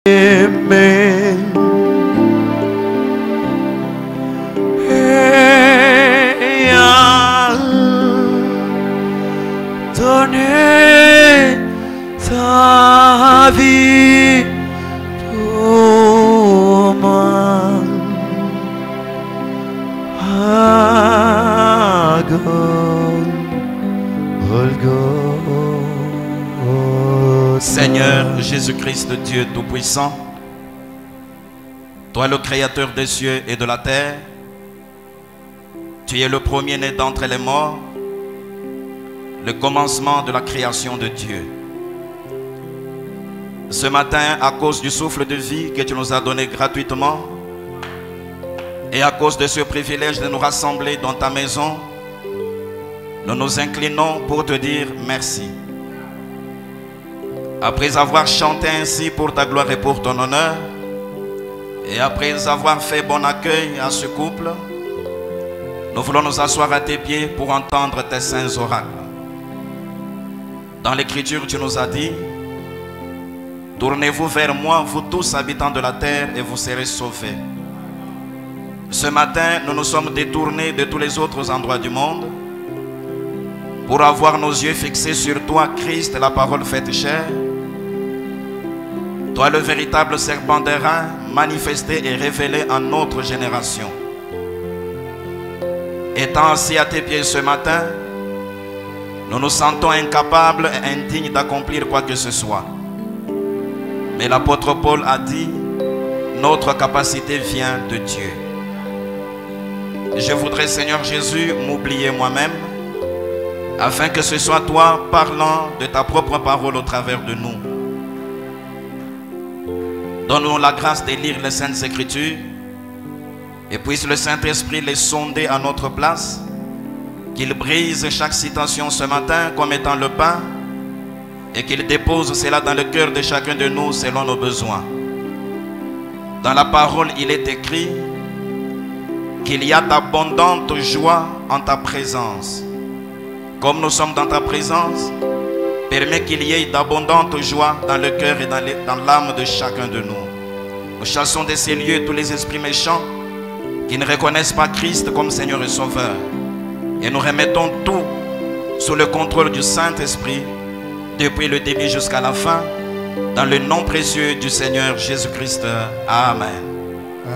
aimer. Et à donner ta vie pour moi. À Golgotha. Seigneur Jésus-Christ, Dieu Tout-Puissant, toi le Créateur des cieux et de la terre, tu es le premier-né d'entre les morts, le commencement de la création de Dieu. Ce matin, à cause du souffle de vie que tu nous as donné gratuitement, et à cause de ce privilège de nous rassembler dans ta maison, nous nous inclinons pour te dire merci. Après avoir chanté ainsi pour ta gloire et pour ton honneur, et après avoir fait bon accueil à ce couple, nous voulons nous asseoir à tes pieds pour entendre tes saints oracles. Dans l'Écriture, tu nous as dit: tournez-vous vers moi, vous tous habitants de la terre, et vous serez sauvés. Ce matin, nous nous sommes détournés de tous les autres endroits du monde pour avoir nos yeux fixés sur toi, Christ, la parole faite chair. Toi, le véritable serpent d'airain, manifesté et révélé en notre génération. Étant assis à tes pieds ce matin, nous nous sentons incapables et indignes d'accomplir quoi que ce soit. Mais l'apôtre Paul a dit: notre capacité vient de Dieu. Je voudrais, Seigneur Jésus, m'oublier moi-même, afin que ce soit toi parlant de ta propre parole au travers de nous. Donne-nous la grâce de lire les Saintes Écritures, et puisse le Saint-Esprit les sonder à notre place, qu'il brise chaque citation ce matin comme étant le pain, et qu'il dépose cela dans le cœur de chacun de nous selon nos besoins. Dans la parole, il est écrit qu'il y a d'abondantes joies en ta présence. Comme nous sommes dans ta présence, permets qu'il y ait d'abondantes joies dans le cœur et dans l'âme de chacun de nous. Nous chassons de ces lieux tous les esprits méchants qui ne reconnaissent pas Christ comme Seigneur et Sauveur. Et nous remettons tout sous le contrôle du Saint-Esprit, depuis le début jusqu'à la fin, dans le nom précieux du Seigneur Jésus-Christ. Amen.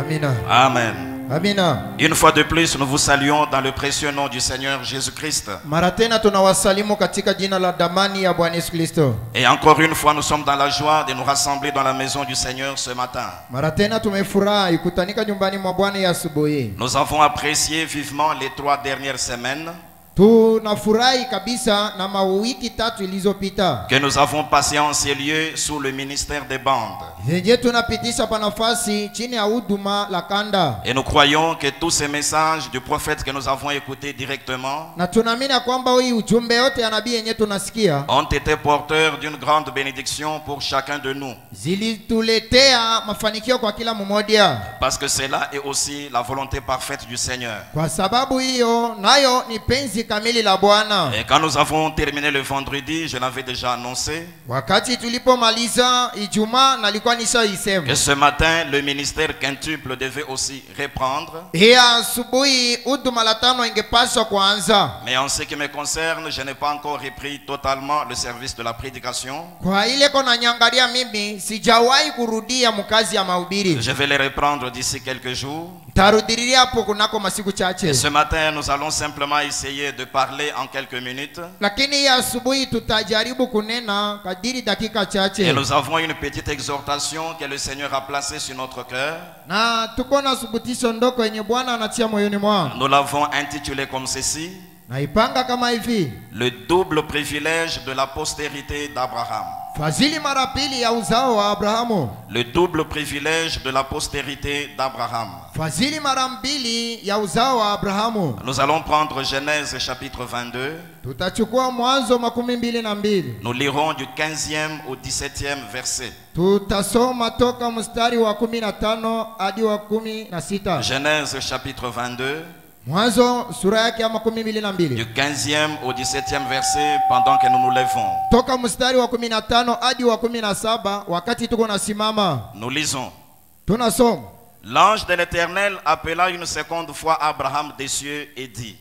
Amina. Amen. Amina. Une fois de plus, nous vous saluons dans le précieux nom du Seigneur Jésus-Christ. Mara tena tunawasalimu katika jina la damani ya Bwana Yesu Kristo. Et encore une fois, nous sommes dans la joie de nous rassembler dans la maison du Seigneur ce matin. Mara tena tumefurahi kutanika nyumbani mwa Bwana ya asubuhi. Nous avons apprécié vivement les 3 dernières semaines Tunafurahi kabisa na mawiki tatu ilizopita que nous avons passé en ces lieux sous le ministère des bandes. yenye tunapitisha pa nafasi chini ya huduma la kanda, Et nous croyons que tous ces messages du prophète que nous avons écoutés directement na tunaamini kwamba hii ujumbe yote ya nabii yenye tunasikia ont été porteurs d'une grande bénédiction pour chacun de nous. zilituletea mafanikio kwa kila mmoja, Parce que cela est aussi la volonté parfaite du Seigneur. kwa sababu hiyo nayo ni penzi kamili la Bwana. Et quand nous avons terminé le vendredi, je l'avais déjà annoncé, Wakati tulipomaliza Ijumaa nalikuwa nishaisema que ce matin, le ministère quintuple devait aussi reprendre. hii asubuhi huduma la tano ingepaswa kuanza. Mais en ce qui me concerne, je n'ai pas encore repris totalement le service de la prédication. Kwa ile kona nyangalia mimi sijawahi kurudia mkazi ya mahubiri. Je vais les reprendre d'ici quelques jours. Tarudiria hapo kunako masiku Et chache. ce matin, nous allons simplement essayer de parler en quelques minutes. Lakini hii asubuhi tutajaribu kunena kadiri dakika Et chache. nous avons une petite exhortation que le Seigneur a placée sur notre cœur. Na tuko na subutisho ndoko yenye Bwana anatia moyoni mwangu. Nous l'avons intitulé comme ceci: Naipanga kama hivi: le double privilège de la postérité d'Abraham. fadhili mara pili ya uzao wa Abrahamu. Le double privilège de la postérité d'Abraham. Fadhili mara mbili ya uzao wa Abrahamu. Nous allons prendre Genèse chapitre 22. Tutachukua Mwanzo 22. Nous lirons du 15e au 17e verset. Tutasoma toka mstari wa 15 hadi wa 16. Genèse chapitre 22. Mwanzo sura yake ya 12. Du 15e au 17e verset pendant que nous nous levons. Toka mstari wa 15 hadi wa 17 wakati tuko nasimama. Nous lisons. Tunasoma. L'ange de l'Éternel appela une seconde fois Abraham des cieux et dit: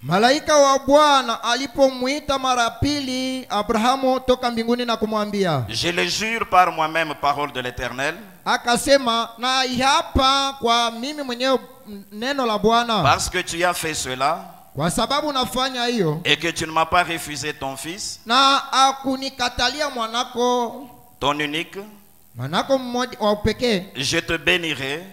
Malaika wa Bwana alipomwita mara pili Abrahamu toka mbinguni na kumwambia, je le jure par moi-même, parole de l'Éternel, akasema, na hapa kwa mimi mwenyewe neno la Bwana, parce que tu as fait cela kwa sababu nafanya hiyo et que tu ne m'as pas refusé ton fils, na akunikatalia mwanako ton unique, mmoja wa pekee, je te bénirai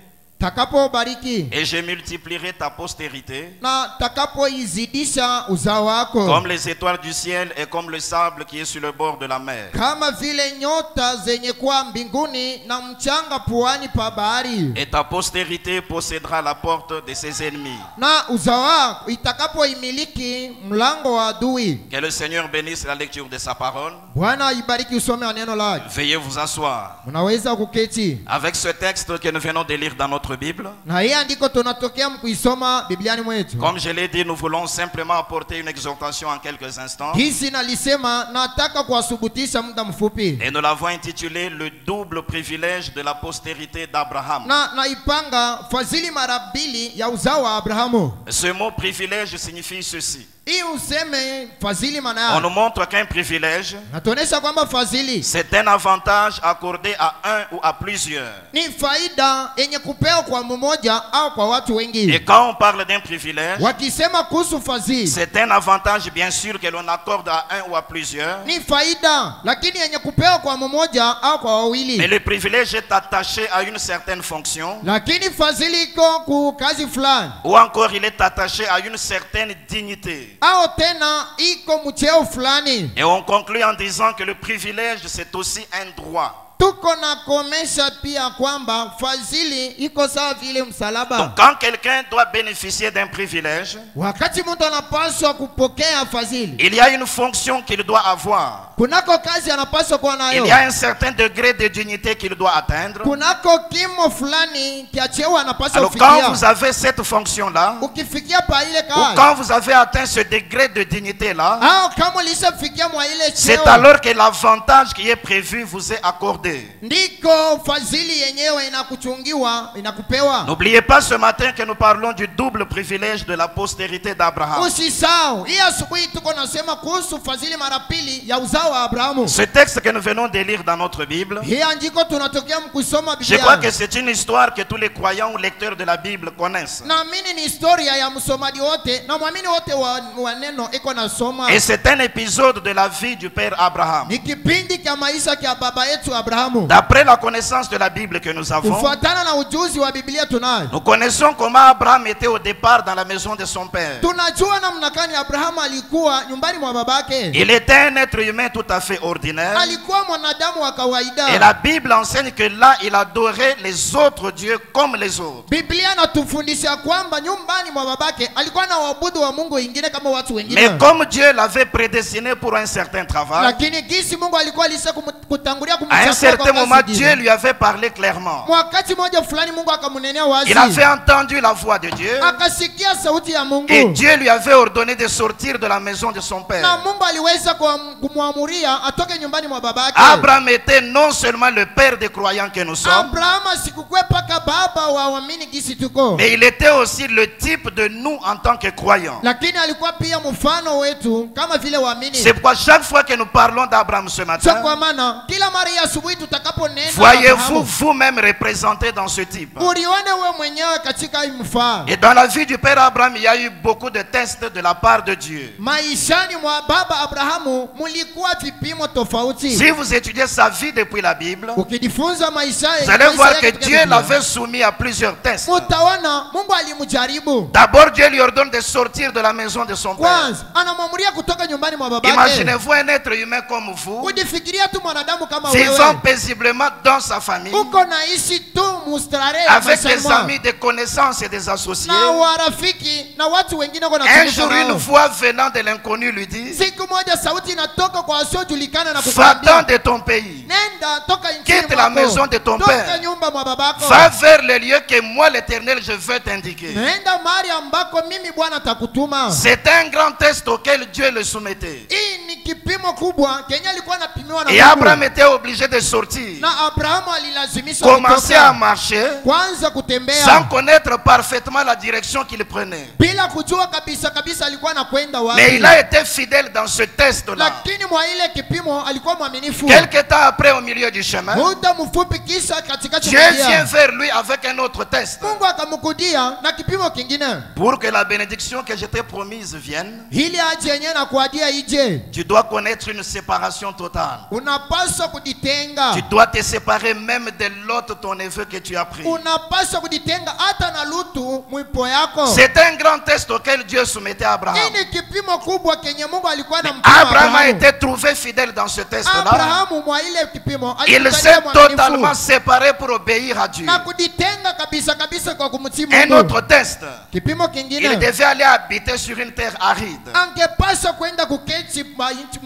takapobariki et je multiplierai ta postérité na takapoizidisha uzao wako comme les étoiles du ciel et comme le sable qui est sur le bord de la mer. kama vile nyota zenye kuwa mbinguni na mchanga puani pa bahari. Et ta postérité possédera la porte de ses ennemis. Na uzao wako itakapoimiliki mlango wa adui. Que le Seigneur bénisse la lecture de sa parole. Bwana ibariki usome wa neno lake. Veuillez vous asseoir. Mnaweza kuketi. Avec ce texte que nous venons de lire dans notre Bible, Na hii andiko tunatokea mkuisoma Bibliani mwetu. comme je l'ai dit, nous voulons simplement apporter une exhortation en quelques instants. Hisi nalisema nataka kuwasubutisha muda mfupi. Et nous l'avons intitulé le double privilège de la postérité d'Abraham. Na ipanga fadhili mara mbili ya uzao wa Abrahamu. Ce mot privilège signifie ceci. Hii useme fadhili On maana nous montre qu'un privilège, natuonesha kwamba fadhili c'est un avantage accordé à un ou à plusieurs. ni faida yenye kupewa kwa mmoja au kwa watu wengi. Et quand on parle d'un privilège, Wakisema kuhusu fadhili c'est un avantage bien sûr que l'on accorde à un ou à plusieurs. ni faida, lakini yenye kupewa kwa mmoja au kwa Mais wawili. le privilège est attaché à une certaine fonction, Lakini fadhili iko ku kazi fulani ou encore il est attaché à une certaine dignité. au tena iko mcheo fulani. Et on conclut en disant que le privilège, c'est aussi un droit. Tuko na komesha pia kwamba fadhili iko sawa vile msalaba. Donc quand quelqu'un doit bénéficier d'un privilège, Wakati mtu anapaswa kupokea fadhili, il y a une fonction qu'il doit avoir. kunako kazi anapaswa kuwa nayo. Il y a un certain degré de dignité qu'il doit atteindre. Kunako kimo fulani kia cheo anapaswa Alors quand kufikia. vous avez cette fonction-là, Ukifikia pa ile ou kazi, quand vous avez atteint ce degré de dignité-là, au kama ulishafikia mwa ile c'est cheo, alors que l'avantage qui est prévu vous est accordé. ndiko fadhili yenyewe inakuchungiwa, inakupewa. N'oubliez pas ce matin que nous parlons du double privilège de la postérité d'Abraham. Usisahau, hii asubuhi tuko nasema kuhusu fadhili mara pili ya uzao wa Abrahamu. Ce texte que nous venons de lire dans notre Bible, Hii andiko tunatokea mkusoma je crois que Biblia. c'est une histoire que tous les croyants ou lecteurs de la Bible connaissent. Naamini ni historia ya msomaji wote na mwamini wote wa neno iko nasoma. Et c'est un épisode de la vie du père Abraham. Ni kipindi cha maisha cha baba yetu Abrahamu. D'après la connaissance de la Bible que nous avons, Kufuatana na ujuzi wa Biblia tunayo, nous connaissons comment Abraham était au départ dans la maison de son père. tunajua namna gani Abrahamu alikuwa nyumbani mwa babake. Il était un être humain tout à fait ordinaire. Alikuwa mwanadamu wa Et kawaida. la Bible enseigne que là, il adorait les autres dieux comme les autres. Biblia inatufundisha kwamba nyumbani mwa babake alikuwa na waabudu wa Mungu wengine kama watu Mais wengine. comme Dieu l'avait prédestiné pour un certain travail, Lakini gisi Mungu alikuwa alisha kutangulia à un kumchagua certain kwa moment, kazi Dieu ingine. lui avait parlé clairement. Wakati mmoja fulani Mungu akamnenea wazi. Il avait entendu la voix de Dieu Akasikia sauti ya Mungu. et Dieu lui avait ordonné de sortir de la maison de son Na père. Mungu aliweza kumwamuria atoke nyumbani mwa babake. Abraham était non seulement le père des croyants que nous sommes, Abraham asikukwe paka baba wa waamini gisi tuko. mais il était aussi le type de nous en tant que croyants. Lakini alikuwa pia mfano wetu kama vile waamini. C'est pourquoi chaque fois que nous parlons d'Abraham ce So matin, kwa maana kila mara ya asubuhi tutakaponena voyez-vous vous-même représenté dans ce type. ulione wewe mwenyewe katika hii mfano. Et dans la vie du père Abraham, il y a eu beaucoup de tests de la part de Dieu. Maishani mwa baba Abrahamu mulikuwa vipimo tofauti. Si vous étudiez sa vie depuis la Bible, Ukijifunza maisha vous allez voir yake que katika Dieu Biblia, l'avait soumis à plusieurs tests. mutaona Mungu alimjaribu. D'abord, Dieu lui ordonne de sortir de la maison de son père. Kwanza anamwamuria kutoka nyumbani mwa babake. Imaginez-vous un être humain comme vous, Ujifikiria tu mwanadamu kama vivant wewe paisiblement dans sa famille, uko naishi tu mustarehe avec maishani des mwao. amis, des connaissances et des associés. Na warafiki na watu wengine wako Un natumika jour, une nao. voix venant de l'inconnu lui dit, Siku moja sauti inatoka kwa wasiojulikana na va-t'en kukwambia, de ton pays, nenda toka nchini quitte la mwako, maison de ton toka père, nyumba mwa babako, va vers le lieu que moi l'Éternel je veux t'indiquer. nenda mahali ambako mimi Bwana atakutuma. C'est un grand test auquel Dieu le soumettait. Hii ni kipimo kubwa Kenya alikuwa anapimiwa na Et Mungu. Abraham était obligé de sortir, Na Abrahamu alilazimishwa commencer à kutoka, marcher kwanza sans kutembea connaître parfaitement la direction qu'il prenait. bila kujua kabisa kabisa alikuwa anakwenda Mais wapi. il a été fidèle dans ce test-là. Lakini mwa ile kipimo alikuwa mwaminifu. Quelque temps après, au milieu du chemin, Muda mfupi kisha katikati Dieu ya vient njia, vers lui avec un autre test. Mungu akamkudia na kipimo kingine Pour que la bénédiction que je t'ai promise vienne, ili aje yenyewe na kuadia ije. tu dois connaître une séparation totale. Unapaswa kujitenga. Tu dois te séparer même de l'autre, ton neveu que tu as pris. Unapaswa kujitenga hata na Lutu mwipo yako. C'est un grand test auquel Dieu soumettait Abraham. Hii ni kipimo kubwa kenye Mungu alikuwa anampima Abraham a Abrahamu. été trouvé fidèle dans ce test-là. Abrahamu mwa ile kipimo Il alikuwa s'est mwaminifu totalement séparé pour obéir à Dieu. na kujitenga kabisa kabisa kwa kumtii Un Mungu. autre test. Kipimo Il kingine devait aller habiter sur une terre aride, angepaswa kwenda kuketi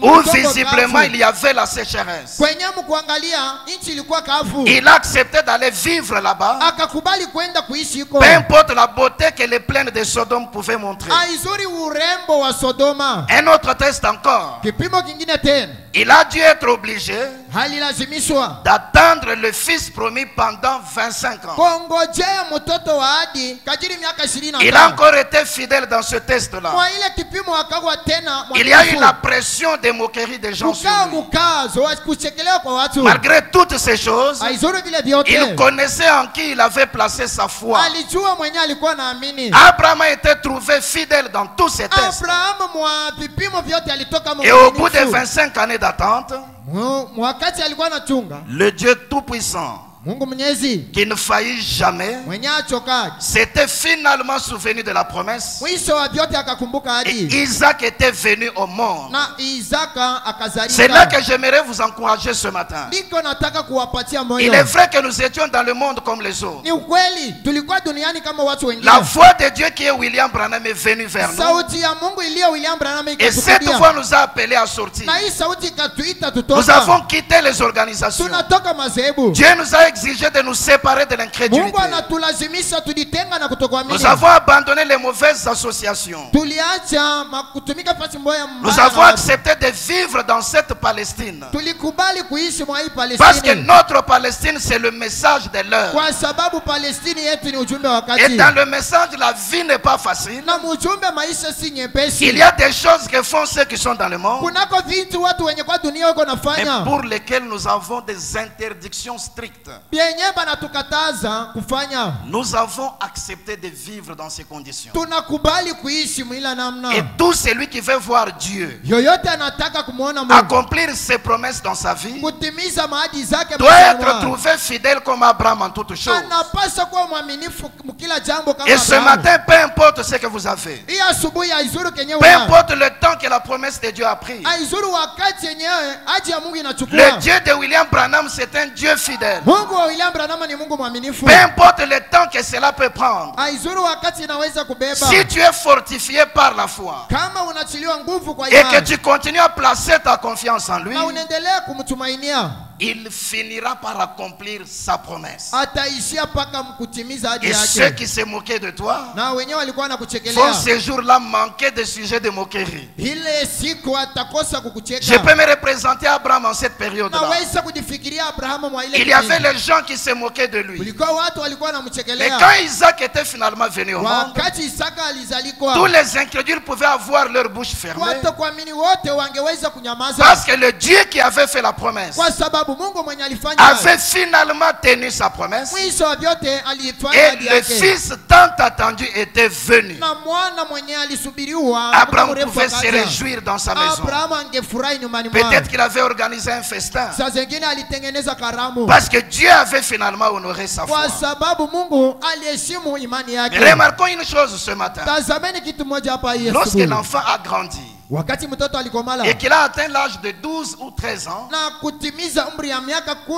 où visiblement il y avait la sécheresse. kwenye mkuangalia nchi ilikuwa kavu. Il a accepté d'aller vivre là-bas, Akakubali kwenda kuishi huko. peu importe la beauté que les plaines de Sodome pouvaient montrer. Aizuri urembo wa Sodoma. Un autre test encore. Kipimo kingine tena Il a dû être obligé halilazimishwa d'attendre le fils promis pendant 25 ans. kongojea mtoto wa ahadi kajiri miaka 25. Il a encore été fidèle dans ce test-là. Kwa ile kipimo akagwa tena Il y a eu la pression des moqueries des gens sur kukaa lui. mkazo wa kuchekelewa kwa watu. Malgré toutes ces choses, Aizuri vile vyote il connaissait en qui il avait placé sa foi. alijua mwenye alikuwa naamini. Abraham a été trouvé fidèle dans tous ces tests. Abrahamu mwa vipimo vyote alitoka Et au bout de mwaminifu. 25 années d'attente, Wakati alikuwa anachunga, le Dieu Tout-Puissant, Mungu Mwenyezi qui ne faillit jamais, mwenye achokaji, s'était finalement souvenu de la promesse. mwisho wa vyote akakumbuka Et hadi Isaac était venu au monde. na Isaka C'est là akazalika. que j'aimerais vous encourager ce matin. Ndiko nataka kuwapatia Il moyo. est vrai que nous étions dans le monde comme les autres. Ni ukweli tulikuwa duniani kama watu wengine. La voix de Dieu qui est William Branham est venue vers nous. Sauti ya Mungu iliyo William Branham Et cette ikatukudia. voix nous a appelés à sortir. Na hii sauti ikatuita Nous tutoka. avons quitté les organisations. Tunatoka madhehebu. Dieu nous a exigé de nous séparer de l'incrédulité. Mungu anatulazimisha tujitenga na kutokuamini. Nous avons abandonné les mauvaises associations. Tuliacha kutumika fasi mbaya mbaya. Nous na avons watu. accepté de vivre dans cette Palestine. Tulikubali kuishi mwa hii Parce que Palestine. notre Palestine, c'est le message de l'heure. Kwa sababu Palestine yetu ni ujumbe wa Et wakati. dans le message, la vie n'est pas facile. Na mujumbe maisha si nyepesi. Il y a des choses que font ceux qui sont dans le monde, Kunako vitu watu wenye kwa dunia wako mais nafanya. pour lesquels nous avons des interdictions strictes. Bienye banatukataza kufanya. Nous avons accepté de vivre dans ces conditions. Tunakubali kuishi mwila namna. Et tout celui qui veut voir Dieu Yoyote anataka kumuona Mungu. accomplir ses promesses dans sa vie Kutimiza maadi zake doit maishani être mwake. trouvé fidèle comme Abraham en toutes choses. Anapaswa kuwa mwaminifu mkila jambo kama Et ce Abrahamu. matin, peu importe ce que vous avez, Hii asubuhi haizuru kenyewe. peu importe le temps que la promesse de Dieu a pris, Haizuru wakati yenyewe aji ya Mungu inachukua. le Dieu de William Branham, c'est un Dieu fidèle. Mungu wa William Branham ni Mungu mwaminifu. Peu importe le temps que cela peut prendre, Haizuru wakati inaweza kubeba. si tu es fortifié par la foi Kama unachiliwa nguvu kwa et que imani tu continues à placer ta confiance en lui, na unaendelea kumtumainia, il finira par accomplir sa promesse. ataishia paka kutimiza ahadi Et ceux yake. qui se moquaient de toi Na wenyewe walikuwa vont wanakuchekelea. ce jour-là manquer de sujets de moquerie. Ile siku atakosa Je kukucheka. peux me représenter Abraham en cette période-là. Naweza kujifikiria Abrahamu mwa ile Il y avait kipindi. les gens qui se moquaient de lui. Kulikuwa watu walikuwa Mais wanamchekelea. quand Isaac était finalement venu au monde, Wakati Isaka alizalikwa, tous les incrédules pouvaient avoir leur bouche fermée. watu kuamini wote wangeweza kunyamaza. Parce que le Dieu qui avait fait la promesse Kwa sababu Mungu mwenye alifanya avait finalement tenu sa promesse. mwisho wa vyote alifanya Et ahadi le yake. fils tant attendu était venu. Na mwana mwenye alisubiriwa Abraham muda mrefu pouvait se akaja. réjouir dans sa maison. Abrahamu angefurahi nyumbani mwao. Peut-être qu'il avait organisé un festin. Saa zingine alitengeneza karamu. Parce que Dieu avait finalement honoré sa foi. Kwa sababu Mungu aliheshimu imani Mais yake. remarquons une chose ce matin. Tazameni kitu moja hapa hii Lorsque asubuhi. l'enfant a grandi, wakati mtoto alikomala et qu'il a atteint l'âge de 12 ou 13 ans, na kutimiza umri ya miaka 12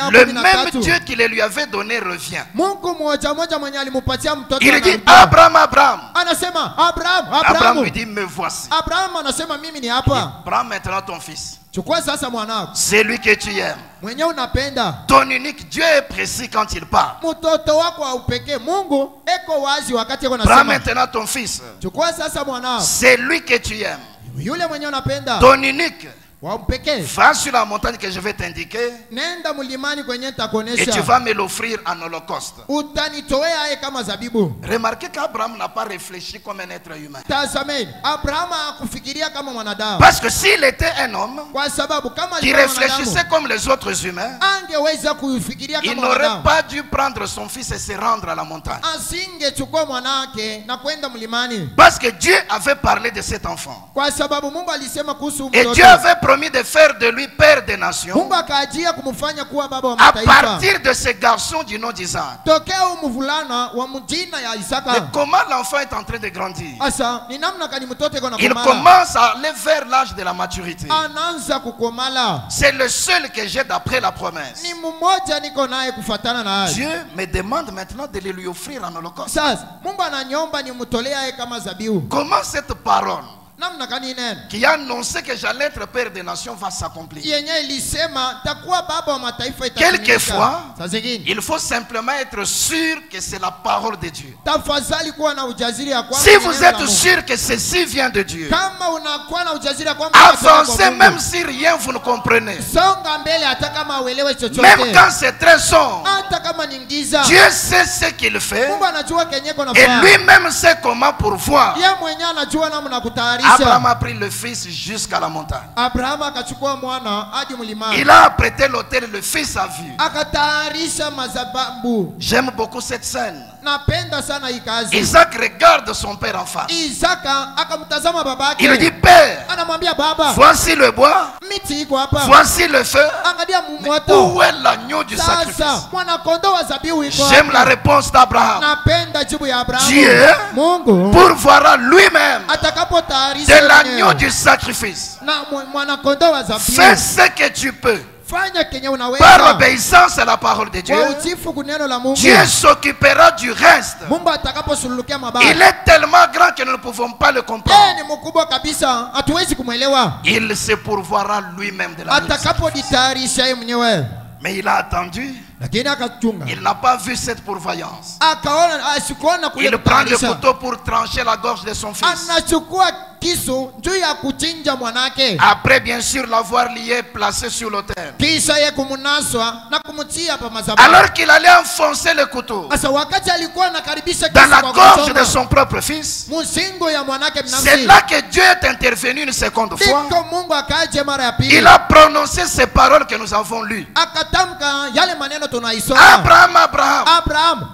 au le 13, même Dieu qui le lui avait donné revient. Mungu mmoja mwenye alimpatia mtoto Il dit, anarudia. Abraham, Abraham. Anasema Abraham, Abraham Abraham. lui dit, me voici. Abraham anasema mimi ni hapa. Prends maintenant ton fils. Chukua sasa mwanako C'est lui que tu aimes. mwenye unapenda. Ton unique. Dieu est précis quand il parle. Mtoto wako wa upekee. Mungu eko wazi wakati yako Prends nasema. maintenant ton fils. Chukua sasa mwanako. C'est lui que tu aimes. Yule mwenye unapenda. Ton unique. Wa upekee. Va sur la montagne que je vais t'indiquer. Nenda mlimani kwenye Et tu nitakuonesha. vas me l'offrir en holocauste. Utanitoea yeye kama zabibu. Remarquez qu'Abraham n'a pas réfléchi comme un être humain. Tazameni, Abraham hakufikiria kama mwanadamu. Parce que s'il était un homme Kwa sababu kama qui alikuwa réfléchissait mwanadamu, comme les autres humains, angeweza kufikiria il kama n'aurait mwanadamu. pas dû prendre son fils et se rendre à la montagne. Asingechukua mwanake na kwenda mlimani. Parce que Dieu avait parlé de cet enfant. Kwa sababu Mungu alisema kuhusu Et mtoto. Dieu avait promis de faire de lui père des nations Mungu akaajia kumfanya kuwa baba wa à mataifa. partir de ce garçon du nom d'Isaac. Tokea mvulana wa mjina ya Mais Isaka. comment l'enfant est en train de grandir? Asa ni namna kani mtoto iko na Il komala. commence à aller vers l'âge de la maturité. Anaanza kukomala. C'est le seul que j'ai d'après la promesse. Ni mmoja niko naye kufatana na hayo. Dieu me demande maintenant de le lui offrir en holocauste. Sasa Mungu ananiomba nimtolea yeye kama zabihu. Comment cette parole Namna kani neno qui a annoncé que j'allais être père des nations va s'accomplir? yenye ilisema takuwa baba wa mataifa Quelquefois, Sasa zingine il faut simplement être sûr que c'est la parole de Dieu. tafadhali kuwa na ujasiri ya kwamba Si ni vous neno la êtes Mungu. sûr que ceci vient de Dieu, Kama unakuwa na ujasiri ya kwamba inatoka kwa avancez Mungu, même si rien vous ne comprenez. songa mbele hata kama uelewe chochote. Même quand c'est très sombre, Hata kama ni giza. Dieu sait ce qu'il fait Mungu anajua kenyeko na et lui-même sait comment pourvoir. Yeye mwenyewe anajua namna Abraham kutayarisha. a pris le fils jusqu'à la montagne. Abraham akachukua mwana hadi mlimani. Il a apprêté l'autel, le fils a vu. Akatayarisha mazababu. J'aime beaucoup cette scène. Napenda sana hii kazi. Isaac regarde son père en face. Isaka akamtazama babake. Il lui dit, Père, Anamwambia baba, voici le bois, miti iko hapa. voici le feu. Angalia moto. Où est l'agneau du Sasa sacrifice? mwana kondoo wa zabihu iko J'aime hapa. la réponse d'Abraham. Napenda jibu ya Abrahamu. Dieu Mungu pourvoira lui-même atakapotayarisha de l'agneau mwenyewe du sacrifice. na mwana kondoo wa Fais zabihu. ce que tu peux. Fanya kenye Par unaweza. obéissance à la parole de Dieu, Kwa utifu kuneno la Mungu. Dieu s'occupera du reste. Mungu atakaposulukia mabaya. Il est tellement grand que nous ne pouvons pas le Yeye comprendre. ni mkubwa kabisa, hatuwezi kumwelewa. Il se pourvoira lui-même de la reste. Atakapojitayarisha yeye mwenyewe. Mais il a attendu. Lakini akachunga. Il n'a pas vu cette pourvoyance. Akaona asikuona kule Il prend le kutayarisha. couteau pour trancher la gorge de son fils. Anachukua kisu juu ya kuchinja mwanake. Après, bien sûr, l'avoir lié, placé sur l'autel. Kisha yeye kumunaswa na kumtia hapa madhabahu. Alors qu'il allait enfoncer le couteau Sasa wakati alikuwa anakaribisha dans kisu la kwa gorge de kuchoma son propre fils, msingo ya mwanake c'est binafsi. là que Dieu est intervenu une seconde fois. Ndiko Mungu akaje mara ya pili. Il a prononcé ces paroles que nous avons lues. Akatamka yale maneno tunaisoma. Abraham, Abraham.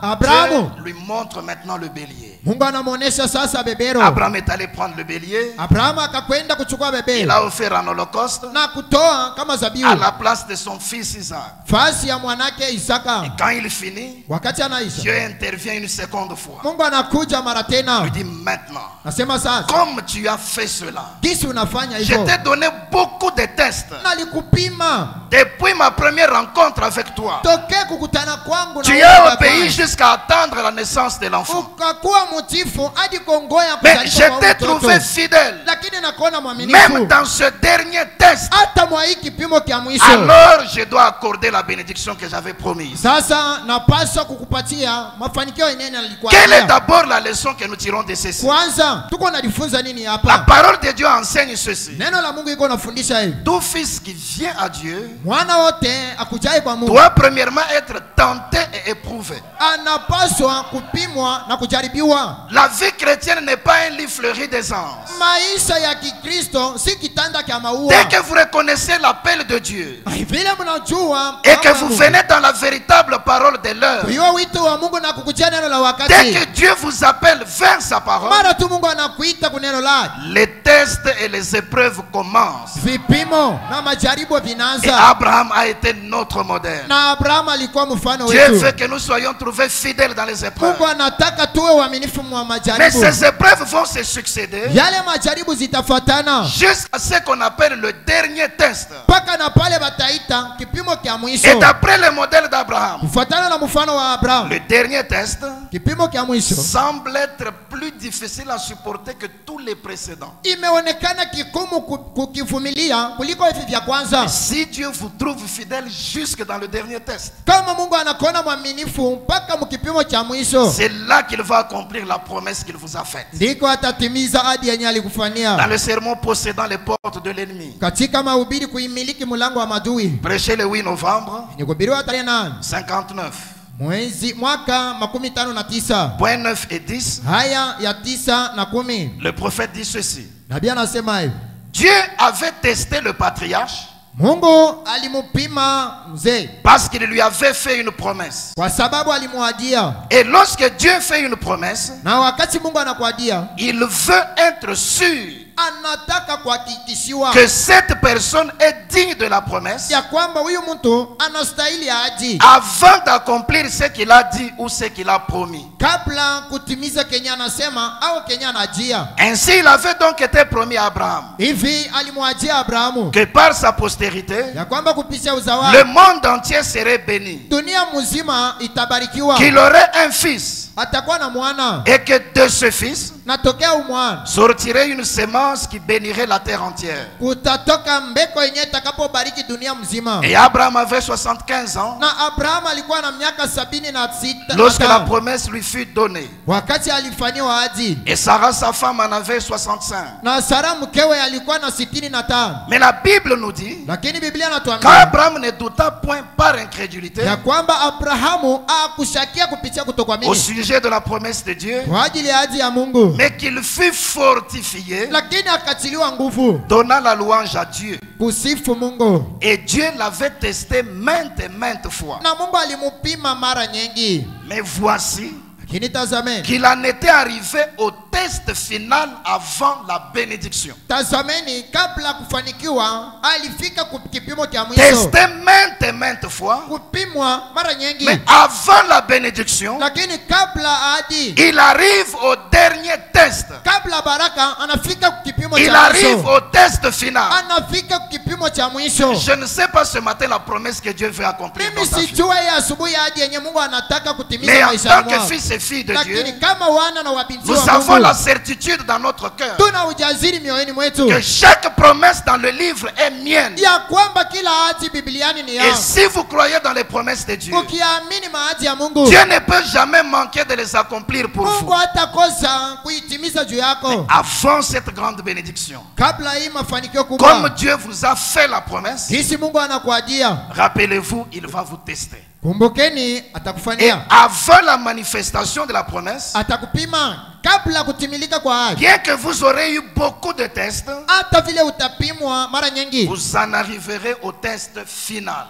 Abrahamu. Dieu lui montre maintenant le bélier. Mungu anamuonesha sasa bebero. Abraham est allé prendre le bélier. Abrahamu akakwenda kuchukua Il bebero a offert en holocauste na kutoa kama zabihu à la place de son fils Isaac. fasi ya mwanake Isaka. Quand il finit, Wakati anaisha, Dieu intervient une seconde fois. Mungu anakuja mara tena. Il dit maintenant, Nasema sasa, comme tu as fait cela, gisi unafanya je hivyo. t'ai donné beaucoup de tests. Nalikupima Depuis ma première rencontre avec toi, tokea kukutana kwangu na tu wewe as hapa. obéi jusqu'à attendre la naissance de l'enfant. Ukakuwa mutifu hadi kongoya Mais kuzalisha je kwa t'ai mtoto. trouvé fidèle. Lakini nakuona mwaminifu. Même dans ce dernier test, Hata mwa hii kipimo kia mwisho. alors je dois accorder la bénédiction que j'avais promise. Sasa napaswa kukupatia mafanikio yenyewe nilikuwa. Quelle est d'abord la leçon que nous tirons de ceci? Kwanza tuko najifunza nini La hapa? parole de Dieu enseigne ceci. Neno la Mungu iko nafundisha hivi. Tout fils qui vient à Dieu Mwana wote akujaye kwa Mungu doit premièrement être tenté et éprouvé. anapaswa kupimwa na kujaribiwa. La vie chrétienne n'est pas un lit fleuri des anges. Maisha ya Kikristo si kitanda kya maua. Dès que vous reconnaissez l'appel de Dieu Vile mnajua et que vous venez dans la véritable parole de l'heure, Kuiwa wito wa Mungu na kukujia neno la Dès wakati, que Dieu vous appelle vers sa parole, mara tu Mungu anakuita kwa neno lake, les tests et les épreuves commencent. vipimo na majaribu Et vinaanza. Abraham a été notre modèle. Na Abraham alikuwa mfano Dieu wetu. veut que nous soyons trouvés fidèles dans les épreuves. Mungu anataka tuwe waaminifu mwa Mais majaribu. ces épreuves vont se succéder Yale majaribu zitafuatana jusqu'à ce qu'on appelle le dernier test. mpaka na pale bataita kipimo kia mwisho. Et d'après le modèle d'Abraham, Kufuatana na mfano wa Abraham, le dernier test kipimo kia mwisho semble être plus difficile à supporter que tous les précédents. imeonekana kigumu kukivumilia kuliko hivi vya kwanza. Si Dieu vous trouve fidèle jusque dans le dernier test, Kama Mungu anakuona mwaminifu mpaka mkipimo cha mwisho, c'est là qu'il va accomplir la promesse qu'il vous a faite. ndiko atatimiza ahadi yenye Dans alikufanyia. le sermon possédant les portes de l'ennemi, Katika mahubiri kuimiliki mlango wa madui, prêché le 8 novembre ni kuhubiriwa tarehe 8 59, mwaka 59 point 9 et 10, haya ya 9 na 10. le prophète dit ceci. Nabii anasema hivi, Dieu avait testé le patriarche Mungu alimupima mzee parce qu'il lui avait fait une promesse. kwa sababu alimwadia, Et lorsque Dieu fait une promesse, na wakati Mungu anakuadia, il veut être sûr anataka kuhakikishiwa que cette personne est digne de la promesse ya kwamba huyu mtu anastahili ahadi avant d'accomplir ce qu'il a dit ou ce qu'il a promis. kabla kutimiza kenye anasema au kenye anajia. Ainsi, il avait donc été promis à Abraham Hivi alimwajia Abrahamu que par sa postérité, ya kwamba kupitia uzao le wake monde entier serait béni, dunia mzima itabarikiwa, qu'il aurait un fils atakuwa na mwana, et que de ce fils na tokea umwana sortirait une semence qui bénirait la terre entière. kutatoka mbeko yenye itakapobariki dunia mzima. Et Abraham avait 75 ans Na Abraham alikuwa na miaka 76 lorsque la promesse lui fut donnée. wakati alifanyiwa ahadi, Et Sarah, sa femme, en avait 65. na Sara mkewe alikuwa na 65. Mais la Bible nous dit Lakini Biblia inatuambia qu'Abraham ne douta point par incrédulité ya kwamba Abrahamu akushakia kupitia au kutokuamini sujet de la promesse de Dieu, kwa ajili ya ahadi ya Mungu, mais qu'il fut fortifié, lakini akatiliwa nguvu donnant la louange à Dieu. kusifu Mungu. Et Dieu l'avait testé maintes et maintes fois. Na Mungu alimupima mara nyingi, Mais voici lakini tazameni, qu'il en était arrivé au test final avant la bénédiction. tazameni, kabla kufanikiwa alifika kipimo cha mwisho, Testé maintes et maintes fois, kupimwa mara nyingi, mais avant la bénédiction, lakini kabla ahadi, il arrive au dernier test. kabla baraka, anafika kipimo Il cha arrive mwisho, au test final. anafika kipimo cha mwisho. Je ne sais pas ce matin la promesse que Dieu veut accomplir dans Mimi ta vie. sijua hii asubuhi ahadi yenye Mungu anataka Mais kutimiza en maisha tant que mwao, fils et fille de Dieu, lakini kama wana na wabinti nous wa avons Mungu, la certitude dans notre cœur tuna ujaziri mioyoni mwetu que chaque promesse dans le livre est mienne. ya kwamba kila ahadi Bibliani ni Et yao. si vous croyez dans les promesses de Dieu, Ukiamini maahadi ya Mungu, Dieu ne peut jamais manquer de les accomplir pour Mungu vous. hatakosa kuitimiza juu yako. Avant cette grande bénédiction, Kabla hii mafanikio comme kubwa, Dieu vous a fait la promesse, hisi Mungu anakuadia, rappelez-vous, il va vous tester. kumbukeni, Et atakufanyia, avant la manifestation de la promesse, atakupima kabla kutimilika kwa ahadi. bien que vous aurez eu beaucoup de tests, Hata vile utapimwa mara nyingi, vous en arriverez au test final.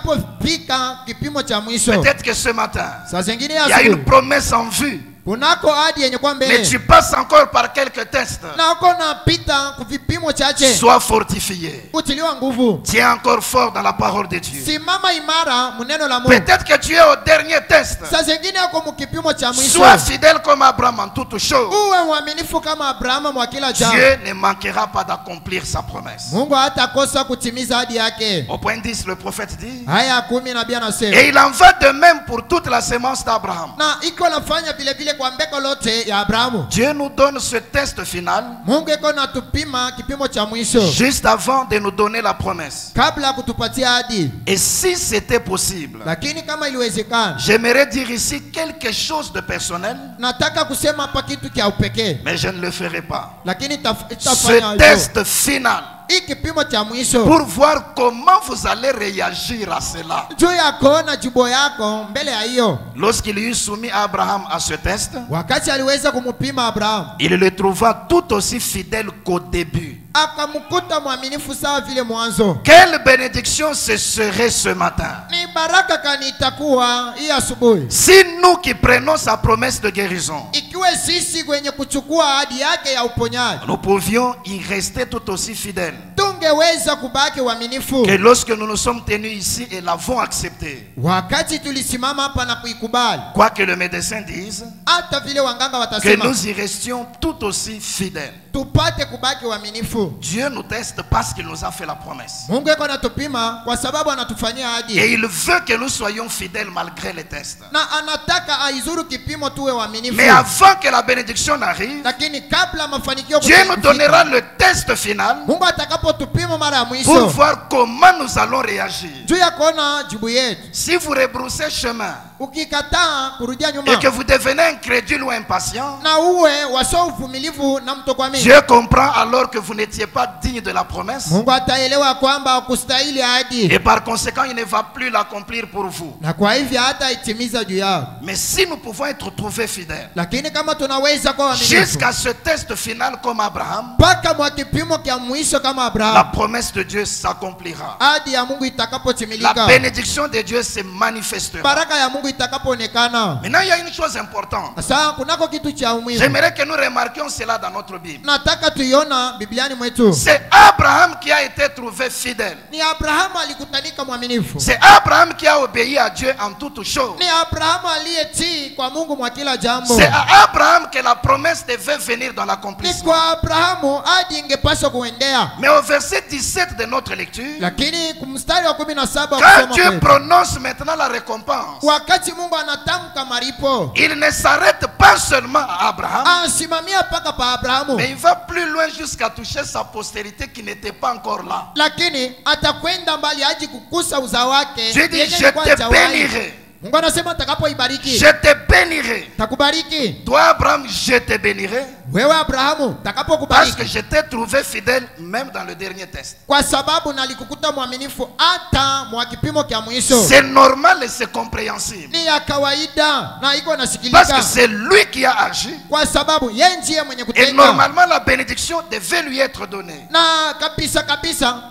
utakapofika kipimo cha mwisho, Peut-être que ce matin, saa zingine il y a une asubuhi promesse en vue, kunako ahadi yenye kwa mais mbele, tu passes encore par quelques tests. na uko napita kuvipimo chache, Sois fortifié. utiliwa nguvu, Tiens encore fort dans la parole de Dieu. simama imara muneno la Mungu. Peut-être que tu es au dernier test. Saa zingine uko mkipimo cha mwisho, Sois fidèle comme Abraham en toutes choses. uwe mwaminifu kama Abrahamu mwa kila jambo. Dieu ne manquera pas d'accomplir sa promesse. Mungu hatakosa kutimiza ahadi yake. Au point 10, le prophète dit, Haya 10 nabii anasema, et il en va de même pour toute la sémence d'Abraham. na iko nafanya vile vile kwa mbeko lote ya Abrahamu. Dieu nous donne ce test final Mungu iko natupima kipimo cha mwisho juste avant de nous donner la promesse. kabla ya kutupatia ahadi. Et si c'était possible, Lakini kama iliwezekana, j'aimerais dire ici quelque chose de personnel, nataka kusema hapa kitu cha upekee, mais je ne le ferai pas. lakini Ce itafanya hivyo. test final Hii kipimo cha mwisho pour voir comment vous allez réagir à cela. juu ya kuona jibu yako mbele ya hiyo. Lorsqu'il eut soumis Abraham à ce test, Wakati aliweza kumupima Abrahamu, il le trouva tout aussi fidèle qu'au début. akamkuta mwaminifu sawa vile mwanzo. Quelle bénédiction ce serait ce matin Ni baraka kani itakuwa hii asubuhi si nous qui prenons sa promesse de guérison, ikiwe sisi kwenye kuchukua ahadi yake ya uponyaji nous pouvions y rester tout aussi fidèles. tungeweza kubaki waaminifu. Que lorsque nous nous sommes tenus ici et l'avons accepté, Wakati tulisimama hapa na kuikubali, quoi que le médecin dise, hata vile wanganga que watasema, nous y restions tout aussi fidèles. tupate kubaki waaminifu. Dieu nous teste parce qu'il nous a fait la promesse. Mungu yuko anatupima kwa sababu anatufanyia Et ahadi, il veut que nous soyons fidèles malgré les tests. na anataka aizuru kipimo tuwe waaminifu. Mais avant que la bénédiction n'arrive, Lakini kabla mafanikio Dieu nous kufika, donnera le test final Mungu atakapotupima mara ya pour mwisho voir comment nous allons réagir. juu ya kuona jibu yetu. Si vous rebroussez chemin Ukikataa kurudia et nyuma que vous devenez incrédule ou impatient, na uwe wasio uvumilivu na mtokwamini, Dieu comprend alors que vous n'étiez pas digne de la promesse Mungu ataelewa kwamba kustahili ahadi, et par conséquent il ne va plus l'accomplir pour vous. na kwa hivyo hata itimiza juu yao. Mais si nous pouvons être trouvés fidèles Lakini kama tunaweza kuwa waaminifu jusqu'à ce test final comme Abraham, mpaka mwa kipimo kya mwisho kama la Abrahamu, promesse de Dieu s'accomplira. ahadi ya Mungu La itakapotimilika, bénédiction de Dieu se manifestera. baraka ya Mungu itakapoonekana. Maintenant, il y a une chose importante. Sasa kunako kitu cha umuhimu J'aimerais que nous remarquions cela dans notre Bible. nataka tuiona Bibliani mwetu. C'est Abraham qui a été trouvé fidèle. Ni Abrahamu alikutanika mwaminifu, C'est Abraham qui a obéi à Dieu en toutes choses. ni Abrahamu aliyetii kwa Mungu mwa kila jambo. C'est à Abraham que la promesse devait venir dans Ni l'accomplissement. kwa Abrahamu hadi ingepaswa kuendea. Mais au verset 17 de notre lecture, Lakini kumstari wa 17 wa quand kusoma Dieu kwetu, prononce maintenant la récompense, wakati Mungu anatamka maripo, il ne s'arrête pas seulement à Abraham, asimamia mpaka pa Abrahamu, mais il va plus loin jusqu'à toucher sa postérité qui n'était pas encore là. lakini atakwenda mbali hadi kukusa uzao wake. Dieu dit, yenye je ilikuwa te hajawahi. bénirai. Mungu anasema atakapoibariki Je te bénirai. takubariki. Toi, Abraham, je te bénirai. Wewe Abrahamu Parce que takapokubariki, je t'ai trouvé fidèle même dans le dernier test. kwa sababu nalikukuta mwaminifu hata mwa kipimo kya mwisho. C'est normal et c'est compréhensible. Ni ya kawaida na iko Parce nasikilika, que c'est lui qui a agi. kwa sababu yeye ndiye mwenye Et kutenda, normalement, la bénédiction devait lui être donnée. na kabisa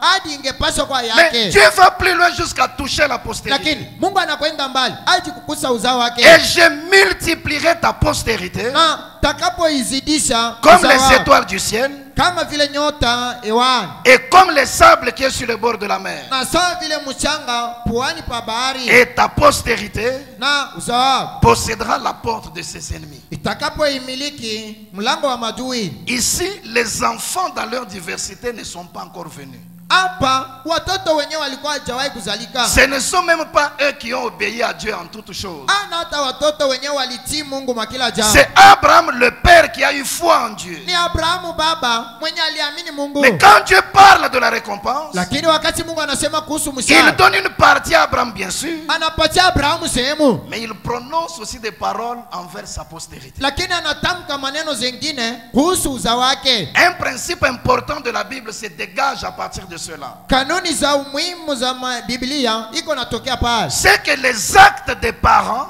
hadi ingepaswa kwa Mais yake. Dieu va plus loin jusqu'à toucher la postérité. Lakini Mungu anakwenda mbali hadi kukusa uzao wake, Et je multiplierai ta postérité na takapoizidisha comme uzao les wao, étoiles du ciel kama vile nyota hewani, et comme les sables qui est sur le bord de la mer. na sawa vile mchanga puani pa bahari, Et ta postérité na uzao wao possédera la porte de ses ennemis. itakapoimiliki mlango wa madui. Ici, les enfants dans leur diversité ne sont pas encore venus. Hapa watoto wenyewe walikuwa hajawahi kuzalika, Ce ne sont même pas eux qui ont obéi à Dieu en toutes choses. ana hata watoto wenyewe walitii Mungu mwa kila jambo. C'est Abraham le père qui a eu foi en Dieu. Ni Abrahamu baba mwenye aliamini Mungu. Mais quand Dieu parle de la récompense, Lakini wakati Mungu anasema kuhusu il mshahara, donne une partie à Abraham bien sûr, anapatia Abrahamu sehemu, mais il prononce aussi des paroles envers sa postérité. lakini anatamka maneno zingine kuhusu uzao wake. Un principe important de la Bible se dégage à partir de cela. Kanuni za umuhimu za Biblia iko natokea pale. C'est que les actes des parents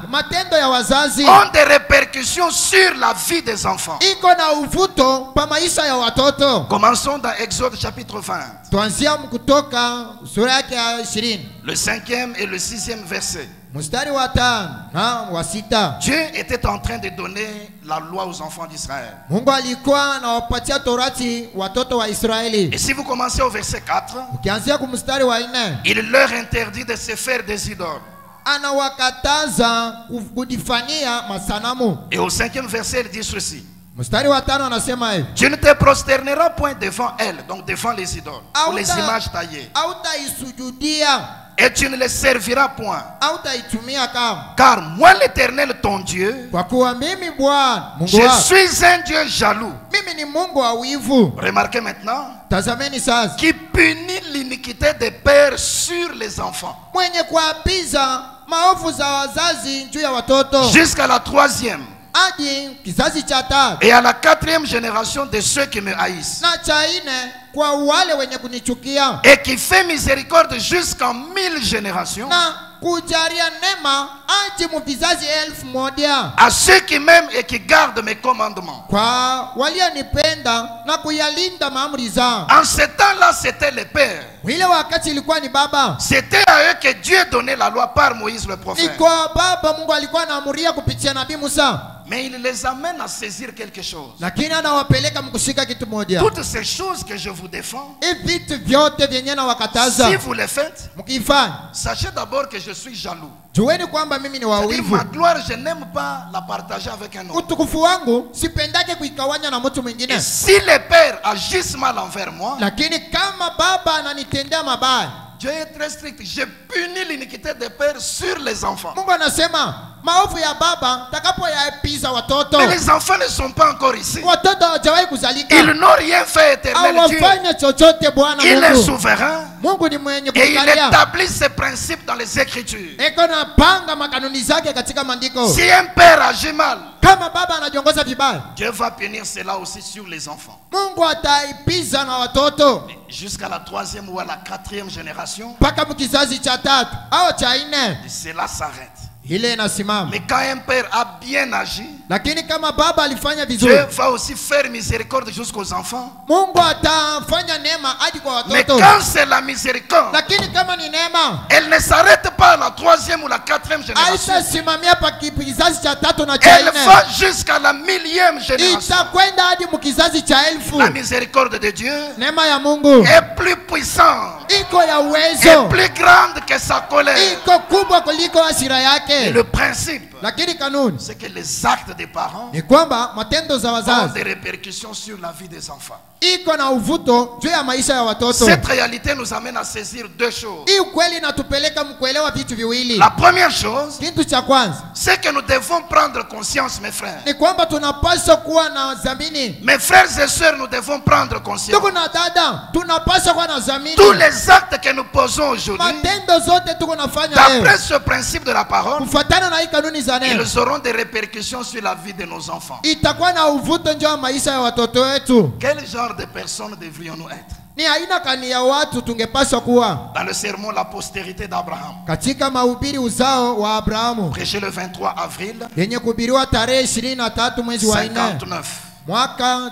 Matendo ya wazazi ont des répercussions sur la vie des enfants. iko na uvuto pa maisha ya watoto. Commençons dans Exode chapitre 20, Tuanzia Kutoka sura yake ya 20 le 5e et le 6e verset. mstari wa 5 na wa 6. Dieu était en train de donner la loi aux enfants d'Israël. Mungu alikuwa anawapatia torati watoto wa Israeli. Et si vous commencez au verset 4, Ukianzia kumstari wa 4, il leur interdit de se faire des idoles. anawakataza kujifanyia masanamu. Et au 5e verset, il dit ceci. Mstari wa 5 anasema hivi: Tu ne te prosterneras point devant elles, donc devant les idoles, ou les images taillées. Hautaisujudia, Et tu ne les serviras point. hautaitumia kama, Car moi l'Éternel ton Dieu, kwa kuwa mimi Bwana Mungu je wako, suis un Dieu jaloux. mimi ni Mungu wa wivu. Remarquez maintenant, Tazameni sasa, qui punit l'iniquité des pères sur les enfants. mwenye kuapiza maovu za wazazi juu ya watoto Jusqu'à la 3e hadi kizazi cha 3 et à la 4e génération de ceux qui me haïssent. na cha 4 kwa wale wenye kunichukia, Et qui fait miséricorde jusqu'en 1000 générations na kujalia neema aje mu vizazi 1000 à ceux qui m'aiment et qui gardent mes commandements. kwa walionipenda na kuyalinda maamri zao. En ce temps-là, c'était les pères. Ile wakati ilikuwa ni baba. C'était à eux que Dieu donnait la loi par Moïse le Ni prophète. kwa baba Mungu alikuwa anaamuria kupitia nabii Musa. Mais il les amène à saisir quelque chose. Lakini anawapeleka mkushika kitu moja. Toutes ces choses que je vous défends, Hivi vitu vyote vyenye na wakataza. si vous les faites, Mkifanya, sachez d'abord que je suis jaloux. jueni kwamba mimi ni C'est-à-dire, wawivu. ma gloire, je n'aime pas la partager avec un autre. Utukufu wangu sipendake kuikawanya na mtu mwingine. Et si les pères agissent mal envers moi, Lakini kama baba ananitendea mabaya, Dieu est très strict. Je punis l'iniquité des pères sur les enfants. Mungu anasema maovu ya baba takapoyaepiza watoto. Mais les enfants ne sont pas encore ici. Watoto hawajawahi kuzalika. Ils n'ont rien fait éternel Dieu. Hawafanya chochote Bwana Il est Mungu. souverain Mungu ni mwenye et il kuangalia. établit ses principes dans les Écritures. Eko na panga makanuni zake katika maandiko. Si un père agit mal, Kama baba anajiongoza vibaya, Dieu va punir cela aussi sur les enfants. Mungu ataipiza na watoto Jusqu'à la 3e ou à la 4e génération, mpaka mkizazi cha 3 au cha 4. cela s'arrête. Ile inasimama. Mais quand un père a bien agi, Lakini kama baba alifanya vizuri, Dieu va aussi faire miséricorde jusqu'aux enfants. Mungu atafanya neema hadi kwa Mais watoto. quand c'est la miséricorde, Lakini kama ni neema, elle ne s'arrête pas à la 3e ou la 4e génération. haitasimamia pa kizazi cha 3 na cha Elle 4. va jusqu'à la 1000e génération. Itakwenda hadi mkizazi cha 1000. La miséricorde de Dieu Neema ya Mungu est plus puissante, iko ya est uwezo, plus grande que sa colère. iko kubwa kuliko hasira Et yake. le principe, Lakini kanuni c'est que les actes des parents ni kwamba matendo za ont wazazi des répercussions sur la vie des enfants. iko na uvuto juu ya maisha ya watoto. Cette réalité nous amène à saisir deux choses. Hii ukweli inatupeleka mkuelewa vitu viwili. La première chose, Kitu cha kwanza c'est que nous devons prendre conscience, mes frères. ni kwamba tunapaswa kuwa na dhamini. Mes frères et sœurs, nous devons prendre conscience. Tuko na dada, tunapaswa kuwa na dhamini. Tous les actes que nous posons aujourd'hui, Matendo zote tuko nafanya d'après leo ce principe de la parole, kufuatana na hii kanuni za neno, ils auront des répercussions sur la vie de nos enfants. itakuwa na uvuto njoo ya maisha ya watoto wetu. Quel genre de personnes devrions-nous être? Ni aina kani ya watu tungepaswa kuwa. Dans le sermon La postérité d'Abraham, Katika mahubiri uzao wa Abrahamu prêché le 23 avril yenye kuhubiriwa tarehe 23 mwezi wa 4 59, mwaka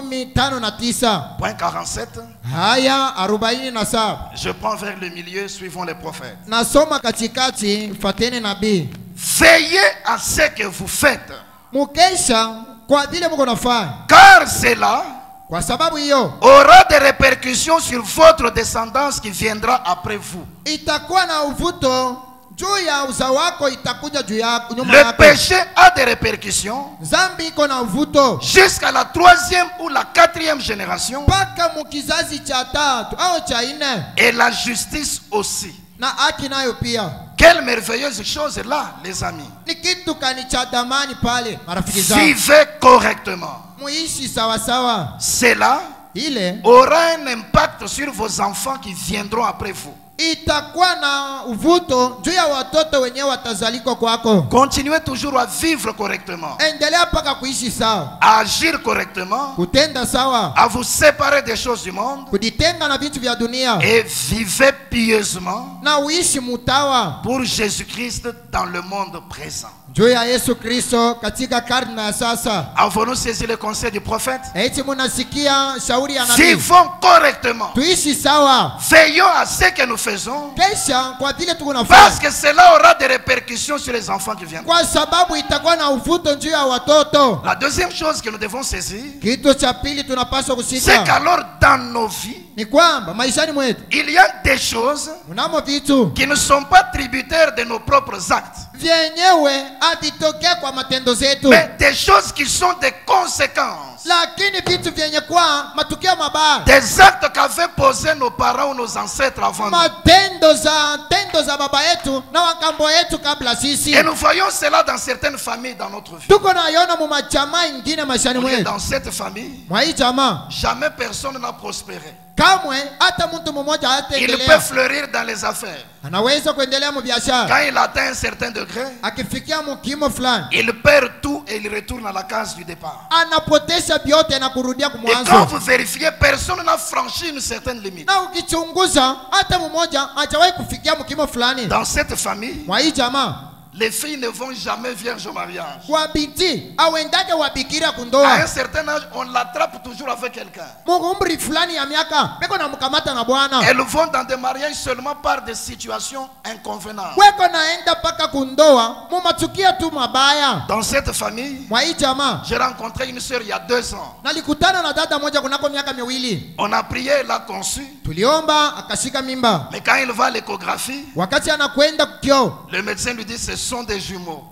59 point 47, haya 47. je prends vers le milieu, suivons les prophètes. Nasoma katikati, fateni nabii. Veillez à ce que vous faites, Mukesha kwa vile mko nafanya, car cela kwa sababu hiyo aura des répercussions sur votre descendance qui viendra après vous. itakuwa na uvuto juu ya uzao wako, itakuja juu yako, nyuma Le yako. péché a des répercussions Zambi iko na uvuto jusqu'à la 3e ou la 4e génération, mpaka mukizazi cha 3 au cha 4, et la justice aussi. na haki nayo pia. Quelle merveilleuse chose là, les amis. Ni kitu kani cha damani pale, marafiki zangu. Vivez correctement. Muishi sawa sawa. Cela Ile aura un impact sur vos enfants qui viendront après vous. itakuwa na uvuto juu ya watoto wenyewe watazalikwa kwako. Continuez toujours à vivre correctement, Endelea mpaka kuishi sawa, à agir correctement, kutenda sawa, à vous séparer des choses du monde kujitenga na vitu vya dunia, et vivez pieusement na uishi mutawa pour Jésus-Christ dans le monde présent. juu ya Yesu Kristo katika karne ya sasa. Avons-nous saisi le conseil du prophète? Eti munasikia shauri ya nabii, Vivons correctement. tuishi sawa, Veillons à ce que nous faisons, kesha kwa vile tuko parce nafanya, que cela aura des répercussions sur les enfants qui viendront. kwa sababu itakuwa na uvuto juu ya watoto. La deuxième chose que nous devons saisir, Kitu cha pili tunapaswa c'est kushika qu'alors dans nos vies, ni kwamba maishani mwetu il y a des choses mnamo vitu qui ne sont pas tributaires de nos propres actes, vyenyewe havitokea kwa matendo zetu, mais des choses qui sont des conséquences lakini vitu vyenye kwa matukio mabaya, des actes qu'avaient posés nos parents ou nos ancêtres avant nous. matendo za baba yetu na wakambo yetu kabla sisi. Et nous voyons cela dans certaines familles dans notre vie. Tuko naiona mu majamaa ingine maishani mwetu. Dans cette famille, Mwa hii jamaa jamais personne n'a prospéré. kamwe hata mtu mmoja Il peut hataendelea, fleurir dans les affaires. anaweza kuendelea mu biashara Quand il atteint un certain degré, akifikia mu kimo fulani, il perd tout et il retourne à la case du départ. anapotesha vyote na kurudia Et quand kumwanzo. vous vérifiez, personne n'a franchi une certaine limite. Na ukichunguza hata mmoja hajawahi kufikia mkimo fulani. Dans cette famille, Mwa hii jamaa les filles ne vont jamais vierges au mariage. wabinti awendake wabikira À un kundoa. certain âge, on l'attrape toujours avec quelqu'un. Mungu umri fulani ya miaka beko na mkamata na bwana. Elles vont dans des mariages seulement par des situations inconvénientes. Weko naenda paka kundoa mumatukia tu mabaya. Dans cette famille, Mwa hii jamaa j'ai rencontré une sœur il y a 2 ans. nalikutana na dada moja kunako miaka miwili. On a prié, elle a conçu. Tuliomba akashika mimba. Mais quand il va à l'échographie, Wakati anakwenda kukio, le médecin lui dit ce sont des jumeaux.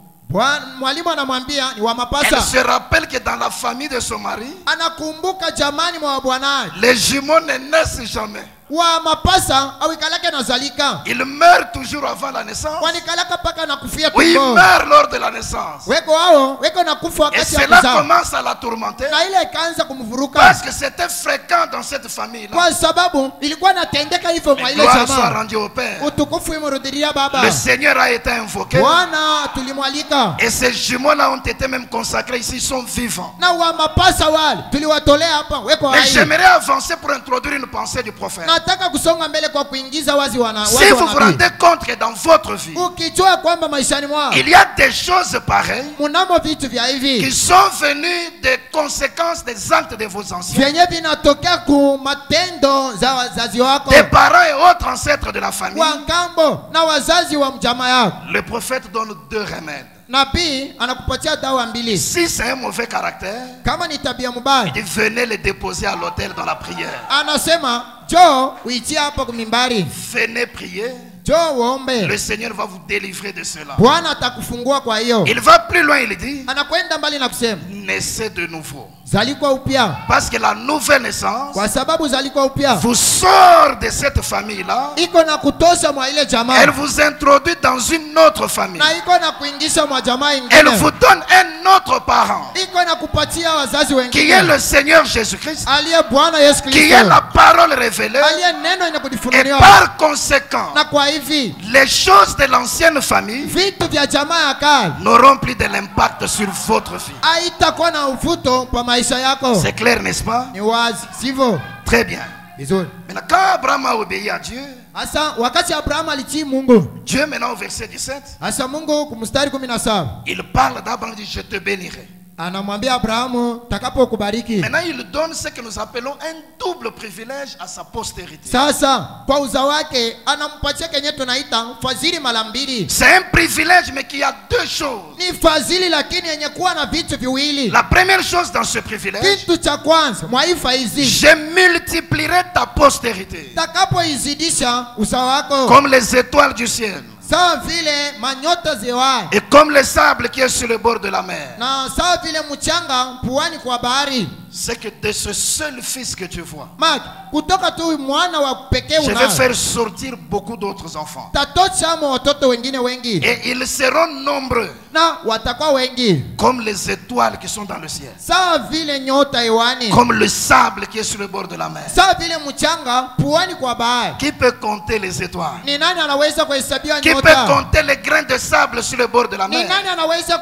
mwalimu anamwambia ni wa Elle mapasa. se rappelle que dans la famille de son mari, Anakumbuka jamani mwa bwana les jumeaux ne naissent jamais. wa mapasa awikalake nazalika. Ils meurent toujours avant la naissance. Wanikalaka paka na kufia Ou ils tumbo. meurent lors de la naissance. Weko hao weko na kufa Et wakati ya cela kuzaa. commence à la tourmenter. Na ile ikaanza kumvuruka Parce que c'était fréquent dans cette famille-là. kwa sababu ilikuwa natendeka hivyo mwa Mais ile gloire soit jamaa. rendue au Père. Utukufu imurudilia baba. Le Seigneur a été invoqué. Bwana tulimwalika Et ces jumeaux-là ont été même consacrés ici, ils sont vivants. na wa mapasa wale tuliwatolea hapa weko Mais hai. j'aimerais avancer pour introduire une pensée du prophète. Nataka kusonga mbele kwa kuingiza wazi wana Si wazi vous vous wanabii. rendez compte que dans votre vie, Ukijua kwamba maishani mwao il y a des choses pareilles munamo vitu vya qui hivi sont venues des conséquences des actes de vos anciens, vyenye vinatokea ku matendo za wazazi wako des parents et autres ancêtres de la famille, wa ngambo na wazazi wa mjamaa yako. le prophète donne 2 remèdes. Nabii anakupatia dawa mbili. Si c'est un mauvais caractère, Kama ni tabia mbaya, il dit venez les déposer à l'autel dans la prière. anasema jo uitie hapo kumimbari, Venez prier, jo uombe, le Seigneur va vous délivrer de cela. Bwana atakufungua. Kwa hiyo Il va plus loin, il dit anakwenda mbali na kusema naissez de nouveau. zalikwa upya, Parce que la nouvelle naissance kwa sababu zalikwa upya vous sort de cette famille-là. iko na kutosha mwa ile Elle jamaa vous introduit dans une autre famille. na iko na kuingisha mwa jamaa Elle ingine, vous donne un autre parent iko na kupatia wazazi qui est wengine le Seigneur Jésus-Christ, aliye Bwana Yesu qui est Kristo, la parole révélée. aliye neno ina Et kujifunuliwa. par conséquent, Na kwa hivi les choses de l'ancienne famille vitu vya jamaa ya kale n'auront plus de l'impact sur votre vie. haitakuwa na uvuto kwa maisha yako. C'est clair, n'est-ce pas? Ni wazi, sivyo? Très bien. Vizuri. Maintenant, quand Abraham a obéi à Dieu, Hasa wakati Abrahamu alitii Mungu, Dieu maintenant au verset 17, hasa Mungu kumstari 17 il parle d'Abraham, il dit je te bénirai. anamwambia Abrahamu, takapokubariki Maintenant, il donne ce que nous appelons un double privilège à sa postérité. sasa, kwa uzao wake anampatia kenye tunaita fadhili mara mbili. C'est un privilège, mais qui a 2 choses. Ni fadhili lakini yenye kuwa na vitu viwili. La première chose dans ce privilège, Kitu cha kwanza mwaifa hizi, je multiplierai ta postérité takapoizidisha uzao wako comme les étoiles du ciel sawa vile manyota ziwani et comme le sable qui est sur le bord de la mer. na sawa vile mchanga puani kwa bahari. C'est que de ce seul fils que tu vois, Maki, kutoka tu mwana wa pekee je vais unao faire sortir beaucoup d'autres enfants. tatosha mo watoto wengine wengi Et ils seront nombreux na watakuwa wengi comme les étoiles qui sont dans le ciel, sawa vile nyota hewani, comme le sable qui est sur le bord de la mer. sawa vile mchanga puani kwa bahari. Qui peut compter les étoiles? Ni nani anaweza kuhesabia Qui peut nyota? compter les grains de sable sur le bord de la Ni mer? nani anaweza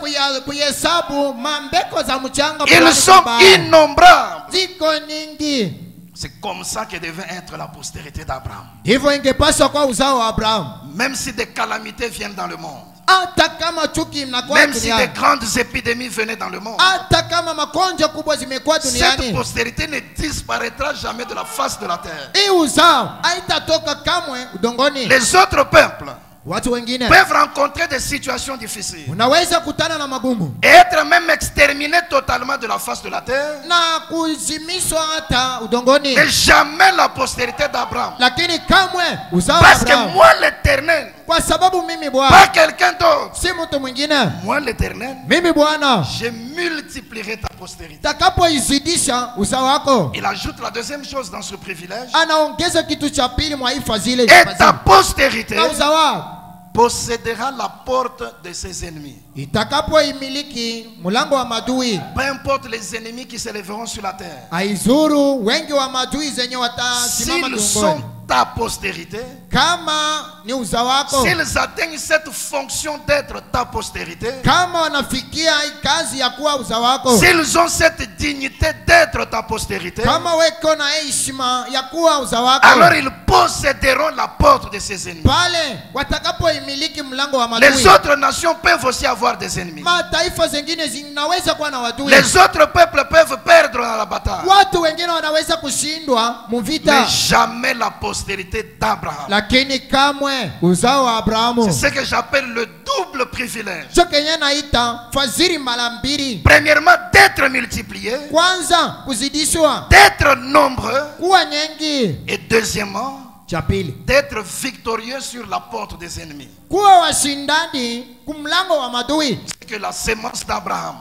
kuhesabu mambeko za mchanga Ils puani kwa sont bahari? innombrables. Ziko nyingi. C'est comme ça que devait être la postérité d'Abraham. Hivyo ingepaswa kwa uzao wa Abrahamu. Même si des calamités viennent dans le monde, Hata kama chuki mnakuwa même si des duniani, grandes épidémies venaient dans le monde, hata kama magonjwa kubwa zimekuwa cette duniani, postérité ne disparaîtra jamais de la face de la terre. hii uzao haitatoka kamwe udongoni. Les autres peuples Watu wengine peuvent rencontrer des situations difficiles unaweza kutana na magumu et être même exterminés totalement de la face de la terre. na kuzimishwa hata udongoni, Mais jamais la postérité d'Abraham. lakini kamwe uzao wa Parce que Abrahamu, moi l'éternel, kwa sababu mimi pas Bwana quelqu'un d'autre, si mtu mwingine, moi l'éternel, mimi Bwana je multiplierai ta postérité. takapoizidisha uzao wako. Il ajoute la deuxième chose dans ce privilège. Anaongeza kitu cha pili mwa hii fadhili, Et ta postérité na uzao wako possédera la porte de ses ennemis. itakapoimiliki mlango wa madui, Peu importe les ennemis qui se lèveront sur la terre. aizuru wengi wa madui zenye watasimama S'ils dungoni. sont ta postérité, kama ni uzao wako, s'ils atteignent cette fonction d'être ta postérité, kama wanafikia hii kazi ya kuwa uzao wako, s'ils ont cette dignité d'être ta postérité, kama weko na heshima ya kuwa uzao wako, alors ils posséderont la porte de ses ennemis. pale watakapoimiliki mlango wa Les maadui. autres nations peuvent aussi avoir des ennemis. Mataifa zingine zinaweza kuwa na wadui. Les autres peuples peuvent perdre dans la bataille. Watu wengine wanaweza kushindwa muvita, Mais jamais la postérité d'Abraham. lakini kamwe uzao wa Abrahamu. C'est ce que j'appelle le double privilège. Cho kenye naita fadhili mara mbili. Premièrement, d'être multiplié, Kwanza kuzidishwa, d'être nombreux, kuwa nyingi. et deuxièmement, Cha pili, d'être victorieux sur la porte des ennemis. kuwa washindani kumlango wa madui. C'est que la sémence d'Abraham,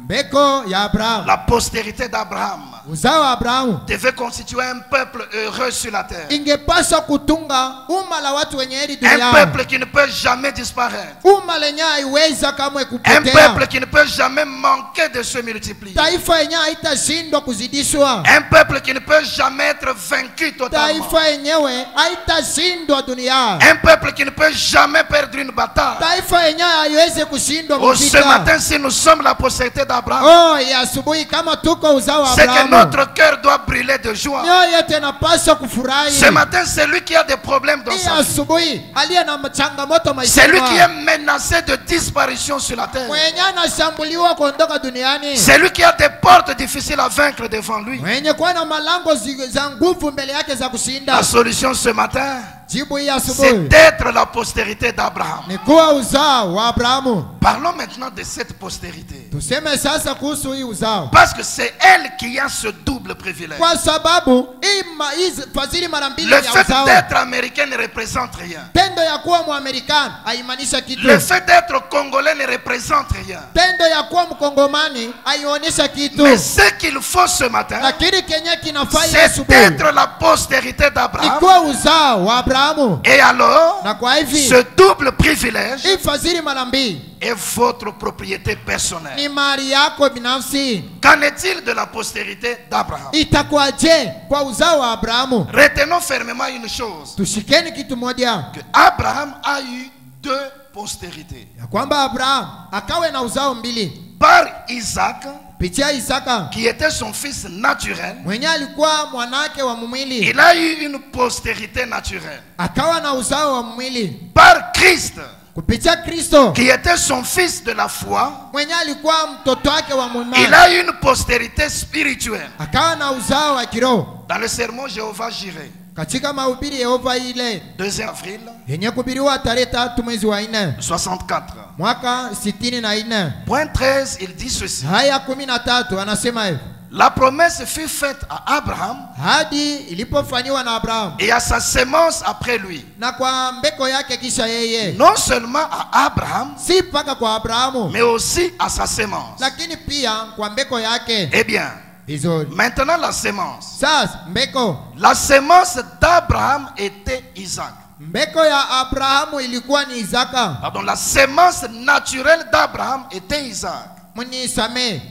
Mbeko ya Abrahamu, la postérité d'Abraham, uzao wa Abrahamu devait constituer un peuple heureux sur la terre. ingepaswa kutunga umma la watu wenye heri Un duniani, peuple qui ne peut jamais disparaître. umma lenye haiweza kamwe Un kupotea, peuple qui ne peut jamais manquer de se multiplier. taifa yenye haitashindwa kuzidishwa, Un peuple qui ne peut jamais être vaincu totalement. taifa yenyewe haitashindwa duniani, Un peuple qui ne peut jamais perdre une bataille. taifa yenyewe haiwezi kushindwa Oh, ce mvita. matin, si nous sommes la postérité d'Abraham, Oh, ya asubuhi kama tuko uzao wa c'est que Abrahamu, notre cœur doit brûler de joie. mioyo yetu inapaswa kufurahi. Ce matin, c'est lui qui a des problèmes dans Hii sa vie. asubuhi aliye na changamoto C'est maishani lui qui est mwake, menacé de disparition sur la terre. mwenye anashambuliwa kuondoka duniani, C'est lui qui a des portes difficiles à vaincre devant lui. mwenye kuwa na malango za nguvu mbele yake za kushinda. La solution ce matin, Jibu hii c'est asubuhi d'être la postérité d'Abraham. ni kuwa uzao wa Abrahamu. Parlons maintenant de cette postérité. Tuseme sasa kuhusu hii uzao, Parce que c'est elle qui a ce double privilège. kwa sababu hii fadhili mara mbili Le ya fait uzao. d'être américain ne représente rien. Tendo ya kuwa Mwamerikani haimanisha kitu. Le fait d'être congolais ne représente rien. Tendo ya kuwa Mkongomani haionesha kitu. Mais ce qu'il faut ce matin, Lakini kenye kinafaa hii c'est asubuhi d'être la postérité ni d'Abraham. kuwa uzao wa Abrahamu. Et alors, Na kwa hivi ce double privilège hii fadhili mara mbili est votre propriété personnelle. ni mali yako binafsi. Qu'en est-il de la postérité d'Abraham? Itakuwaje kwa uzao wa Abrahamu? Retenons fermement une chose, Tushikeni kitu moja, que Abraham a eu deux postérités. ya kwamba Abrahamu akawe na uzao mbili, Par Isaac, pitia Isaka qui était son fils naturel, mwenye alikuwa mwanake wa mwili, il a eu une postérité naturelle. akawa na uzao wa mwili. Par Christ, Kupitia Kristo qui était son fils de la foi, mwenye alikuwa mtoto wake wa il mwimani, a eu une postérité spirituelle. akawa na uzao wa kiroho. Dans le sermon Jéhovah Jireh, Katika mahubiri Yehova ile 2 avril yenye kuhubiriwa tarehe 3 mwezi wa 4 64. mwaka 64, Point 13, il dit ceci. haya 13 anasema hivi: La promesse fut faite à Abraham hadi ilipofanywa na Abrahamu et à sa sémence après lui. na kwa mbeko yake kisha yeye, Non seulement à Abraham, si mpaka kwa Abrahamu, mais aussi à sa sémence. lakini pia kwa mbeko yake. Eh bien, Vizuri. maintenant la sémence. Sasa mbeko, La sémence d'Abraham était Isaac. mbeko ya Abrahamu ilikuwa ni Isaka. Pardon, la sémence naturelle d'Abraham était Isaac. Mnisamee,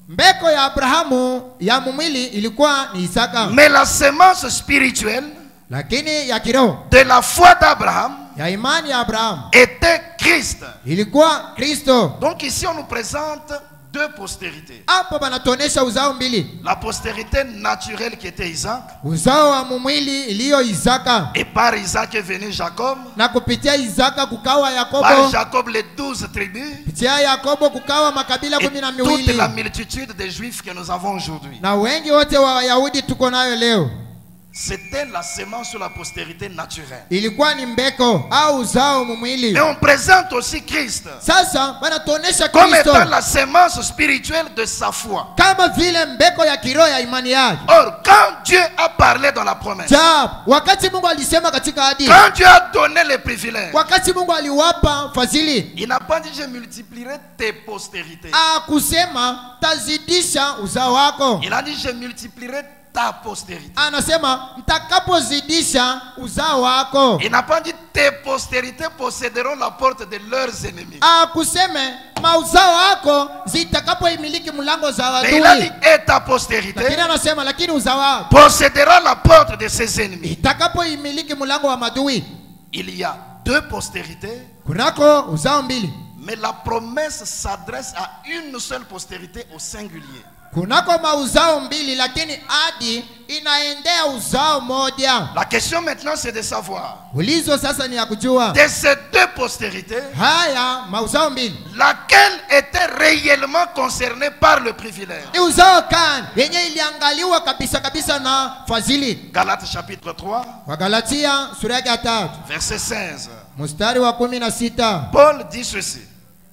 mbeko ya Abrahamu ya mwili ilikuwa ni Isaka, Mais la sémence spirituelle lakini ya kiroho de la foi d'Abraham ya imani ya Abrahamu était Christ. ilikuwa Kristo. Donc ici on nous présente deux postérités. Hapo banatuonesha uzao mbili, La postérité naturelle qui était Isaac, uzao wa mwili iliyo Isaka, et par Isaac est venu Jacob. na kupitia Isaka kukawa Par Yakobo, Jacob les 12 tribus kupitia Yakobo kukawa makabila et 12, toute la multitude des juifs que nous avons aujourd'hui. na wengi wote wa Wayahudi tuko nayo leo. C'était la sémence sur la postérité naturelle. Ilikuwa ni mbeko au uzao mwili. Et on présente aussi Christ Sasa banatuonesha comme Kristo étant la sémence spirituelle de sa foi. kama vile mbeko ya kiroho ya imani yake. Or, quand Dieu a parlé dans la promesse, Wakati Mungu alisema katika ahadi, quand Dieu a donné les privilèges, wakati Mungu aliwapa fadhili, il n'a pas dit je multiplierai tes postérités. akusema tazidisha uzao wako, Il a dit je multiplierai ta postérité. anasema mtakapozidisha uzao wako. Il n'a pas dit tes postérités posséderont la porte de leurs ennemis. Akuseme mauzao wako zitakapoimiliki mlango za Mais il a dit, adui. et ta postérité Lakini anasema lakini uzao wako possédera la porte de ses ennemis. itakapoimiliki mlango wa madui. Il y a deux postérités, Kunako uzao mbili. mais la promesse s'adresse à une seule postérité au singulier. Kunako mauzao mbili lakini adi inaendea uzao moja. La question maintenant c'est de savoir, Ulizo sasa ni ya kujua de ces deux postérités, haya mauzao mbili laquelle était réellement concernée par le privilège. ni uzao gani yenye iliangaliwa kabisa kabisa na fadhili. Galates chapitre 3, Wagalatia sura yake ya 3 verset 16. mstari wa 16. Paul dit ceci.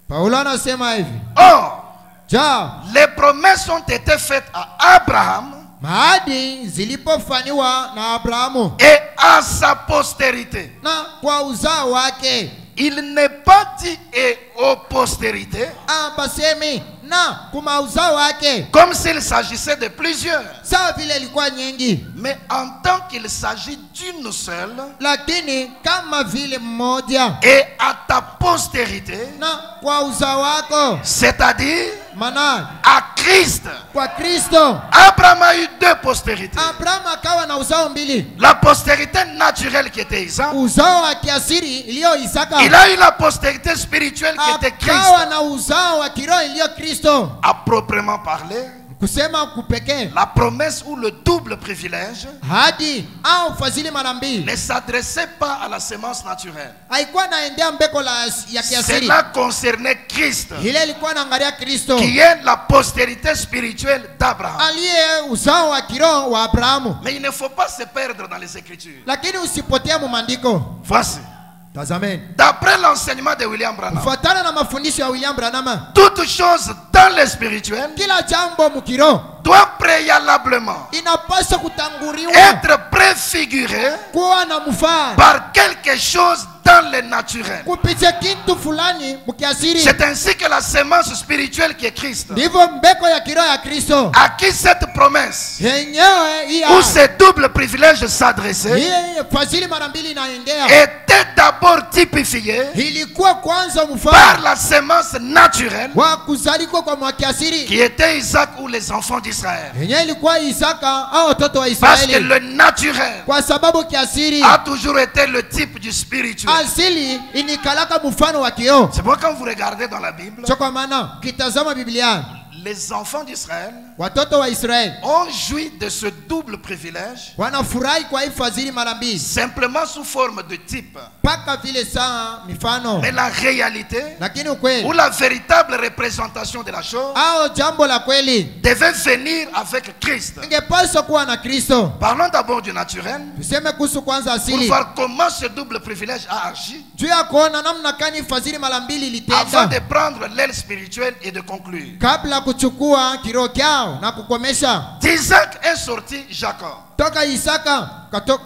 Paulo anasema hivi: Or, ja les promesses ont été faites à Abraham mahadi zilipofanywa na Abrahamu et à sa postérité. na kwa uzao wake, Il n'est pas dit et aux postérités, ambasemi na kuma uzao wake, comme s'il s'agissait de plusieurs. sawa vile ilikuwa nyingi, Mais en tant qu'il s'agit d'une seule, lakini kama vile mmoja, et à ta postérité, na kwa uzao wako, c'est-à-dire maana à Christ. kwa Kristo. Abraham a eu deux postérités. Abrahamu akawa na uzao mbili, La postérité naturelle qui était Isaac, uzao wa kiasiri iliyo Isaka, il a eu la postérité spirituelle qui était Christ. akawa na uzao wa kiroho iliyo Kristo. À proprement parler, Kusema kupekee, la promesse ou le double privilège hadi au fadhili mara mbili ne s'adressait pas à la sémence naturelle. haikuwa naendea mbeko ya kiasiri, Cela concernait Christ, ile ilikuwa naangalia Kristo qui est la postérité spirituelle d'Abraham. aliye uzao wa kiroho wa Abrahamu. Mais il ne faut pas se perdre dans les Écritures. Lakini usipotea mu maandiko. Voici. Tazameni, D'après l'enseignement de William Branham, kufuatana na mafundisho ya William Branham, toute chose dans le spirituel kila jambo mkiroho doit préalablement inapaswa kutanguriwa être préfiguré kuwa na mfano par quelque chose dans le naturel. kupitia kitu fulani mkiasiri. C'est ainsi que la sémence spirituelle qui est Christ, Ndivyo mbeko ya kiroho ya Kristo à qui cette promesse yenyewe hii ou ces doubles privilèges s'adressaient, hii fadhili mara mbili inaendea, était d'abord typifiée ilikuwa kwanza par mfano la sémence naturelle wa kuzalikwa kwa mwakiasiri qui était Isaac ou les enfants d'Israël. yenyewe ilikuwa Isaka au watoto wa Parce que Israeli, le naturel kwa sababu kiasiri a toujours été le type du spirituel. asili inikalaka mfano wa kioo. C'est pourquoi quand vous regardez dans la Bible, Cho kwa maana kitazama Biblia, les enfants d'Israël watoto wa Israeli ont joui de ce double privilège wanafurahi kwa hii fadhili mara mbili, simplement sous forme de type. mpaka vile saa mifano, Mais la réalité lakini ou ukweli la véritable représentation de la chose au jambo la kweli devait venir avec Christ. ingepaswa kuwa na Kristo. Parlons d'abord du naturel Tuseme kuhusu kwanza pour asili, voir comment ce double privilège a agi juu ya kuona namna kani fadhili mara mbili avant de ilitenda prendre l'aile spirituelle et de conclure. kabla kuchukua kiroho kyao na kukomesha. D'Isaac est sorti Jacob. Toka Isaka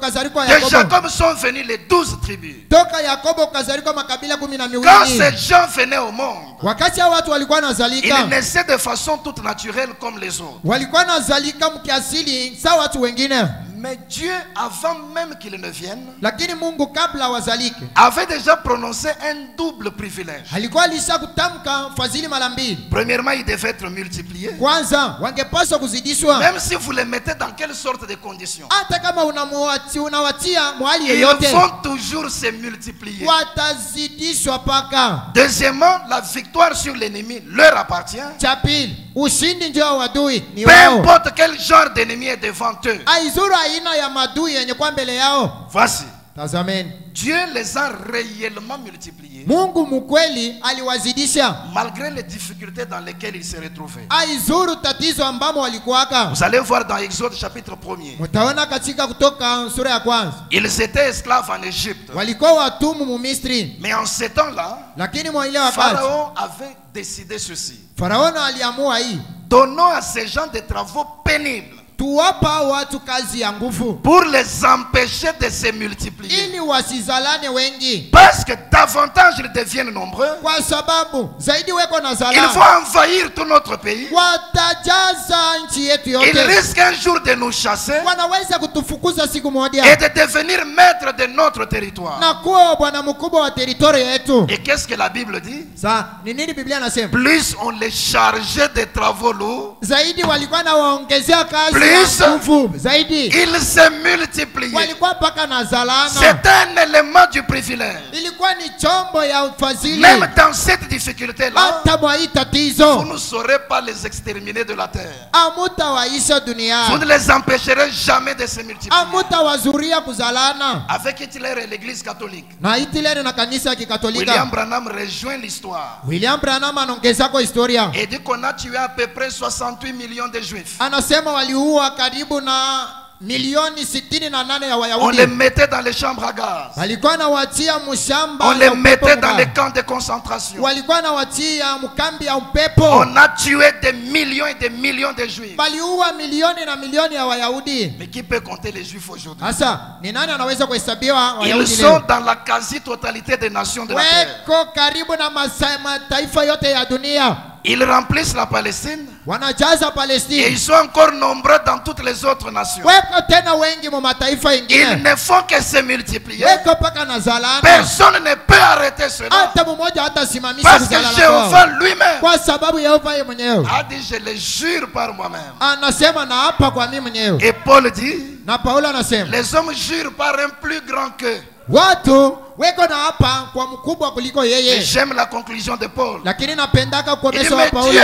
kazalikwa De Yakobo, Jacob sont venues les 12 tribus. toka Yakobo kazalikwa makabila 12. Quand ces gens venaient au monde, Wakati hao watu walikuwa ils nazalika, naissaient de façon toute naturelle comme les autres. walikuwa nazalika mkiasili sawa watu wengine, Mais Dieu, avant même qu'il ne vienne, lakini Mungu kabla wazalike avait déjà prononcé un double privilège. alikuwa alisha kutamka fadhili mara mbili. Premièrement, il devait être multiplié. Kwanza wangepaswa kuzidishwa, Même si vous les mettez dans quelle sorte de conditions, hata kama unawatia mwali ils yeyote vont toujours se multiplier. watazidishwa paka. Deuxièmement, la victoire sur l'ennemi leur appartient. Cha pili, ushindi ndio wa adui ni Peu wao, importe quel genre d'ennemi est devant eux. aizuru aina ya madui yenye kwa mbele yao. Voici. Tazameni, Dieu les a réellement multipliés Mungu mkweli aliwazidisha malgré les difficultés dans lesquelles ils se retrouvaient. aizuru tatizo ambamo walikuwaka. Vous allez voir dans Exode chapitre 1er. Mutaona katika Kutoka sura ya kwanza, Ils étaient esclaves en Égypte. walikuwa watumwa mu Misri, Mais en ces temps-là, lakini mwa ile wakati Pharaon avait décidé ceci. Faraona aliamua hii, Donnons à ces gens des travaux pénibles. tuwapa watu kazi ya nguvu pour les empêcher de se multiplier. ili wasizalane wengi, Parce que davantage ils deviennent nombreux, kwa sababu zaidi weko na ils zalana vont envahir tout notre pays. watajaza nchi yetu Ils yote, risquent un jour de nous chasser wanaweza kutufukuza siku moja et de devenir maîtres de notre territoire. na kuwa bwana mkubwa wa teritori yetu. Et qu'est-ce que la Bible dit? Sa ni nini Biblia nasema? Plus on les chargeait de travaux lourds, Zaidi walikuwa na waongezea kazi Please. ya nguvu zaidi, ils se multipliaient. walikuwa paka na zalana. C'est un élément du privilège. Ilikuwa ni chombo ya ufadhili. Même dans cette difficulté-là, Hata mwa hii vous tatizo ne saurez pas les exterminer de la terre. amutawaisha Vous duniani, ne les empêcherez jamais de se multiplier. amutawazuria kuzalana. Avec Hitler et l'église catholique, Na Hitler na kanisa ya William Kikatolika, Branham rejoint l'histoire William Branham anaongezako historia, et dit qu'on a tué à peu près 68 millions de juifs. anasema waliua karibu na milioni 68 ya On les Wayahudi. mettait dans les chambres à gaz. Walikuwa na watia mshamba, On les mettait dans les camps de concentration. walikuwa na watia mkambi ya upepo. On a tué des millions et des millions de juifs. Waliua milioni na milioni ya Wayahudi. Mais qui peut compter les juifs aujourd'hui? Sasa ni nani anaweza kuhesabiwa Ils Wayahudi sont leo? dans la quasi-totalité des nations de la terre. Weko karibu na mataifa yote ya dunia, Ils remplissent la Palestine wanajaza et Palestine. ils sont encore nombreux dans toutes les autres nations. Weko tena wengi mu mataifa Ils ingine, ne font que se multiplier. weko paka na zalana. Personne ne peut arrêter cela. Hata mmoja hata simamisha Parce que kuzalana Jéhovah kwao, lui-même kwa sababu Yehova yeye mwenyewe a dit, je le jure par moi-même. anasema na hapa kwa mimi mwenyewe. Et Paul dit, Na Paulo anasema les hommes jurent par un plus grand qu'eux. watu weko na hapa kwa mkubwa kuliko Et yeye, j'aime la conclusion de Paul. lakini napendaka kuomesha Ili wa Paulo. Dieu.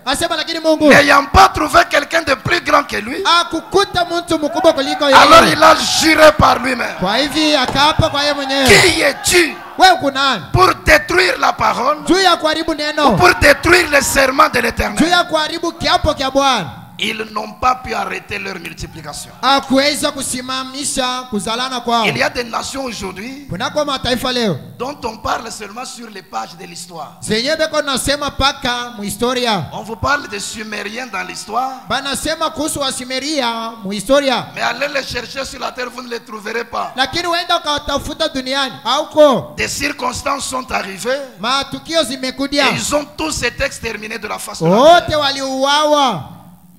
Asema lakini Mungu N'ayant pas trouvé quelqu'un de plus grand que lui, akukuta mtu mkubwa kuliko alors yeye, il a juré par lui-même. kwa hivi akaapa kwa yeye mwenyewe. Qui es-tu Wewe kunani pour détruire la parole, juu ya kuharibu ou neno, pour détruire le serment de juu l'Éternel? ya kuharibu kiapo kya Bwana? Ils n'ont pas pu arrêter leur multiplication. Hakuweza kusimamisha kuzalana kwao. Il y a des nations aujourd'hui Kunako mataifa leo dont on parle seulement sur les pages de l'histoire. zenye beko nasema paka muhistoria, On vous parle des Sumériens dans l'histoire, banasema kuhusu Wasimeria muhistoria, mais allez les chercher sur la terre, vous ne les trouverez pas. lakini uenda ukawatafuta duniani hauko. Des circonstances sont arrivées Matukio zimekudia, et ils ont tous été exterminés de la face de la wote terre. waliuawa,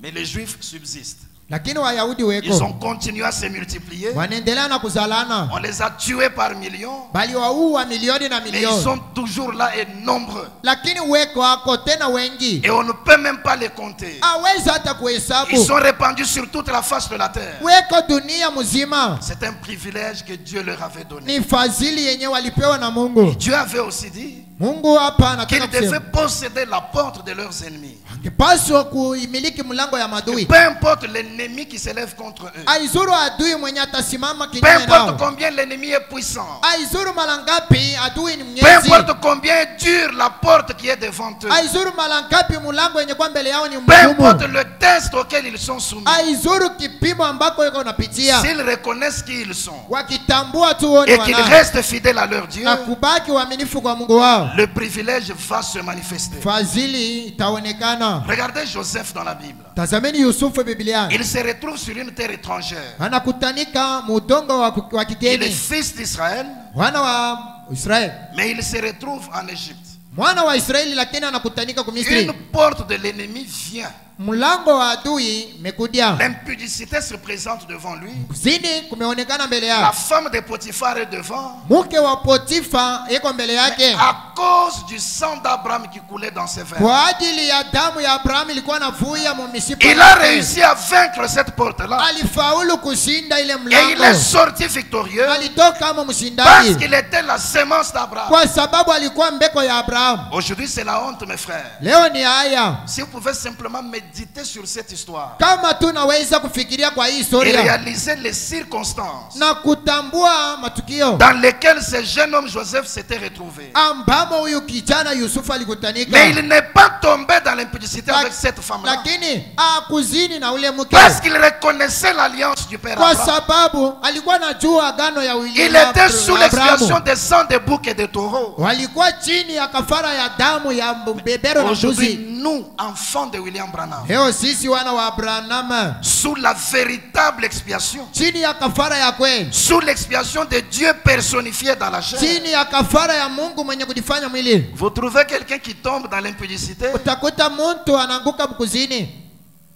Mais les Juifs subsistent. lakini Wayahudi Ils weko ont continué à se multiplier. wanaendelea na kuzalana, On les a tués par millions, bali waua milioni na mais ils milioni, sont toujours là et nombreux. lakini weko wako tena wengi, Et on ne peut même pas les compter. hawezi hata Ils kuhesabu. sont répandus sur toute la face de la terre. Weko dunia mzima, C'est un privilège que Dieu leur avait donné. ni fadhili yenye walipewa na Mungu. Dieu avait aussi dit Mungu hapa anataka qu'ils devaient kusema posséder la porte de leurs ennemis. angepaswa kuimiliki mlango ya madui. Peu importe l'ennemi qui s'élève contre eux. Aizuru adui mwenye atasimama Peu kinyume importe nao. combien l'ennemi est puissant. Aizuru mara ngapi adui ni Peu mnyezi. importe combien est dure la porte qui est devant eux. Aizuru mara ngapi mlango yenye kwa mbele yao ni Peu importe mgumu. le test auquel ils sont soumis. Aizuru kipimo ambako iko napitia. S'ils reconnaissent qui ils sont Wakitambua tu wote et qu'ils wana restent fidèles à leur Dieu, na kubaki waaminifu kwa Mungu wao, le privilège va se manifester. fadhili itaonekana. Regardez Joseph dans la Bible. Tazameni Yusufu Biblia, Il se retrouve sur une terre étrangère. anakutanika mudongo wa Il est kigeni, fils d'Israël, wana wa Israeli, mais il se retrouve en Égypte. mwana wa Israeli, lakini anakutanika ku Misri. Une porte de l'ennemi vient. Mlango wa adui mekudia, L'impudicité se présente devant lui. zini kumeonekana mbele La yake, femme de Potiphar est devant. mke wa Potifa iko mbele yake. À cause du sang d'Abraham qui coulait dans ses veines, Kwa ajili ya damu ya Abrahamu ilikuwa navuja mu mishipa il a yake. réussi à vaincre cette porte-là. Alifaulu kushinda ile Et il est mlango, sorti victorieux alitoka kama parce mshindaji qu'il était la sémence d'Abraham. kwa sababu alikuwa mbeko ya Abrahamu. Aujourd'hui, c'est la honte, mes frères. Leo ni haya, Si vous pouvez simplement méditer sur cette histoire kama tunaweza kufikiria kwa hii et historia réaliser les circonstances na kutambua matukio dans lesquelles ce jeune homme Joseph s'était retrouvé. ambamo huyu kijana Yusufu alikutanika, Mais il n'est pas tombé dans l'impudicité avec cette femme-là lakini akuzini na ule mke parce qu'il reconnaissait l'alliance du père kwa Abraham. sababu alikuwa najua agano ya Il était sous l'expiation des sangs de boucs et de taureaux. walikuwa chini ya kafara ya damu ya beberu na Aujourd'hui, mbuzi. nous, enfants de William Branham, leo sisi wana wa Branham sous la véritable expiation, chini ya kafara ya kweli, sous l'expiation de Dieu personnifié dans la chair, chini ya kafara ya Mungu mwenye kujifanya mwili, vous trouvez quelqu'un qui tombe dans l'impudicité, utakuta mtu anaanguka mkuzini,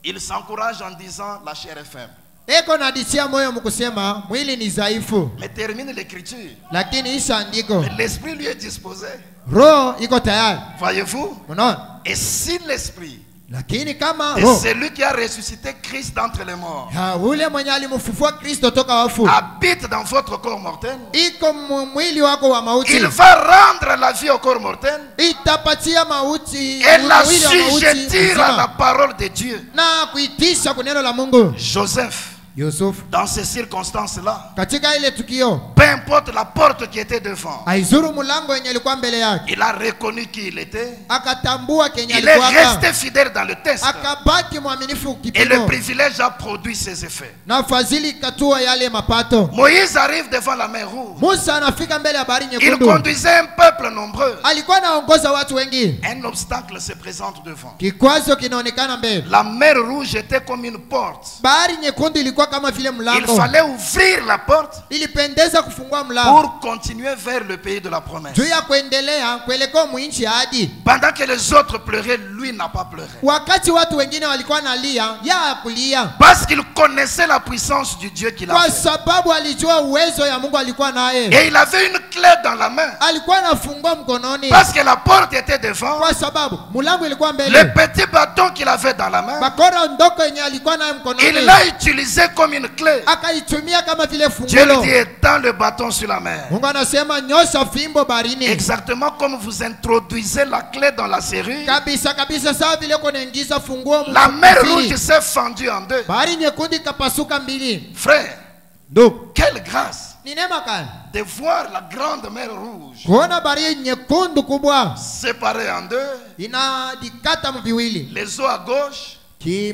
il s'encourage en disant la chair est faible. eko nadisia moyo mkusema mwili ni dhaifu, Mais termine l'écriture. lakini isha andiko Mais l'esprit lui est disposé. roho iko tayari. Voyez-vous? Unaona, Et si l'esprit lakini kama de roho celui qui a ressuscité Christ d'entre les morts ya ule mwenye alimfufua Kristo toka wafu habite dans votre corps mortel, iko mwili wako wa mauti, il va rendre la vie au corps mortel itapatia mauti et la mwili wa mauti sujettir à la uzima, parole de Dieu. na kuitisha kwa neno la Mungu. Joseph, Yusufu dans ces circonstances-là, katika ile tukio peu importe la porte qui était devant, aizuru mlango yenye ilikuwa mbele yake, il a reconnu qui il était. akatambua kenye Il est alikuwa, resté fidèle dans le test. akabaki mwaminifu Et le kipimo, privilège a produit ses effets. na fadhili katua yale mapato. Moïse arrive devant la mer Rouge. Musa anafika mbele ya bahari Il nyekundu, conduisait un peuple nombreux. alikuwa anaongoza watu wengi, Un obstacle se présente devant. kikwazo kinaonekana mbele. La mer Rouge était comme une porte. Bahari nyekundu ilikuwa kama vile Il mlango, fallait ouvrir la porte ilipendeza kufungua mlango pour continuer vers le pays de la promesse. juu ya kuendelea kuelekea mwinchi ya ahadi. Pendant que les autres pleuraient, lui n'a pas pleuré. Wakati watu wengine walikuwa nalia, ya kulia, Parce qu'il connaissait la puissance du Dieu qu'il a kwa fait. sababu alijua uwezo ya Mungu alikuwa naye, Et il avait une clé dans la main. alikuwa anafungua mkononi, Parce que la porte était devant. kwa sababu mlango ilikuwa Le mbele. petit bâton qu'il avait dans la main, Bakora ndoko yenye alikuwa naye il mkononi l'a utilisé comme une clé. akaitumia kama vile Dieu lui fungulo. dit, étends le bâton sur la mer. Mungu anasema nyosha fimbo barini, Exactement comme vous introduisez la clé dans la serrure, kabisa kabisa, sawa vile kunaingiza funguo la mer mfiri. rouge s'est fendue en deux. Bahari nyekundu ikapasuka mbili. Frère, Ndugu, quelle grâce ni neema kali de voir la grande mer rouge kuona bahari nyekundu kubwa séparée en deux, inajikata viwili, les eaux à gauche,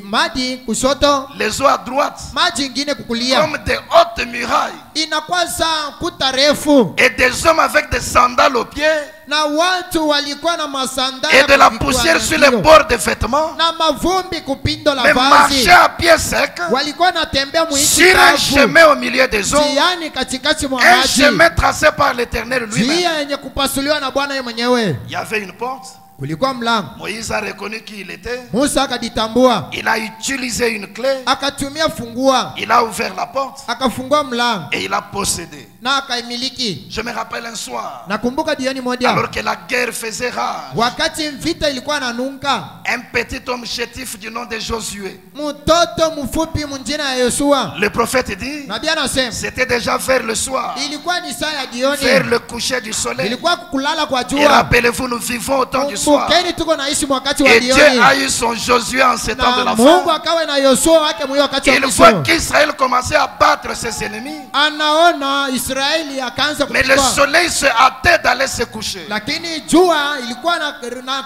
maji kushoto, les eaux à droite, maji ingine kukulia, comme des hautes murailles, inakuwa saa kuta refu, et des hommes avec des sandales aux pieds, na watu walikuwa na masandala et de la kwa poussière sur ndio, les bords des vêtements, na mavumbi kupindo la mais vazi, marchaient à pied sec walikuwa natembea mwinchi sur un kavu, chemin au milieu des eaux, njiani katikati mwa un maji, chemin tracé par l'Éternel lui-même. njia yenye kupasuliwa na Bwana yeye mwenyewe. Il y avait une porte. Kulikuwa mlango, Moïse a reconnu qui il était. Musa akajitambua, Il a utilisé une clé. akatumia fungua, Il a ouvert la porte akafungua mlango et il a possédé. na akaimiliki. Je me rappelle un soir, Nakumbuka jioni moja, alors que la guerre faisait rage, wakati vita ilikuwa nanunka, un petit homme chétif du nom de Josué. mtoto mfupi mjina ya Yoshua, Le prophète dit, nabii anasema c'était déjà vers le soir, ilikuwa ni saa ya jioni, vers le coucher du soleil. ilikuwa kulala kwa Et jua. rappelez-vous, nous vivons au temps du soir. Kumbukeni tuko naishi wakati wa Et Dieu jioni, a eu son Josué en ces temps de na la Mungu fin. akawa na Yoshua wake mwenyewe wakati wa Il voit mwisho. qu'Israël commençait à battre ses ennemis. Anaona Israeli akaanza Mais le kupigwa, soleil se hâtait d'aller se coucher. lakini jua ilikuwa na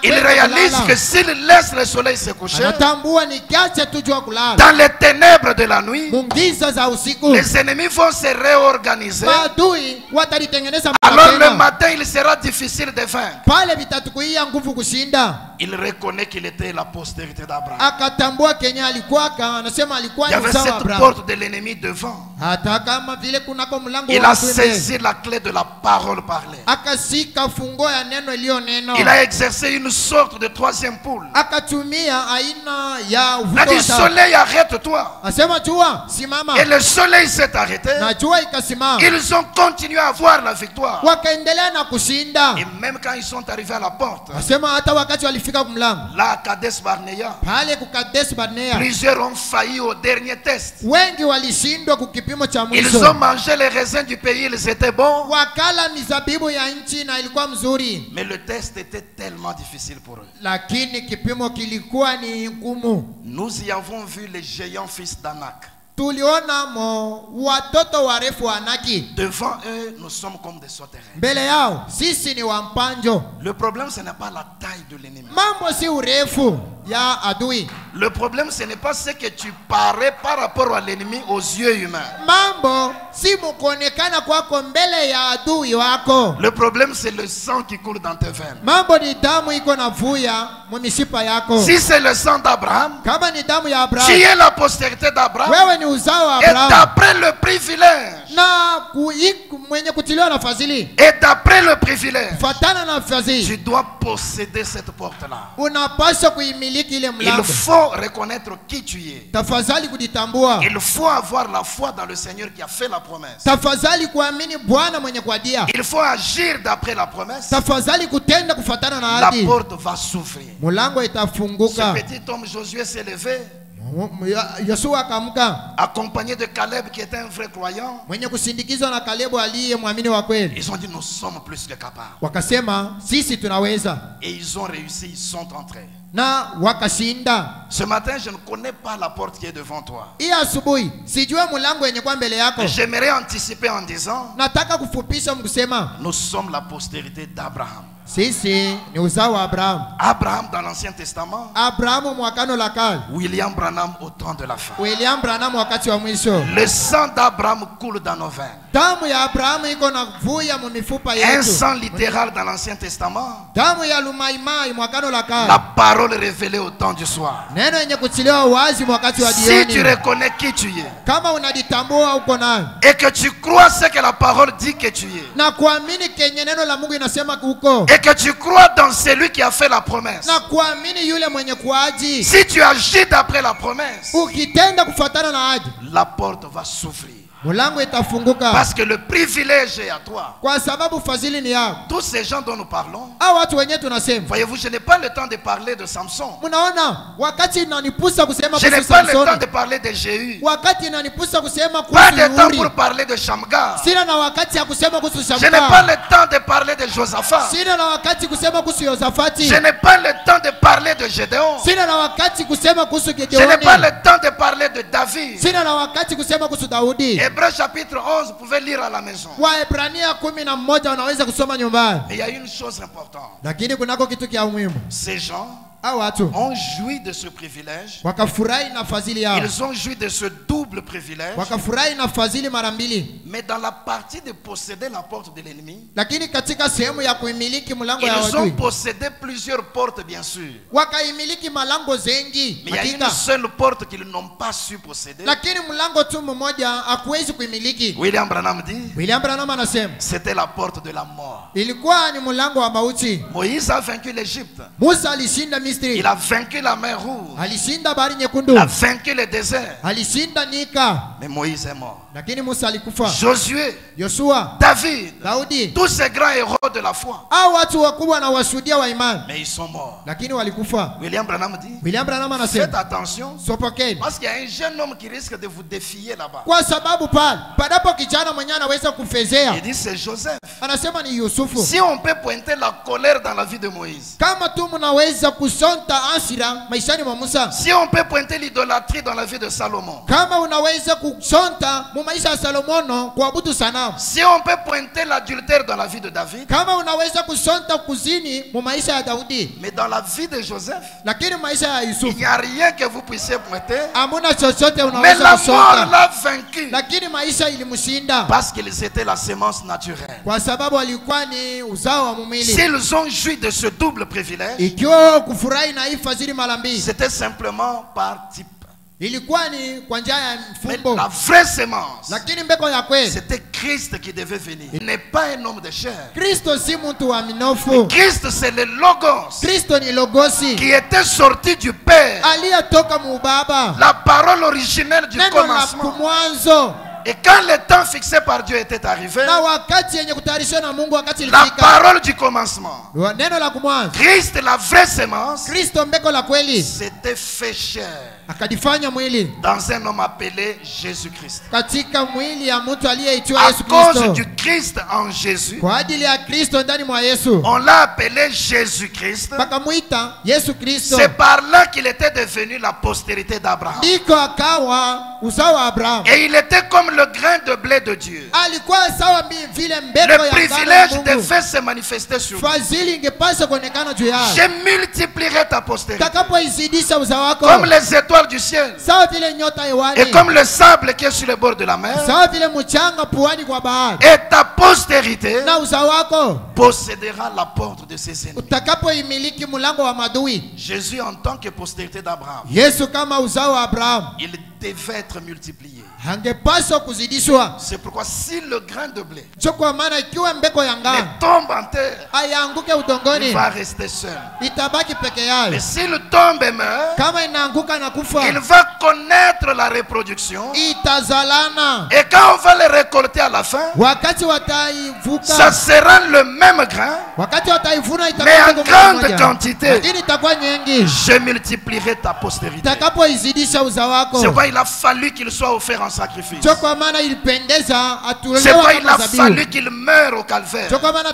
Il kwenda réalise kulala. que s'il laisse le soleil se coucher, Anatambua ni kiache tu jua kulala, dans les ténèbres de la nuit, mungiza za usiku les ennemis vont se réorganiser. maadui watalitengeneza Alors le mapema. matin, il sera difficile de vaincre. Pale vitatukuia nguvu kushinda. Il reconnaît qu'il était la postérité d'Abraham. Akatambua Kenya alikuwa anasema alikuwa Il y ni avait uzao wa cette Abraham. porte de l'ennemi devant. Hata kama vile kunako mlango Il wa a watu mbele. saisi la clé de la parole parlée. Akashika fungo ya neno iliyo neno. Il a exercé une sorte de troisième poule. Akatumia aina ya Il a uvuto dit, wa taa. soleil, arrête-toi. Asema jua simama, Et le soleil s'est arrêté. na jua ikasimama. Ils ont continué à voir la victoire. Wakaendelea na kushinda. Et même quand ils sont arrivés à la porte, Asema hata wakati walifika kumlango là à Kadesh Barnea, pale kukades Barnea, plusieurs ont failli au dernier test. wengi walishindwa kukipimo cha Ils mwisho. ont mangé les raisins du pays, ils étaient bons. Wakala mizabibu ya nchi na ilikuwa mzuri, Mais le test était tellement difficile pour eux. lakini kipimo kilikuwa ni ngumu. Nous y avons vu les géants fils d'Anak. Tuliona mo watoto warefu wa Anaki, Devant eux, nous sommes comme des sauterelles. mbele yao sisi ni wampanjo. Le problème, ce n'est pas la taille de l'ennemi. Mambo si urefu ya adui, Le problème, ce n'est pas ce que tu parais par rapport à l'ennemi aux yeux humains. mambo si mukuonekana kwako mbele ya adui wako. Le problème, c'est le sang qui coule dans tes veines. Mambo ni damu iko navuya mu mishipa yako. Si c'est le sang d'Abraham, Kama ni damu ya tu Abrahamu, es la postérité d'Abraham. wewe ni uzao wa Et Abrahamu, d'après le privilège, na mwenye kutiliwa na fadhili, et d'après le privilège, fatana na tu fadhili, dois posséder cette porte-là. unapaswa kuimiliki ile Il mlango. faut reconnaître qui tu es. Tafadhali kujitambua, Il faut avoir la foi dans le Seigneur qui a fait la promesse. tafadhali kuamini Bwana mwenye kuadia, Il faut agir d'après la promesse. tafadhali kutenda kufatana na La ahadi, porte va s'ouvrir. mulango Ce itafunguka. petit homme Josué s'est levé, Yoshua akaamka, accompagné de Caleb qui était un vrai croyant. mwenye kusindikizwa na Kalebu aliye mwamini wa kweli. Ils ont dit nous sommes plus que capables. Wakasema sisi tunaweza, Et ils ont réussi, ils sont entrés. na wakashinda. Ce matin, je ne connais pas la porte qui est devant toi. Hii asubuhi sijua mulango yenye kwa mbele yako. J'aimerais anticiper en disant Nataka kufupisha mkusema nous sommes la postérité d'Abraham. sisi ni uzao wa Abrahamu. Abraham dans l'Ancien Testament, Abrahamu mwakano la kale, William Branham au temps de la fin. William Branham wakati wa mwisho. Le sang d'Abraham coule dans nos veines. Damu ya Abrahamu iko na vuya mu mifupa Un yetu. sang littéral dans l'Ancien Testament. Damu ya lumaimai mwakano la La kale, parole révélée au temps du soir. neno yenye kuchiliwa wazi wakati wa Si tu jioni. reconnais qui tu es Kama unajitambua uko nayo et que tu crois ce que la parole dit que tu es na kuamini kenye neno la Mungu inasema uko, et que tu crois dans celui qui a fait la promesse, na kuamini yule mwenye kuaji, si tu agis d'après la promesse, ukitenda kufuatana na ahadi, la porte va s'ouvrir. mulango itafunguka, Parce que le privilège est à toi. kwa sababu fadhili ni yako. Tous ces gens dont nous parlons, Hao watu wenyewe tunasema, voyez-vous, je n'ai pas le temps de parler de Samson. mnaona wakati inanipusa kusema Je n'ai kuhusu pas le temps Samsoni, de parler de Jéhu. wakati inanipusa kusema Pas de temps kuhusu pour Yuri, parler de Shamgar. sina na wakati ya kusema kuhusu Je n'ai pas Shamgar, le temps de parler de Josaphat. sina na wakati kusema kuhusu Yosafati, Je n'ai pas le temps de parler de Gédéon. sina na wakati kusema kuhusu Je n'ai pas Gideoni, le temps de parler de David. sina na wakati kusema kuhusu Daudi. Hébreux chapitre 11, vous pouvez lire à la maison. Waebrania 11 wanaweza kusoma nyumbani, Mais il y a une chose importante. lakini kunako kitu kia muhimu. Ces gens Hao watu ont joui de ce privilège. wakafurahi na fadhili yao, Ils ont joui de ce double privilège. wakafurahi na fadhili mara mbili, Mais dans la partie de posséder la porte de l'ennemi, lakini katika sehemu ya kuimiliki mlango ya ils ont adui possédé plusieurs portes, bien sûr. wakaimiliki malango zengi Mais il y a une hakika, seule porte qu'ils n'ont pas su posséder. lakini mlango tu mmoja hakuwezi kuimiliki. William Branham dit, William Branham anasema c'était la porte de la mort. ilikuwa ni mlango wa mauti. Moïse a vaincu l'Égypte. Musa alishinda Misri, Il a vaincu la mer Rouge. alishinda bahari Il nyekundu, a vaincu le désert. alishinda nyika, Mais Moïse est mort. lakini Musa alikufa. Josué, Yoshua, David, Daudi, tous ces grands héros de la foi. hao watu wakubwa na washuhudia wa imani, Mais ils sont morts. lakini walikufa. William Branham dit, William Branham faites anasema attention. sopokeni, Parce qu'il y a un jeune homme qui risque de vous défier là-bas. kwa sababu pale padapo kijana mwenyewe anaweza Il kufezea. dit, c'est Joseph. Anasema ni Yusufu. Si on peut pointer la colère dans la vie de Moïse, Kama tu mnaweza kusonta hasira maishani mwa Musa, si on peut pointer l'idolâtrie dans la vie de Salomon, kama unaweza kusonta mu maisha ya Salomono kuabudu sanamu, si on peut pointer l'adultère dans la vie de David, kama unaweza kusonta kuzini mu maisha ya Daudi, mais dans la vie de Joseph, lakini maisha ya il Yusufu n'y a rien que vous puissiez pointer. hamuna chochote Mais unaweza la mort kusonta, l'a vaincu. lakini maisha ilimshinda Parce qu'ils étaient la sémence naturelle. kwa sababu alikuwa ni uzao wa mumili. S'ils ont joui de ce double privilège, Ikiwa kufurahi na hii fadhili mara mbili, c'était simplement par type. ilikuwa ni kwa njia ya Mais mfumbo, la vraie sémence, lakini mbeko ya kweli, c'était Christ qui devait venir. Il n'est pas un homme de chair. Kristo si mtu wa minofu. Christ, c'est le Logos Kristo ni logosi qui était sorti du Père. aliyetoka muubaba, La parole originelle du neno la commencement. kumwanzo, Et quand le temps fixé par Dieu était arrivé, na wakati yenye kutayarishwa na Mungu, wakati la ilifika, parole du commencement, neno la kumwanzo, Christ, la vraie sémence, Kristo mbeko la kweli, s'était fait chair akajifanya mwili dans un homme appelé Jésus-Christ. katika mwili ya mtu aliyeitwa À Yesu cause Kristo. du Christ en Jésus, Kwa ajili ya Kristo ndani mwa Yesu on l'a appelé Jésus-Christ. pakamwita Yesu Kristo, C'est par là qu'il était devenu la postérité d'Abraham. ndiko akawa uzao wa Abrahamu, Et il était comme le grain de blé de Dieu, alikuwa sawa vile mbeko le ya ngano ya privilège Mungu. devait se manifester sur lui. Fadhili ingepaswa kuonekana juu yao. Je multiplierai ta postérité Takapoizidisha uzao wako comme les étoiles du ciel sawa vile nyota hewani, et comme le sable qui est sur les bords de la mer. sawa vile mchanga puani kwa bahari. Et ta postérité Na uzao wako possédera la porte de ses ennemis. utakapoimiliki mlango wa madui. Jésus en tant que postérité d'Abraham, Yesu kama uzao wa Abrahamu il devait être multiplié. hangepaswa kuzidishwa. C'est pourquoi si le grain de blé Cho kwa maana ikiwa mbeko ya ngano ne tombe en terre, aianguke il udongoni, va rester seul. itabaki peke yake. Mais s'il tombe et meurt, Kama inaanguka na kufa, il va connaître la reproduction. itazalana. Et quand on va les récolter à la fin, Wakati ça wataivuka, sera le même grain, wakati wataivuna mais itakuwa en mbegu grande moja, quantité. lakini itakuwa nyingi. Je multiplierai ta postérité. Takapoizidisha uzao wako. C'est pourquoi il a fallu qu'il soit offert en sacrifice. Cho kwa maana ilipendeza C'est atolewe pourquoi il kama a zabihu. fallu qu'il meure au calvaire. Cho kwa maana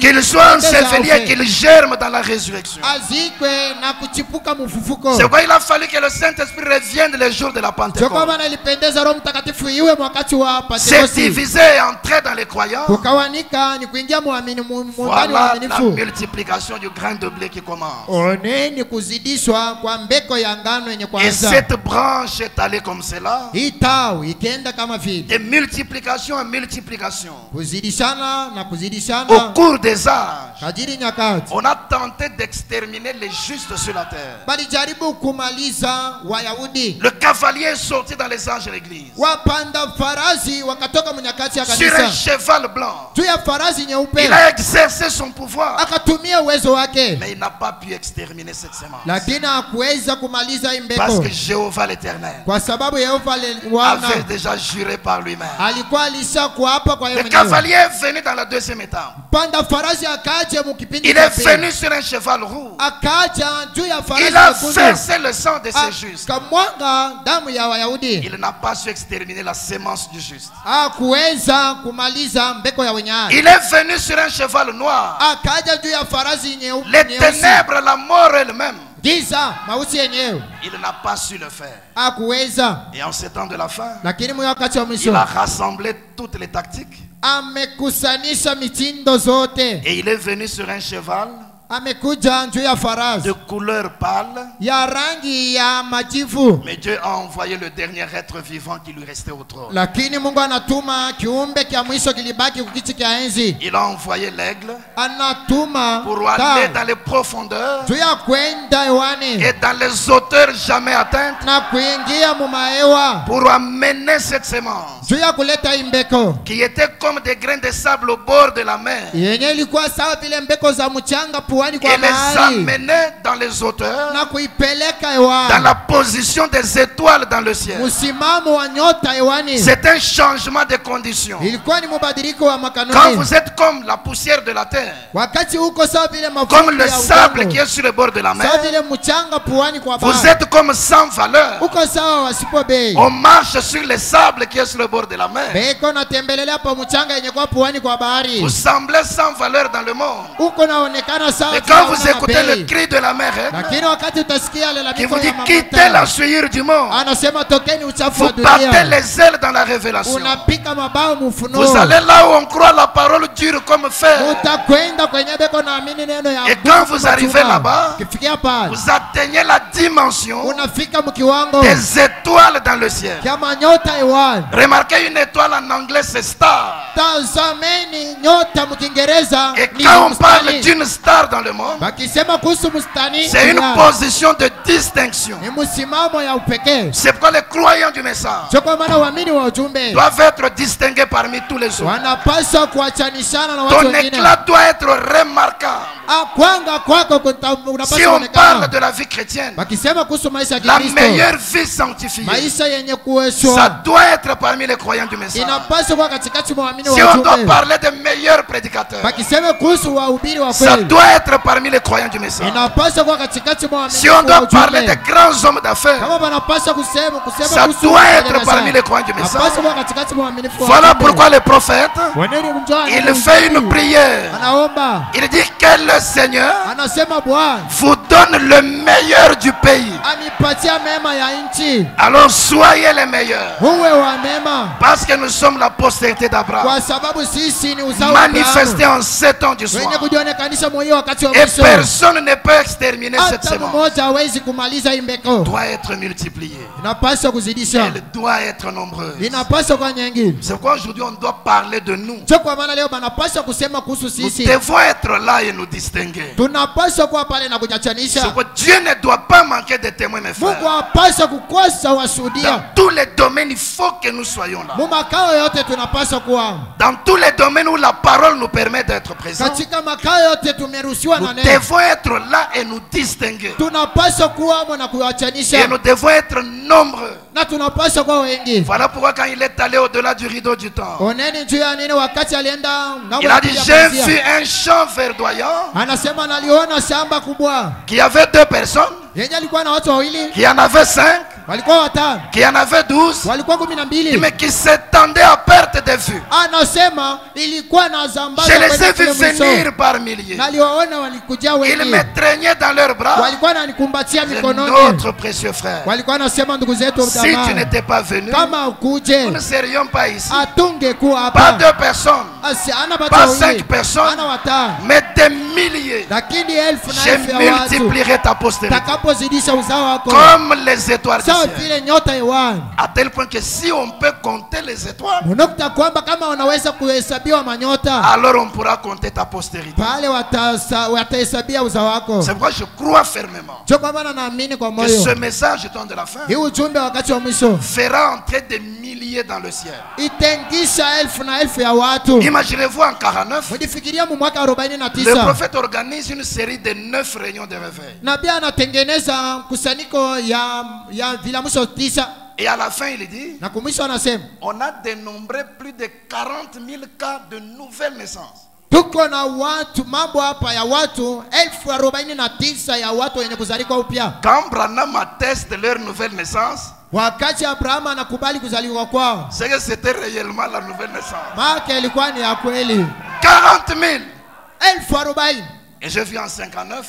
Qu'il soit enseveli et qu'il germe dans la résurrection. azikwe na kuchipuka mfufuko. C'est pourquoi il a fallu que le Saint-Esprit revienne les jours de la Cho kwa Pentecôte. maana ilipendeza Roho Mtakatifu iwe wakati wa C'est Pentekoste. divisé et entrer dans les croyants. Kukawanika ni kuingia muamini muungani Voilà la waaminifu. multiplication du grain de blé qui commence. Oneni kuzidishwa kwa mbeko ya ngano yenye Et kwanza. cette branche est allée comme cela. Hii tawi ikaenda kama vile De multiplication en multiplication. kuzidishana na Au kuzidishana cours des âges, kadiri nyakati. on a tenté d'exterminer les justes sur la terre. Balijaribu kumaliza Wayahudi. Le cavalier est sorti dans les âges de l'église. Wapanda farasi wakatoka mnyakati ya Sur un kanisa. cheval blanc. Juu ya farasi nyeupe Il a exercé son pouvoir. akatumia uwezo wake, Mais il n'a pas pu exterminer cette semence. lakini hakuweza kumaliza hii Parce mbeko que Jéhovah l'Éternel kwa sababu Yehova Bwana avait déjà juré par lui-même. alikuwa alisha kuapa kwa yeye Le mwenyewe. cavalier est venu dans la deuxième étape. Panda farasi akaja mukipindi Il cha est pili. venu sur un cheval roux. Akaja juu ya farasi Il a nyekundu. versé le sang de ses justes. Akamwaga damu ya Wayahudi. Il n'a pas su exterminer la sémence du juste. Hakuweza kumaliza mbeko ya wenye haki. Il est venu sur un cheval noir. Akaja juu ya farasi nyeupe Les nyeusi. ténèbres, la mort elle-même. Giza mausi yenyewe Il n'a pas su le faire. hakuweza, Et en ces temps de la fin, lakini mwa wakati wa il mwisho a rassemblé toutes les tactiques. amekusanisha mitindo zote. Et il est venu sur un cheval Amekuja juu ya farasi de couleur pâle. ya rangi ya majivu, Mais Dieu a envoyé le dernier être vivant qui lui restait au trône. lakini Mungu anatuma kiumbe kia mwisho kilibaki kukiti kia enzi. Il a envoyé l'aigle Anatuma pour aller dans les profondeurs juu ya kwenda hewani et dans les hauteurs jamais atteintes na kuingia mumahewa pour amener cette sémence juu ya kuleta imbeko qui était comme des grains de sable au bord de la mer yenye ilikuwa sawa vile mbeko za mchanga puani kwa et les bahari amener dans les hauteurs, na kuipeleka dans hewani, la position des étoiles dans le ciel. msimamo wa nyota hewani. C'est un changement de conditions. Ilikuwa ni mabadiliko wa Quand makanuni. vous êtes comme la poussière de la terre, Wakati huko sawa vile comme mavumbi le ya sable qui udongo, est sur le bord de la sawa mer, vile mchanga puani kwa vous bahari, êtes comme sans valeur. uko sawa wasipo bei. On marche sur le sable qui est sur le bord de la mer. Beko natembelelea pa mchanga yenye kwa puani kwa bahari, Vous semblez sans valeur dans le monde. uko naonekana sawa Et quand vile vous hauna écoutez le bei. cri de la mer, Lakini wakati utasikia qui lalamiko vous ya dit quittez la mafuta, souillure du monde, anasema tokeni uchafu wa vous partez dunia, les ailes dans la révélation. unapika mabao Vous mufunuo, allez là où on croit la parole dure comme fer. utakwenda kwenye beko naamini neno ya Et nguvu quand vous kama arrivez chuma. là-bas, Ukifikia pale vous atteignez la dimension unafika mkiwango des étoiles dans le ciel. kya manyota hewani. Remarquez, une étoile en anglais c'est star. Tazameni nyota mkiingereza Et ni quand on parle mstani. d'une star dans le monde, Bakisema kuhusu mstani c'est une duniani, position de distinction. ni msimamo ya upekee. C'est pourquoi les croyants du message Sio kwa maana waamini wa ujumbe doivent être distingués parmi tous les autres. wanapaswa kuachanishana na watu Ton wengine. éclat doit être remarquable. Kwanga kwako Si unapaswa on parle kuonekana. de la vie chrétienne, Bakisema kuhusu maisha ya la Kristo, meilleure vie sanctifiée, maisha yenye ça kuweshwa, doit être parmi les croyants du message. inapaswa kuwa katikati mwa waamini Si wa on doit ujumbe. parler des meilleurs prédicateurs, Bakisema kuhusu wahubiri wa ça kweli, doit être parmi les croyants du message. inapaswa kuwa katikati mwa Si on waaminifu wa doit parler des ujumbe. grands hommes d'affaires, Kama wanapaswa kusema ça kuhusu doit être wafanyakazi, parmi les croyants du message. inapaswa kuwa katikati mwa waaminifu wa Voilà ujumbe. pourquoi le prophète, Waneni mjua il ni fait une mzuri. prière. Anaomba, Il dit que le Seigneur anasema Bwana vous donne le meilleur du pays. anipatia mema ya nchi, Alors soyez les meilleurs. uwe wa mema, Parce que nous sommes la postérité d'Abraham. kwa sababu sisi ni uzao wa Manifesté Abrahamu, en 7 ans du wenye soir. kujionekanisha mwenyewe wakati wa Et mwisho. personne ne peut exterminer cette Hata semence. mmoja hawezi kumaliza hii mbeko. Doit être multipliée. Inapaswa kuzidisha, Elle doit être nombreuse. inapaswa kwa nyingi. C'est pourquoi aujourd'hui on doit parler de nous. Sio kwa maana leo banapaswa kusema kuhusu Nous sisi, devons être là et nous distinguer. tunapaswa kuwa pale na C'est kujachanisha. pourquoi Dieu ne doit pas manquer de témoins, mes frères. Mungu hapaswa kukosa Dans washuhudia. tous les domaines, il faut que nous soyons là. Mu makao yote tunapaswa kuwa, Dans tous les domaines où la parole nous permet d'être présents, katika makao yote tumeruhusiwa nous na neno. devons être là et nous distinguer. Tunapaswa kuwamo na Et kuwachanisha, nous devons être nombreux. na tunapaswa kuwa wengi. Voilà pourquoi quand il est allé au-delà du rideau du temps, Oneni juu ya nini wakati alienda ngambo il ya a dit, pili ya j'ai pazia. vu un champ verdoyant Anasema naliona shamba kubwa qui avait 2 personnes, yenye alikuwa na watu wawili, qui en avait 5, walikuwa watano, qui en avait 12, walikuwa 12, mais qui s'étendaient à perte de vue. anasema ilikuwa na zambaza Je les kwenye ai kile vus mwiso. venir par milliers. Naliwaona walikuja Ils wengi, me traînaient dans leurs bras. walikuwa nanikumbatia C'est mikononi, notre précieux frère. walikuwa nasema ndugu zetu Si tu jamaa, n'étais pas venu, kama nous ukuje ne serions pas ici. atungekuwa Pas hapa. 2 personnes, Asi ana watu pas wawili, 5 personnes, ana watano, mais des milliers. lakini elfu na Je elfu ya watu. multiplierai ta postérité Takapozidisha uzao wako comme les étoiles du sawa ciel. vile nyota hewani. À tel point que si on peut compter les étoiles, Unakuta kwamba kama wanaweza kuhesabiwa manyota, alors on pourra compter ta postérité. pale watahesabia uzao wako. C'est pourquoi je crois fermement Sio kwa maana naamini kwa que moyo ce message, temps de la fin, hii ujumbe wakati wa mwisho fera entrer des milliers dans le ciel. itengisha elfu na elfu ya watu. Imaginez-vous en 49, Mjifikiria mu mwaka le 49 prophète organise une série de 9 réunions de réveil. nabii anatengeneza kusanyiko ya vilamusho 9, Et à la fin, il dit, na kumwisho anasema on a dénombré plus de 40 000 cas de nouvelles naissances. tuko na watu mambo hapa ya watu 49 ya watu wenye kuzaliwa upya. Quand Branham atteste leur nouvelle naissance, Wakati Abrahamu anakubali kuzaliwa kwao, c'est que c'était réellement la nouvelle naissance. maana ilikuwa ni ya kweli. 40 000. 40,000 Et je vis en 59,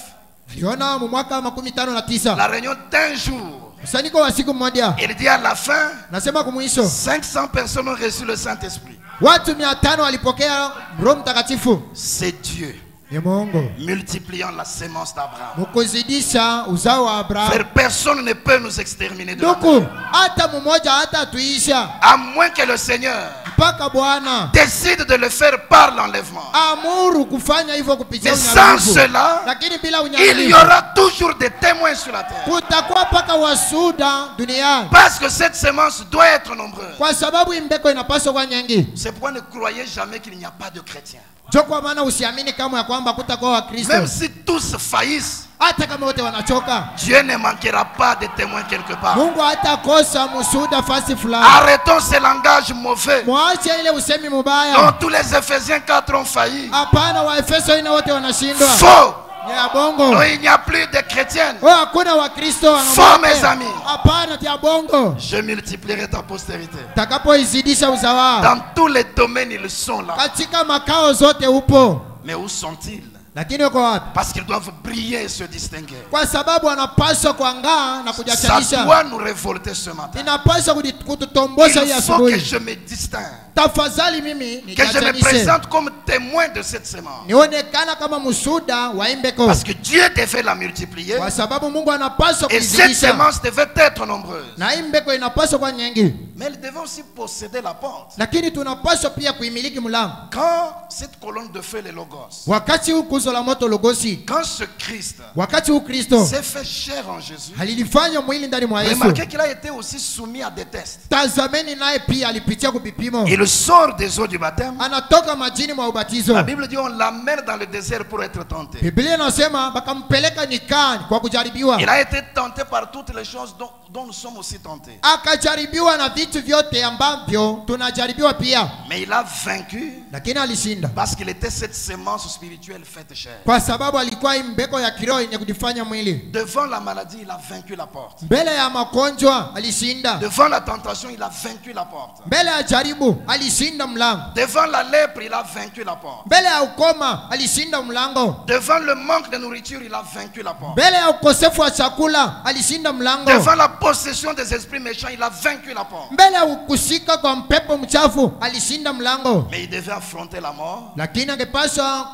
aliona mu mwaka 59 la réunion d'un jour. kusanyiko wa siku moja. Il dit à la fin, Nasema kumwisho 500 personnes ont reçu le Saint-Esprit. watu 500 walipokea Roho Mtakatifu. C'est Dieu Ni Mungu multipliant la sémence d'Abraham. mukuzidisha uzao wa Abrahamu. Frère, personne ne peut nous exterminer de la Ndugu, terre. hata mmoja hata tuisha À moins que le Seigneur mpaka Bwana décide de le faire par l'enlèvement. amuru kufanya hivyo kupitia Mais sans unyang'anyifu. cela, Lakini bila il y unyang'anyifu aura toujours des témoins sur la terre. kutakuwa mpaka wasuda duniani, Parce que cette sémence doit être nombreuse. kwa sababu imbeko inapaswa kwa nyingi. C'est pourquoi ne croyez jamais qu'il n'y a pas de chrétiens. Jo, kwa maana usiamini kama ya kwamba kutakuwa Wakristo, Même si tous faillissent, hata kama wote wanachoka, Dieu ne manquera pas de témoins quelque part. Mungu hatakosa msuda fasi fulani. Arrêtons ce langage mauvais. Mwache ile usemi Non, mubaya. tous les Éphésiens 4 ont failli. Hapana, Waefeso ine wote wanashindwa. Faux. Ni ya bongo. Non, il n'y a plus de chrétiennes. Oh, hakuna Wakristo Faux, wanamwambia. mes amis. Hapana, tia bongo. Je multiplierai ta postérité. Takapoizidisha uzao Dans tous les domaines, ils sont là. katika makao zote upo, Mais où sont-ils? lakini uko wapi? Parce qu'ils doivent briller et se distinguer. Kwa sababu wanapaswa kuangaa na Ça kujachanisha. doit nous révolter ce matin. Inapaswa kututombosha hii Il faut que asubuhi. je me distingue. Tafadhali mimi Que je me nijachanishe, présente comme témoin de cette sémence. nionekana kama msuda wa imbeko, Parce que Dieu devait la multiplier. kwa sababu Mungu anapaswa Et cette kuizidisha sémence devait être nombreuse. na imbeko inapaswa kwa nyingi, Mais elle devait aussi posséder la porte. lakini tunapaswa pia kuimiliki mlango. Quand cette colonne de feu, les logos, Wakati huu kuzo la moto logosi, quand ce Christ wakati huu Kristo s'est fait chair en Jésus, alilifanya mwili ndani mwa Yesu, remarquez qu'il a été aussi soumis à des tests. tazameni naye pia alipitia kupipimo. Il sort des eaux du baptême. Anatoka majini mwa ubatizo. La Bible dit on l'amène dans le désert pour être tenté. Biblia inasema bakampeleka nyikani kwa kujaribiwa. Il a été tenté par toutes les choses dont nous sommes aussi tentés. Akajaribiwa na vitu vitu vyote ambavyo tunajaribiwa pia, Mais il a vaincu lakini alishinda parce qu'il était cette sémence spirituelle faite chair. kwa sababu alikuwa mbeko ya kiroho yenye kujifanya mwili. Devant la maladie, il a vaincu la porte. Mbele ya magonjwa alishinda, Devant la tentation, il a vaincu la porte. mbele ya jaribu alishinda mlango, Devant la lèpre, il a vaincu la porte. mbele ya ukoma alishinda mlango, Devant le manque de nourriture, il a vaincu la porte. mbele ya ukosefu wa chakula alishinda mlango, Devant la possession des esprits méchants, il a vaincu la porte. mbele ya kushika kwa mpepo mchafu alishinda mlango. Mais il devait affronter la mort. Lakini angepaswa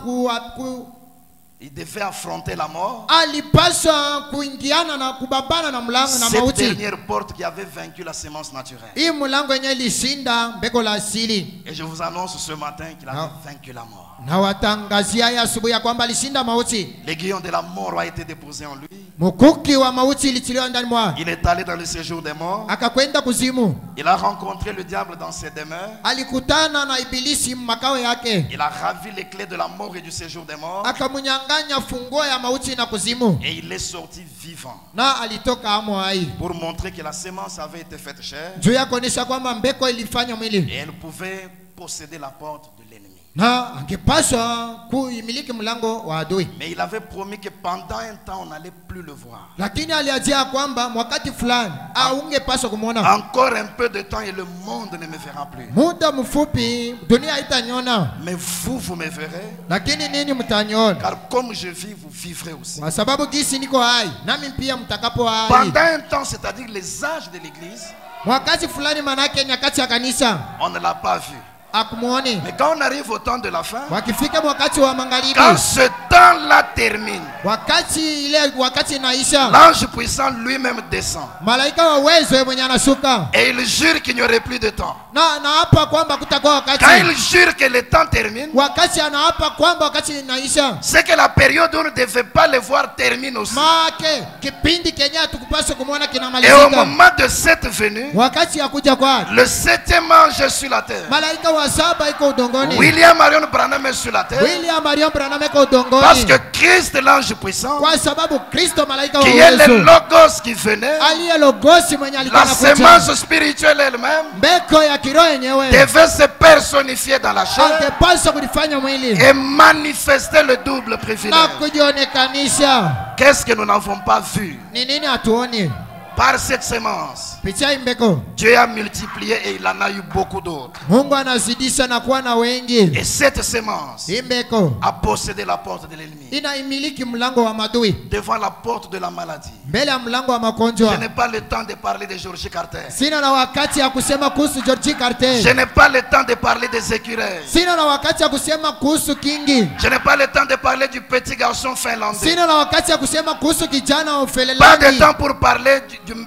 Il devait affronter la mort. alipaswa kuingiana na kubabana na mlango na Cette mauti. dernière porte qui avait vaincu la sémence naturelle. Hii mlango yenye ilishinda mbeko la asili. Et je vous annonce ce matin qu'il avait vaincu la mort. Na watangazia ya asubuhi ya kwamba alishinda mauti. L'aiguillon de la mort a été déposé en lui. Mkuki wa mauti ilitiliwa ndani mwake. Il est allé dans le séjour des morts. Akakwenda kuzimu. Il a rencontré le diable dans ses demeures. Alikutana na ibilisi makao yake. Il a ravi les clés de la mort et du séjour des morts. Akamunyang'anya funguo ya mauti na kuzimu. Et il est sorti vivant. Na alitoka amo hai. Pour montrer que la sémence avait été faite chair. Juu ya kuonesha kwamba mbeko ilifanya mwili. Et elle pouvait posséder la porte de l'ennemi. Na angepaswa kuimiliki mlango wa adui. Mais il avait promis que pendant un temps on n'allait plus le voir. Lakini aliajia kwamba wakati fulani haungepaswa kumuona. Encore un peu de temps et le monde ne me verra plus. Muda mfupi dunia haitaniona. Mais vous me verrez. Lakini nini mtaniona? Car comme je vis, vous vivrez aussi. Kwa sababu gisi niko hai, nami pia mtakapo hai. Pendant un temps, c'est-à-dire les âges de l'église, Wakati fulani manake nyakati ya kanisa on ne l'a pas vu. akumuone. Mais quand on arrive au temps de la fin, Wakifika wakati wa magharibi, quand ce temps-là termine, wakati ile wakati inaisha, l'ange puissant lui-même descend. malaika wa uwezo mwenye anashuka. Et il jure qu'il n'y aurait plus de temps. Na anaapa kwamba kutakuwa wakati. Quand il jure que le temps termine, Wakati anaapa kwamba wakati inaisha, c'est que la période où on ne devait pas le voir termine aussi. make kipindi Kenya tukupaswa kumwona Et au kinamalizika. moment de cette venue, Wakati ya kuja kwa le 7e ange sur la terre, malaika wa saba iko udongoni. William Marion Branham est sur la terre, William Marion Branham iko udongoni. parce que Christ, l'ange puissant, Kwa sababu Kristo malaika wa qui est le uwezo logos qui venait, aliye logosi mwenye alikuwa la anakuja, sémence spirituelle elle-même, mbeko ya kiroho yenyewe devait se personnifier dans la chair angepaswa kulifanya mwili et manifester le double na privilège. kujionekanisha. Qu'est-ce que nous n'avons pas vu? Ni nini hatuoni? Par cette sémence, Picha hii mbeko Dieu a multiplié et il en a eu beaucoup d'autres. Mungu anazidisha na kuwa na wengi. Et cette sémence Hii mbeko a possédé la porte de l'ennemi, inaimiliki mlango wa madui, devant la porte de la maladie. mbele ya mlango wa Je magonjwa. n'ai pas le temps de parler de Georges Carter. Sina na wakati ya kusema kuhusu George Carter. Je n'ai pas le temps de parler des écureuils. Sina na wakati ya kusema kuhusu Kingi. Je n'ai pas le temps de parler du petit garçon finlandais. Sina na wakati ya kusema kuhusu kijana wa Pas de Ufelelani. temps pour parler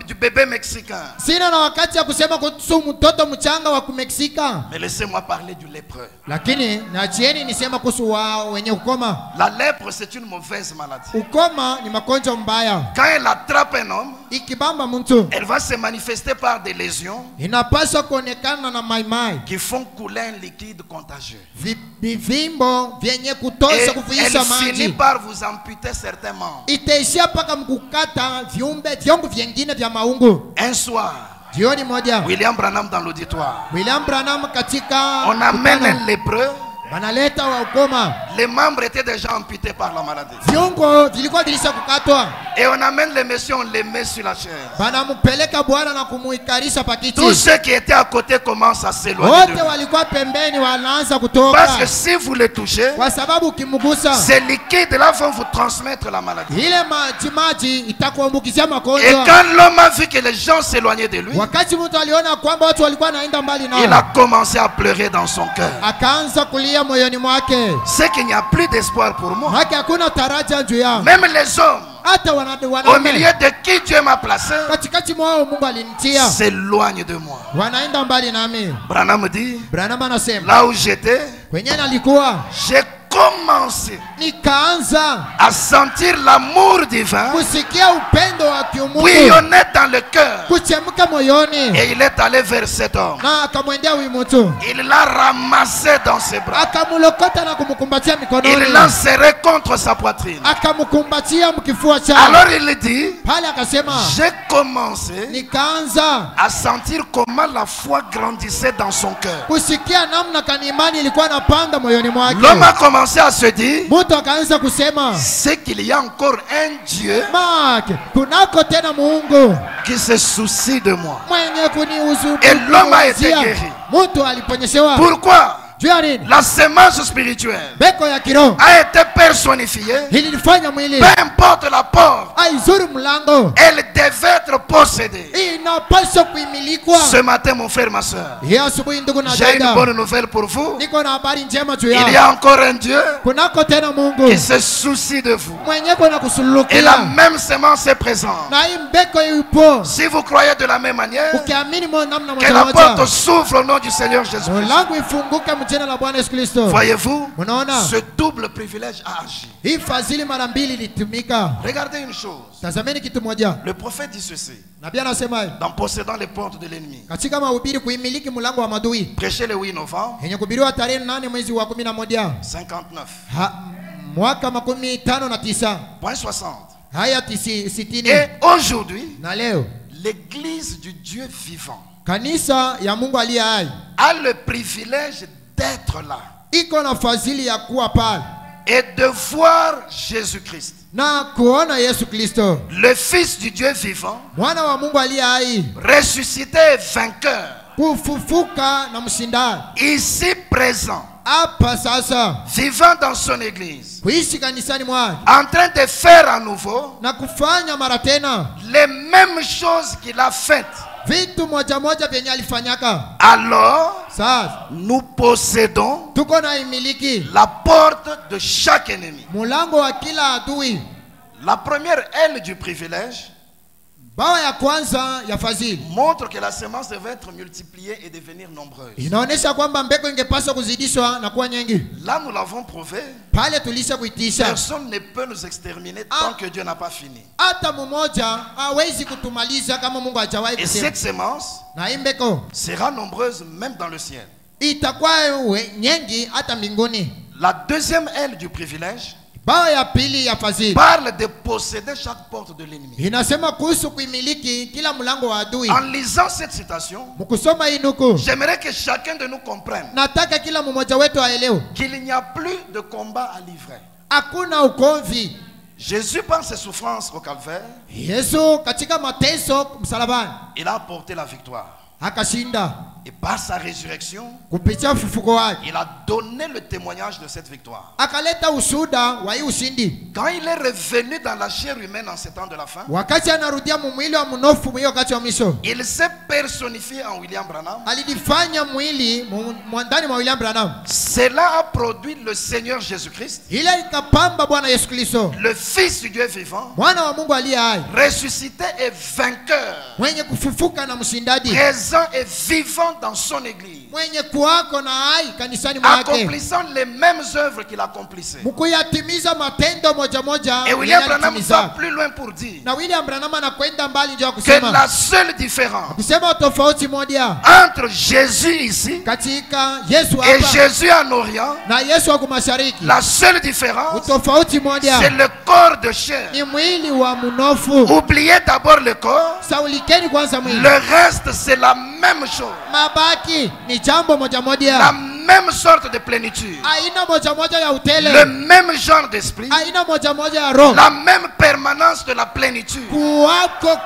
du bébé mexicain. Sina na wakati ya kusema kuhusu mtoto mchanga wa Kumeksika. Mais laissez-moi parler du lépreux. Lakini nachieni nisema kuhusu wao wenye ukoma. La lèpre, c'est une mauvaise maladie. Ukoma ni magonjwa mbaya. Quand elle attrape un homme, Ikibamba mtu elle va se manifester par des lésions inapaswa kuonekana na maimai, qui font couler un liquide contagieux. vivimbo vyenye Et kutosa elle kufuisha finit maji. par vous amputer certains membres. Itaishia mpaka mkukata vyungu vyengine vya maungu. Un soir, Jioni moja William Branham dans l'auditoire, William Branham katika on amène mkutano, un lépreux. banaleta wa ukoma, Les membres étaient déjà amputés par la maladie. viungo vilikuwa vilisha kukatwa, Et on amène les messieurs, on les met sur la chaise. banampeleka Bwana na kumuikarisha Tous pakiti. ceux qui étaient à côté commencent à s'éloigner de Wote lui. walikuwa pembeni wanaanza Parce kutoka, que si vous les touchez, kwa sababu ukimgusa ces liquides-là vont vous transmettre la maladie. ile maji itakuambukizia Et magonjwa. quand l'homme a vu que les gens s'éloignaient de lui, Wakati mtu aliona kwamba watu walikuwa naenda mbali il a nao, commencé à pleurer dans son cœur. akaanza kulia moyoni mwake, C'est qu'il n'y a plus d'espoir pour moi. haki hakuna taraja juu yao. Même les hommes, Hata au wanaume milieu de qui Dieu m'a placé, katikati mwao Mungu alinitia, s'éloignent de moi. wanaenda mbali nami. Branham dit, Branham anasema là où j'étais, kwenye nalikuwa j'ai commencé nikaanza à sentir l'amour divin kusikia upendo wa kimungu bouillonner dans le cœur. kuchemka moyoni, Et il est allé vers cet homme. na akamwendea huyu mtu, Il l'a ramassé dans ses bras. akamlokota na kumkumbatia Il mikononi, l'a serré contre sa poitrine. akamkumbatia mkifua chake. Alors il dit, Pale akasema, j'ai commencé nikaanza à sentir comment la foi grandissait dans son cœur. kusikia namna kanimani ilikuwa napanda moyoni mwake. L'homme a commencé à se dire, Mtu akaanza kusema, c'est qu'il y a encore un Dieu Make, kunako tena Mungu qui se soucie de moi. mwenye kunihusu. Et l'homme a été guéri. Mtu aliponyeshewa. Pourquoi? Juu ya nini? La semence spirituelle Beko ya kiroho a été personnifiée. ilifanya mwili Peu importe la porte, aizuru mlango, elle devait être possédée. inapaswa kuimilikwa. Ce matin, mon frère, ma soeur, Hii asubuhi, ndugu na j'ai une dada, bonne nouvelle pour vous. niko na habari njema juu Il y yao. a encore un Dieu Kunako tena Mungu qui se soucie de vous. mwenye kuna Et la kusulukia, même semence est présente. na hii mbeko ipo. Si vous croyez de la même manière, Ukiamini mo namna que moja la porte moja, s'ouvre au nom du Seigneur Jésus. mlango ifunguke mjina la Bwana Yesu Kristo. Voyez-vous, Unaona, ce double privilège a agi. hii fadhili mara mbili ilitumika. Regardez une chose. Tazameni kitu moja, Le prophète dit ceci. nabii anasema hivi, En possédant les portes de l'ennemi. katika mahubiri kuimiliki mlango wa madui, Prêché le 8 novembre yenye kuhubiriwa tarehe 8 mwezi wa 11 59. mwaka 59 Point 60. haya 60. Et aujourd'hui, Na leo l'église du Dieu vivant kanisa ya Mungu aliye hai a le privilège d'être là iko na fadhili ya kuwa pale et de voir Jésus-Christ, na kuona Yesu Kristo, le Fils du Dieu vivant, mwana wa Mungu aliye hai, ressuscité et vainqueur, kufufuka na mshindaji, ici présent, hapa sasa vivant dans son église, kuishi kanisani mwake en train de faire à nouveau na kufanya mara tena les mêmes choses qu'il a faites. vitu moja moja vyenye alifanyaka. Alors, Sasa nous possédons tuko na imiliki la porte de chaque ennemi. mulango wa kila adui. La première aile du privilège Bawa ya kwanza ya fadhili montre que la semence devait être multipliée et devenir nombreuse. inaonesha kwamba mbegu ingepaswa kuzidishwa na kuwa nyingi. Là, nous l'avons prouvé. Pale tulisha kuitisha, Personne ne peut nous exterminer tant que Dieu n'a pas fini. hata mmoja hawezi kutumaliza kama Mungu hajawahi Et kusema. cette semence Na hii mbeko sera nombreuse même dans le ciel. itakuwa nyingi hata mbinguni. La deuxième aile du privilège Bawa ya pili ya fadhili parle de posséder chaque porte de l'ennemi. inasema kuhusu kuimiliki kila mlango wa adui. En lisant cette citation, Mkusoma hii nuku, j'aimerais que chacun de nous comprenne nataka kila mmoja wetu aelewe qu'il n'y a plus de combat à livrer. hakuna ukomvi. Jésus, par ses souffrances au calvaire, Yesu katika mateso msalabani il a apporté la victoire. akashinda Et par sa résurrection, kupitia ufufuko wake, il a donné le témoignage de cette victoire. akaleta ushuda wa hii ushindi. Quand il est revenu dans la chair humaine en ces temps de la fin, Wakati anarudia mwili wa mnofu mwiyo wakati wa mwisho, il s'est personnifié en William Branham. alifanya mwili mwandani mwa William Branham. Cela a produit le Seigneur Jésus-Christ, Ile ikapamba Bwana Yesu Kristo, le Fils du Dieu vivant, mwana wa Mungu aliye hai, ressuscité et vainqueur, mwenye kufufuka na mshindaji, présent et vivant dans son église, mwenye kuwako na hai kanisani mwake, accomplissant les mêmes œuvres qu'il accomplissait. mkuyatimiza matendo moja moja Et William yenye Branham alitimiza. va plus loin pour dire Na William Branham anakwenda mbali ndio que kusema la seule différence kusema tofauti moja entre Jésus ici katika Yesu et hapa Jésus en Orient, na Yesu wa mashariki, la seule différence, utofauti moja c'est le corps de chair. ni mwili wa mnofu. Oubliez d'abord le corps, Saulikeni kwanza mwili, le reste c'est la même chose, mabaki ni jambo moja moja, la même sorte de plénitude, aina moja moja ya le utele, même genre d'esprit, aina moja moja ya roho, la même permanence de la plénitude. kuwako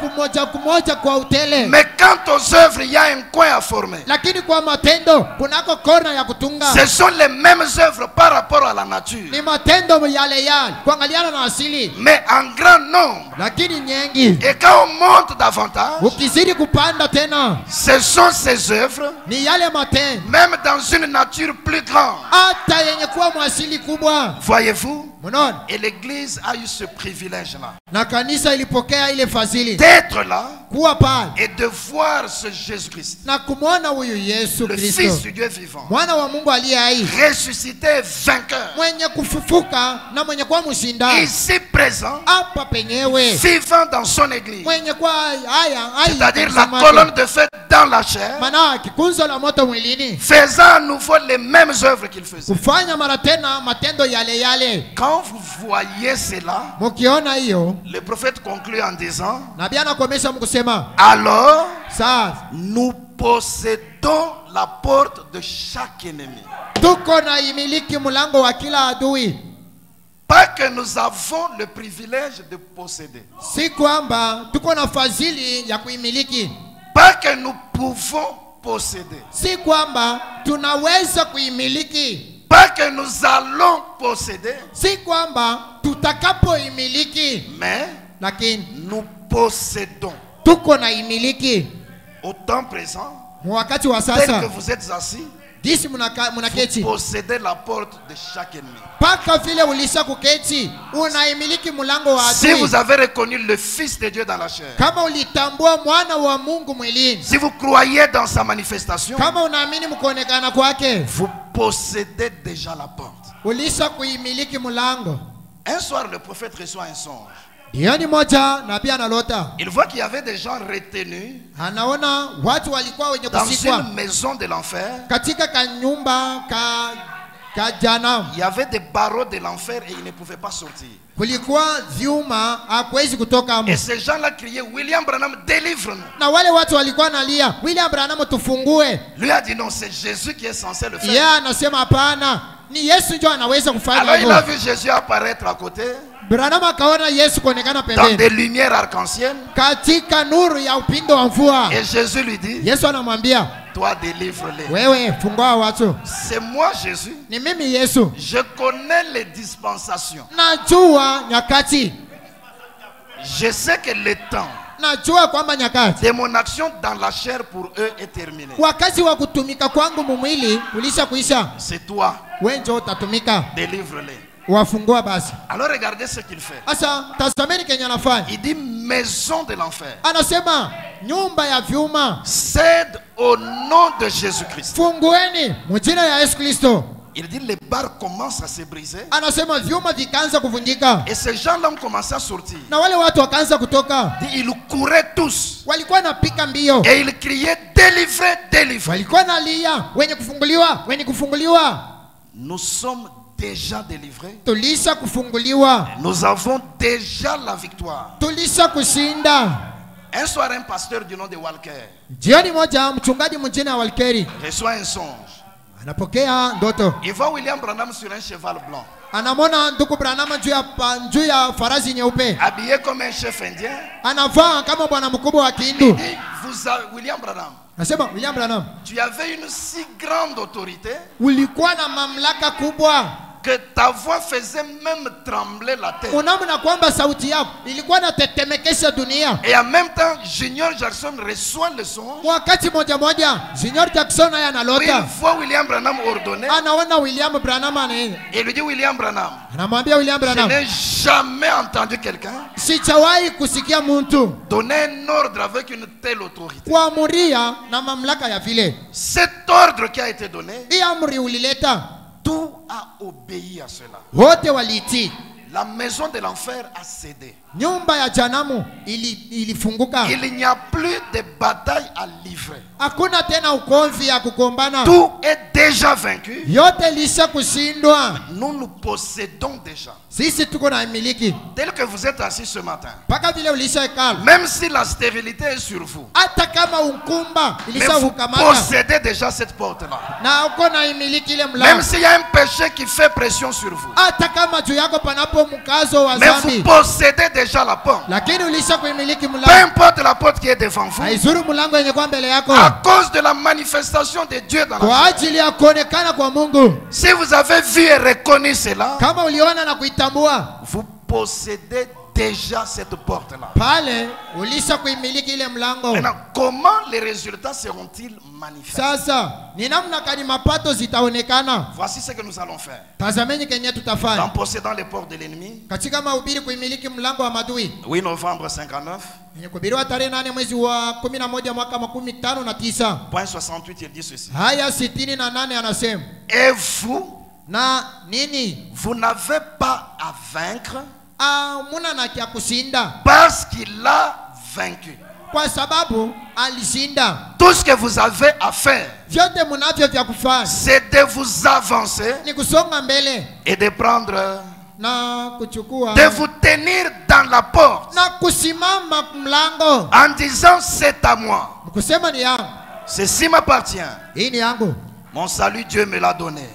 kumoja kwa utele. Mais quant aux œuvres, il y a un coin à former. Lakini kwa matendo kunako kona ya kutunga, Ce sont les mêmes œuvres par rapport à la nature, ni matendo yale yale kuangaliana na asili, mais en grand nombre. lakini nyingi. Et quand on monte davantage, Ukizidi kupanda tena, ce sont ces œuvres, ni yale matendo même dans une nature plus grande. hata yenye kuwa mwasili kubwa. Voyez-vous? Mnaona, Et l'église a eu ce privilège-là, na kanisa ilipokea ile fadhili d'être là kuwa pale et de voir ce Jésus-Christ, na kumwona huyu Yesu le Kristo, Fils du Dieu vivant, mwana wa Mungu aliye hai, ressuscité, vainqueur, mwenye kufufuka na mwenye kuwa mshinda, ici présent, hapa penyewe, vivant dans son église, mwenye kuwa haya c'est-à-dire la colonne de feu dans la chair, maana kikunzo la moto mwilini, faisant à nouveau les mêmes œuvres qu'il faisait. kufanya mara tena matendo yale yale. Quand vous voyez cela, Mukiona hiyo, le prophète conclut en disant, nabii anakomesha mkusema, alors sasa nous possédons la porte de chaque ennemi. tuko na imiliki mlango wa kila adui. Pas que nous avons le privilège de posséder, Si kwamba tuko na fadhili ya kuimiliki, pas que nous pouvons posséder, si kwamba tunaweza kuimiliki, pas que nous allons posséder, si kwamba tutakapoimiliki, mais lakini nous possédons. tuko na imiliki. Au temps présent, Wakati wa tel que sasa vous êtes assis, disi vous munaketi, possédez la porte de chaque ennemi. mpaka vile ulisha kuketi unaimiliki mlango wa Si adui. vous avez reconnu le Fils de Dieu dans la chair, Kama ulitambua mwana wa Mungu mwilini, si vous croyez dans sa manifestation, kama unaamini mkuonekana kwake, vous possédez déjà la porte. ulisha kuimiliki mlango. Un soir, le prophète reçoit un songe. Jioni moja nabii analota, Il voit qu'il y avait des gens retenus anaona watu walikuwa wenye dans kusikwa une maison de l'enfer. katika kanyumba ka jana, Il y avait des barreaux de l'enfer et ils ne pouvaient pas sortir. kulikuwa vyuma, hakuwezi kutoka hapo. Et ces gens-là criaient, William Branham, délivre-nous. Na wale watu walikuwa nalia, William Branham tufungue. Lui a dit non, c'est Jésus qui est censé le faire. Yeye anasema hapana, ni Yesu ndio anaweza kufanya Alors il a hivyo. vu Jésus apparaître à côté, Branham akaona Yesu kuonekana dans pembeni des lumières arc-en-ciel. katika nuru ya upindo wa mvua. Et Jésus lui dit, Yesu anamwambia, toi délivre-les. wewe fungua watu. C'est moi Jésus. Ni mimi Yesu, Je connais les dispensations. najua nyakati, Je sais que le temps najua kwamba nyakati, de mon action dans la chair pour eux est terminé. wakati wa kutumika kwangu mumwili ulisha kuisha. C'est toi, Wewe ndio utatumika, délivre-les. wafungua basi. Alors regardez ce qu'il fait. Sasa tazameni kenye anafanya, Il dit maison de l'enfer, anasema nyumba ya vyuma, cède au nom de Jésus-Christ. fungueni mjina ya Yesu Kristo. Il dit les barres commencent à se briser. Anasema vyuma vikaanza kuvunjika Et ces gens-là ont commencé à sortir. na wale watu wakaanza kutoka. Il dit, ils couraient tous. Walikuwa napika mbio, Et ils criaient, délivrez, délivrez. walikuwa nalia, wenye kufunguliwa, wenye kufunguliwa. Nous sommes déjà délivrés. Tulisha kufunguliwa, Nous avons déjà la victoire. tulisha kushinda. Un soir, un pasteur du nom de Walker Jioni moja mchungaji mjini wa Walkeri reçoit un songe. anapokea ndoto, Il voit William Branham sur un cheval blanc, anamwona ndugu Branham juu ya farasi nyeupe, habillé comme un chef indien. anavaa kama bwana mkubwa wa Il Kihindu. dit, William Branham, Anasema William Branham, tu avais une si grande autorité ulikuwa na mamlaka kubwa, que ta voix faisait même trembler la terre. unamna kwamba sauti yako ilikuwa inatetemekesha dunia. Et en même temps, Junior Jackson reçoit le songe. Wakati moja moja Junior Jackson naye Puis il analota, voit William Branham ordonner. anaona William Branham Et il lui dit, William Branham, anamwambia William je Branham, n'ai jamais entendu quelqu'un sichawahi kusikia mtu donner un ordre avec une telle autorité. kuamuria na mamlaka ya vile. Cet ordre qui a été donné, Hii amri ulileta, tout a obéi à cela. wote walitii. La maison de l'enfer a cédé. Nyumba ya janamu ilifunguka. Il n'y a plus de bataille à livrer. Hakuna tena ukomvi ya kukombana, Tout est déjà vaincu. yote lisha kushindwa. Nous nous possédons déjà. Sisi tuko na miliki Tel que vous êtes assis ce matin, mpaka vile ulisha ekala, même si la stérilité est sur vous, hata kama ukumba mais ilisha vous kukamata possédez déjà cette porte-là. na uko na imiliki ile Même mlango, s'il y a un péché qui fait pression sur vous, hata kama juu yako panapo mkazo wa mais vous dhambi, possédez déjà la porte. lakini ulisha kuimiliki Peu mlango. importe la porte qui est devant vous, Haizuru mlango yenye kwa mbele yako, à cause de la manifestation de Dieu dans la kwa chair. ajili ya kuonekana kwa Mungu. Si vous avez vu et reconnu cela, Kama uliona na kuitambua, vous possédez déjà cette porte-là. pale ulisha kuimiliki ile mlango. Maintenant, comment les résultats seront-ils manifestés? Sasa ni namna gani mapato zitaonekana? Voici ce que nous allons faire. Tazameni kenye En tutafanya possédant les portes de l'ennemi, katika mahubiri kuimiliki mlango wa madui. 8 novembre 59, Yenye kuhubiriwa tarehe 8 mwezi wa 11 mwaka 59. point 68, il dit ceci. Haya 68 anasema, Et vous, na nini? vous n'avez pas à vaincre Muna na kia kushinda parce qu'il a vaincu. kwa sababu alishinda. Tout ce que vous avez à faire, Vyote munavyo vya kufanya c'est de vous avancer ni kusonga mbele et de prendre, na kuchukua de vous tenir dans la porte na kusimama mlango en disant c'est à moi. kusema ni yangu, Ceci m'appartient. hii ni yangu, Mon salut, Dieu me l'a donné.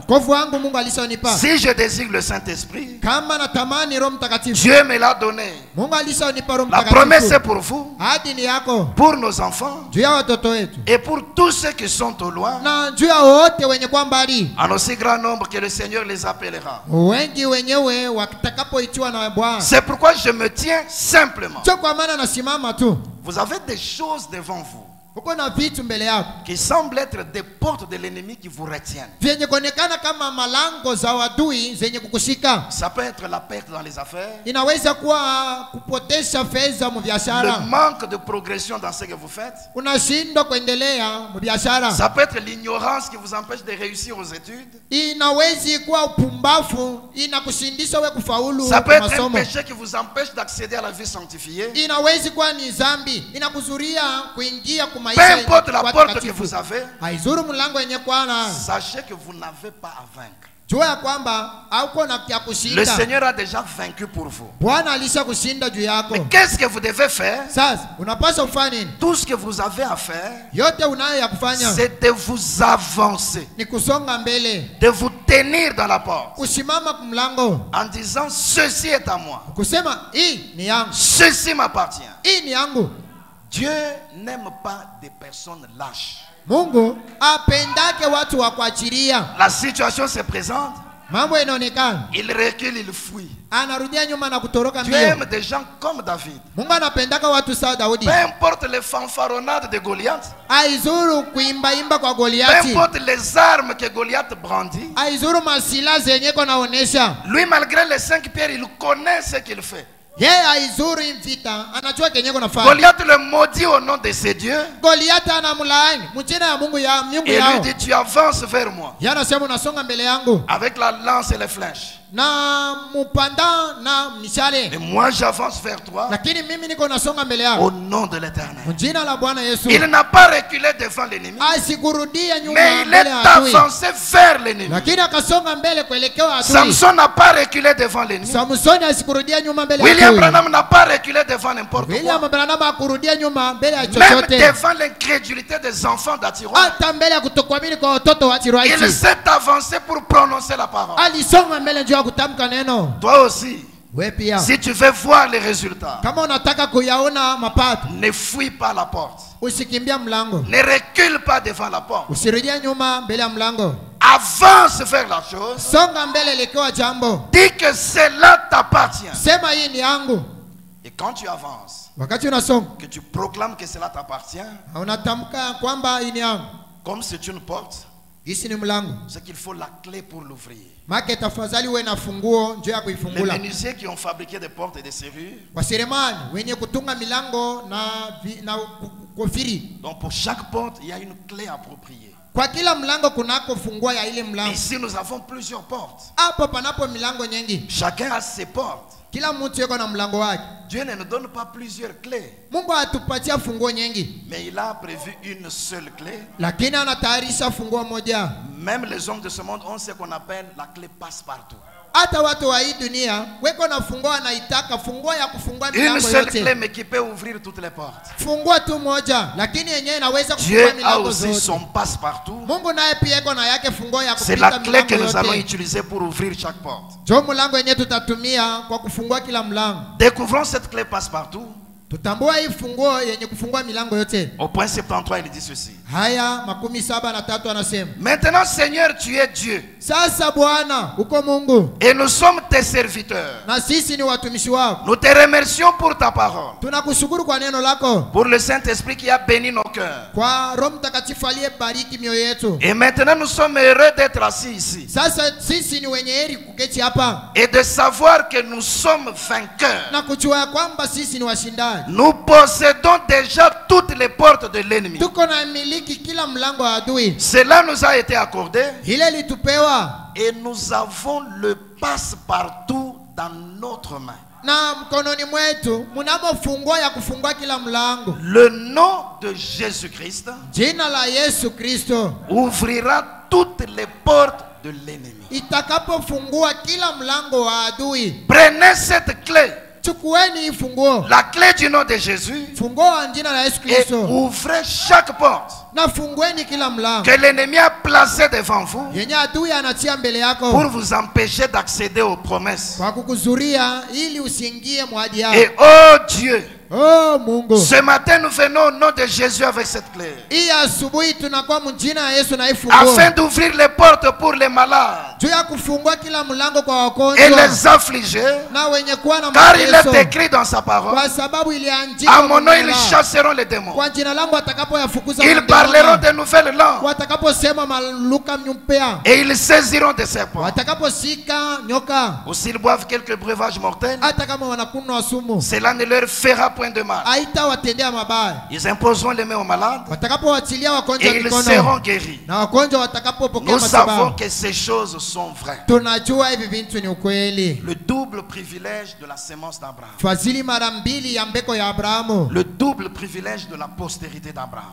wokovu wangu Mungu alishanipa. Si je désire le Saint-Esprit, Kama natamani Roho Mtakatifu, Dieu me l'a donné. Mungu alishanipa Roho La promesse est Mtakatifu. pour vous, Hadi ni yako pour nos enfants juu ya watoto wetu et pour tous ceux qui sont au loin, na juu ya wote wenye kwa mbali, en aussi grand nombre que le Seigneur les appellera. wengi wenyewe watakapoitiwa na Bwana. C'est pourquoi je me tiens simplement. Sio kwa maana nasimama tu, Vous avez des choses devant vous uko na vitu mbele yako qui semblent être des portes de l'ennemi qui vous retiennent. vyenye kuonekana kama malango za wadui zenye kukushika. Ça peut être la perte dans les affaires, Inaweza kuwa kupotesha fedha mu le biashara, manque de progression dans ce que vous faites. unashindwa kuendelea mu biashara. Ça peut être l'ignorance qui vous empêche de réussir aux études. Inawezi kuwa upumbavu inakushindisha we kufaulu Ça peut kwa être un masomo. péché qui vous empêche d'accéder à la vie sanctifiée. Inawezi kuwa ni zambi inakuzuria kuingia Peu kumaisha importe la kwa porte que takatifu. vous avez, Haizuru mlango yenye kwana, sachez que vous n'avez pas à vaincre. jua ya kwamba hauko na kia Le kushinda. Seigneur a déjà vaincu pour vous. Bwana alisha kushinda juu yako. Mais qu'est-ce que vous devez faire? Sasa unapaswa kufanya nini? Tout ce que vous avez à faire, Yote unayo ya kufanya c'est de vous avancer, ni kusonga mbele, de vous tenir dans la porte, kusimama kumlango, en disant ceci est à moi, kusema hii ni yangu, ceci m'appartient. hii ni yangu. Dieu n'aime pas des personnes lâches. Mungu apendake watu wa kuachilia. La situation se présente, Mambo inaonekana, il recule, il fuit. anarudia nyuma na kutoroka Dieu mbio. aime des gens comme David. Mungu anapendaka watu sawa Daudi. Peu importe les fanfaronnades de Goliath, Aizuru kuimbaimba kwa peu Goliati, importe les armes que Goliath brandit, aizuru masila zenye naonesha lui, malgré les 5 pierres, il connaît ce qu'il fait. yeye, aizuru imvita, anajua kenye nafanya. Goliath le maudit au nom de ses dieux Goliati anamlaani mjina ya Mungu ya Mungu et lui yao. dit tu avances vers moi Yeye anasema unasonga mbele yangu avec la lance et les flèches. na mupanda na mishale, Et moi j'avance vers toi lakini mimi niko nasonga mbele au yako nom de l'Éternel. mjina la Bwana Yesu. Il n'a pas reculé devant l'ennemi, Asikurudia nyuma mais il mbele est ya adui, avancé vers l'ennemi. lakini akasonga mbele kuelekea adui. Samson n'a pas reculé devant l'ennemi. Samsoni asikurudia nyuma mbele ya William adui. Branham n'a pas reculé devant n'importe William quoi. Branham akurudia nyuma mbele ya Même chochote, devant l'incrédulité des enfants d'Attirois, hata mbele ya kutokuamini kwa watoto wa il Tirwaiti. s'est avancé pour prononcer la parole. Alisonga mbele juu ya kutamka neno. Toi aussi, We pia si tu veux voir les résultats, kama unataka kuyaona mapato, ne fuis pas la porte. usikimbia mlango, Ne recule pas devant la porte. usirudia nyuma mbele ya mlango, Avance vers la chose. songa mbele lekewa jambo, Dis que cela t'appartient. sema hii ni yangu. Et quand tu avances, Wakati unasonga que tu proclames que cela t'appartient, unatamka kwamba hii ni yangu, comme c'est une porte, hisi ni mlango, c'est qu'il faut la clé pour l'ouvrir. make tafadhali uwe na funguo njoo ya Les kuifungula. menuisiers qui ont fabriqué des portes et des serrures, Waseremani wenye kutunga milango na kofiri, donc pour chaque porte, il y a une clé appropriée. kwa kila mlango kunako fungua ya ile mlango. Ici, nous avons plusieurs portes. Hapo panapo milango nyingi, Chacun a ses portes. kila mtu yuko na mlango wake. Dieu ne nous donne pas plusieurs clés, Mungu atupatia funguo nyingi, mais il a prévu une seule clé. lakini anatayarisha funguo moja. Même les hommes de ce monde ont ce qu'on appelle la clé passe-partout. Hata watu wa hii dunia weko na funguo, anaitaka funguo ya kufungua Une milango seule clé, yote. mais qui peut ouvrir toutes les portes. Funguo tu moja, lakini yenyewe inaweza Dieu kufungua a milango aussi zote. son passe-partout. Mungu naye pia iko na yake funguo ya C'est la kupita clé que milango nous allons yote. utiliser pour ouvrir chaque porte. Jo mlango yenyewe tutatumia kwa kufungua kila mlango. Découvrons cette clé passe-partout tutambua hii funguo yenye kufungua milango yote. Au point 73, il dit ceci. Haya 73 anasema, Maintenant, Seigneur, tu es Dieu. sasa Bwana uko Mungu Et nous sommes tes serviteurs. na sisi ni watumishi wako. Nous te remercions pour ta parole. Tunakushukuru kwa neno lako, Pour le Saint-Esprit qui a béni nos cœurs. kwa Roho Mtakatifu aliyebariki mioyo yetu. Et maintenant, nous sommes heureux d'être assis ici. Sasa sisi ni wenye heri kuketi hapa Et de savoir que nous sommes vainqueurs. na kujua ya kwamba sisi ni washindaji. Nous possédons déjà toutes les portes de l'ennemi. Tuko na miliki kila mlango wa adui. Cela nous a été accordé. Ile litupewa Et nous avons le passe-partout dans notre main. na mkononi mwetu mnamo funguo ya kufungua kila mlango. Le nom de Jésus-Christ Jina la Yesu Kristo ouvrira toutes les portes de l'ennemi. itakapofungua kila mlango wa adui. Prenez cette clé, Chukueni hii funguo, la clé du nom de Jésus, funguo wa jina la Yesu et Kristo, ouvrez chaque porte na fungueni kila mlango que l'ennemi a placée devant vous yenye adui anatia mbele pour yako vous empêcher d'accéder aux promesses. kwa kukuzuria ili usiingie mwadi yao. Et oh Dieu, Oh Mungu, ce matin nous venons au nom de Jésus avec cette clé, hii asubuhi tunakuwa mjina ya Yesu na hii funguo afin d'ouvrir les portes pour les malades juu ya kufungua kila mlango kwa et wagonjwa les affligés, na wenye kuwa na car il mateso, est écrit dans sa parole, kwa sababu iliandikwa à mon nom kwa ils jina chasseront les démons, kwa jina langu watakapoyafukuza ils mademonia, parleront de nouvelles langues watakaposema maluka mpya, et ils saisiront de serpents. watakaposika nyoka, Ou s'ils boivent quelques breuvages mortels, hata kama wanakunywa sumu cela ne leur fera point de mal. haitawatendea mabaya. Ils imposeront les mains aux malades Watakapowachilia wagonjwa et ils mikono seront guéris. na wagonjwa watakapopokea Nous savons matibabu, que ces choses sont vraies. tunajua hivi vitu ni ukweli. Le double privilège de la sémence d'Abraham. Fadhili mara mbili ya mbeko ya Abrahamu, Le double privilège de la postérité d'Abraham.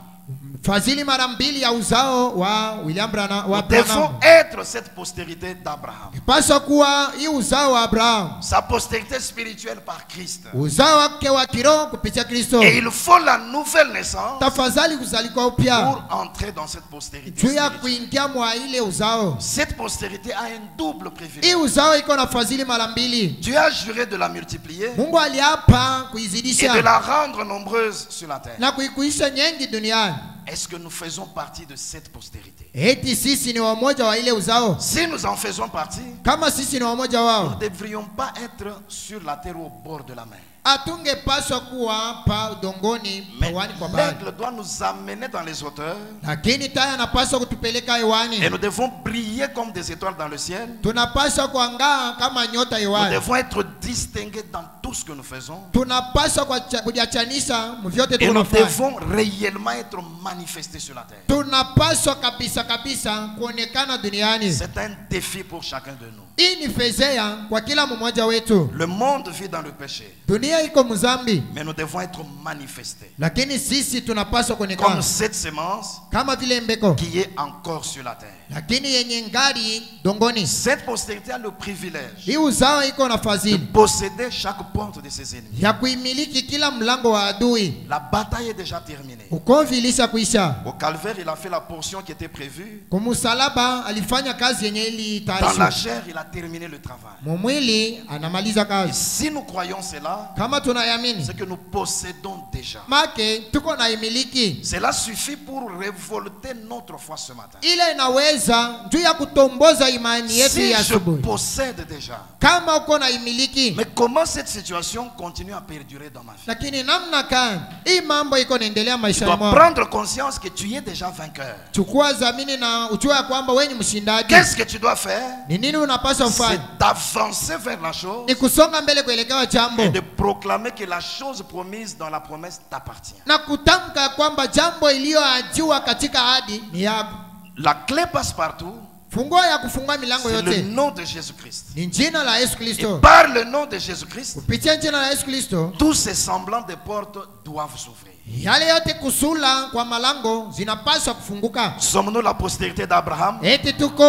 fadhili mara mbili ya uzao wa William Branham, wa Nous devons Branham. être cette postérité d'Abraham. Paswa kuwa hii uzao wa Abrahamu, Sa postérité spirituelle par Christ. uzao wake wa kiroho kupitia Kristo. Et il faut la nouvelle naissance Tafadhali kuzalikwa upya pour entrer dans cette postérité juu ya spirituelle. kuingia mwa ile uzao. Cette postérité a un double Hii privilège. uzao iko na fadhili mara mbili. Dieu a juré de la multiplier Mungu aliapa et de kuizidisha la rendre nombreuse sur la terre. na kuikuisha nyingi duniani. Est-ce que nous faisons partie de cette postérité? Eti sisi ni wamoja wa ile uzao? Si nous en faisons partie, Kama sisi ni wamoja nous wao, ne devrions pas être sur la terre au bord de la mer. hatungepaswa kuwa hapa udongoni Mais hewani kwa bahari, l'aigle doit nous amener dans les hauteurs lakini tai anapaswa kutupeleka et hewani. nous devons briller comme des étoiles dans le ciel. Tunapaswa kuangaa kama nyota Nous hewani. devons être distingués dans tout ce que nous faisons. Tunapaswa kujiachanisha mvyote Et nous tunafanya. devons réellement être manifestés sur la terre. Tunapaswa kabisa kabisa kuonekana duniani. C'est un défi pour chacun de nous. Hii ni fezea kwa kila mmoja wetu. Le monde vit dans le péché, Dunia iko mzambi, mais nous devons être manifestés. lakini sisi tunapaswa Comme kuonekana cette sémence kama vile mbeko, qui est encore sur la terre. lakini yenye ngari dongoni. Cette postérité a le privilège Hii uzao iko na de fadhili posséder chaque porte de ses ennemis. ya kuimiliki kila mlango wa adui. La bataille est déjà terminée. Ukomvi ilisha kuisha. Au calvaire, il a fait la portion qui était prévue. Kumusalaba alifanya kazi yenye Dans la ilitayarishwa. chair, il a terminé le travail. Mumwili anamaliza Et kazi. si nous croyons cela, Kama tunayamini c'est que nous possédons déjà. make tuko na imiliki Cela suffit pour révolter notre foi ce matin. ile inaweza juu ya kutomboza imani yetu Si ya je asubuhi. possède déjà, Kama uko na imiliki, mais comment cette situation continue à perdurer dans ma vie? lakini namna gani hii mambo iko naendelea Tu maisha dois mwako? prendre conscience que tu es déjà vainqueur. Chukua dhamini na ujue ya kwamba wewe ni mshindaji. Qu'est-ce que tu dois faire? Ni nini unapaswa C'est ufanye? d'avancer vers la chose Ni kusonga mbele kuelekea jambo et de proclamer que la chose promise dans la promesse t'appartient. na kutamka kwamba jambo iliyoajiwa katika ahadi ni yako. La clé passe partout. Funguo ya kufungua milango C'est le yote nom de Jésus-Christ. ni jina la Yesu Et Kristo. par le nom de Jésus-Christ, Kupitia jina la Yesu Kristo tous ces semblants de portes doivent s'ouvrir. Yale yote kusula kwa malango zinapaswa kufunguka. Sommes-nous la postérité d'Abraham? Eti tuko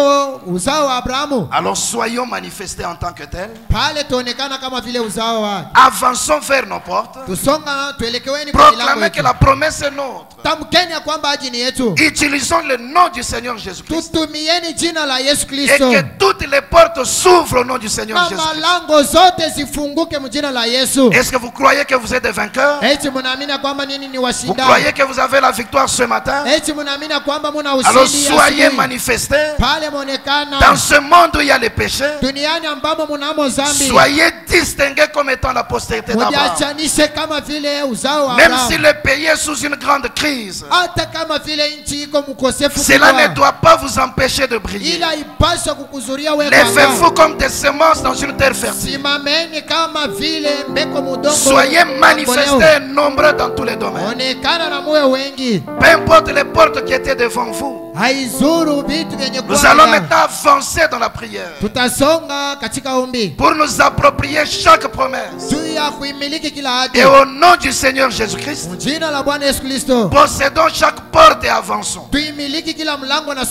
uzao wa Abrahamu. Alors soyons manifestés en tant que tels. Pale tuonekana kama vile uzao wa. Avançons vers nos portes. Tusonga tuelekeweni kwa milango Proclamez que yetu. la promesse est nôtre. Tamkeni ya kwamba aji ni yetu. Utilisons le nom du Seigneur Jésus-Christ. Tutumieni jina la Yesu Et Kristo. que toutes les portes s'ouvrent au nom du Seigneur Na Jésus-Christ. malango zote zifunguke mjina la Yesu. Est-ce que vous croyez que vous êtes des vainqueurs? Eti mnaamini kwamba nini ni Vous washinda? croyez que vous avez la victoire ce matin? Eti mnaamini kwamba mna Alors ushindi soyez asubuhi? manifestés. Pale monekana Dans ce monde où il y a les péchés, duniani ambamo mnamo zambi. soyez distingués comme étant la postérité d'Abraham. Mujiachanishe kama vile uzao wa Même si Abrahamu. le pays est sous une grande crise, Hata kama vile nchi iko mkosefu cela ne kubwa, doit pas vous empêcher de briller. ila ipaswa kukuzuria wewe Levez-vous kwamba. comme des semences dans une terre fertile. Simameni kama vile mbeko mudongo. Soyez manifestés amboleo. et nombreux dans tous les domaines. Onekana na muwe wengi. Peu importe les portes qui étaient devant vous, Haizuru vitu vyenye nous allons kuwa. maintenant avancer dans la prière Tutasonga katika ombi. pour nous approprier chaque promesse. Juu ya kuimiliki kila ahadi. Et au nom du Seigneur Jésus-Christ, Jina la Bwana Yesu Kristo. possédons chaque porte et avançons. Tuimiliki kila mlango na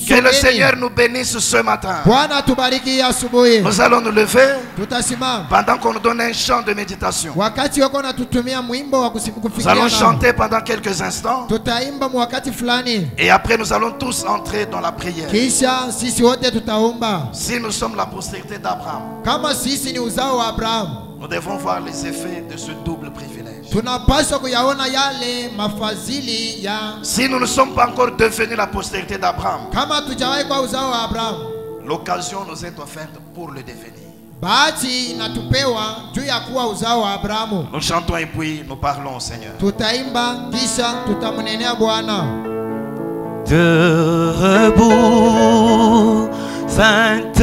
Que le tusongeni. Seigneur nous bénisse ce matin. Bwana tubariki asubuhi. Nous allons nous lever Tutasimama. pendant qu'on nous donne un chant de méditation. Wakati wako natutumia mwimbo wa Nous kufikiria. allons nao. chanter pendant quelques instants Tutaimba wakati fulani. et après nous allons tous entrer dans la prière. Kisha sisi wote tutaomba. Si nous sommes la postérité d'Abraham, Kama sisi ni uzao wa Abrahamu, nous devons voir les effets de ce double privilège. tunapaswa kuyaona yale mafadhili ya. Si nous ne sommes pas encore devenus la postérité d'Abraham, Kama tujawahi kwa uzao wa Abrahamu, l'occasion nous est offerte pour le devenir. bahati inatupewa juu ya kuwa uzao wa Abrahamu. Nous chantons et puis nous parlons au Seigneur. Tutaimba kisha tutamnenea Bwana. Debout, Sainte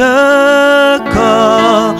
Corps.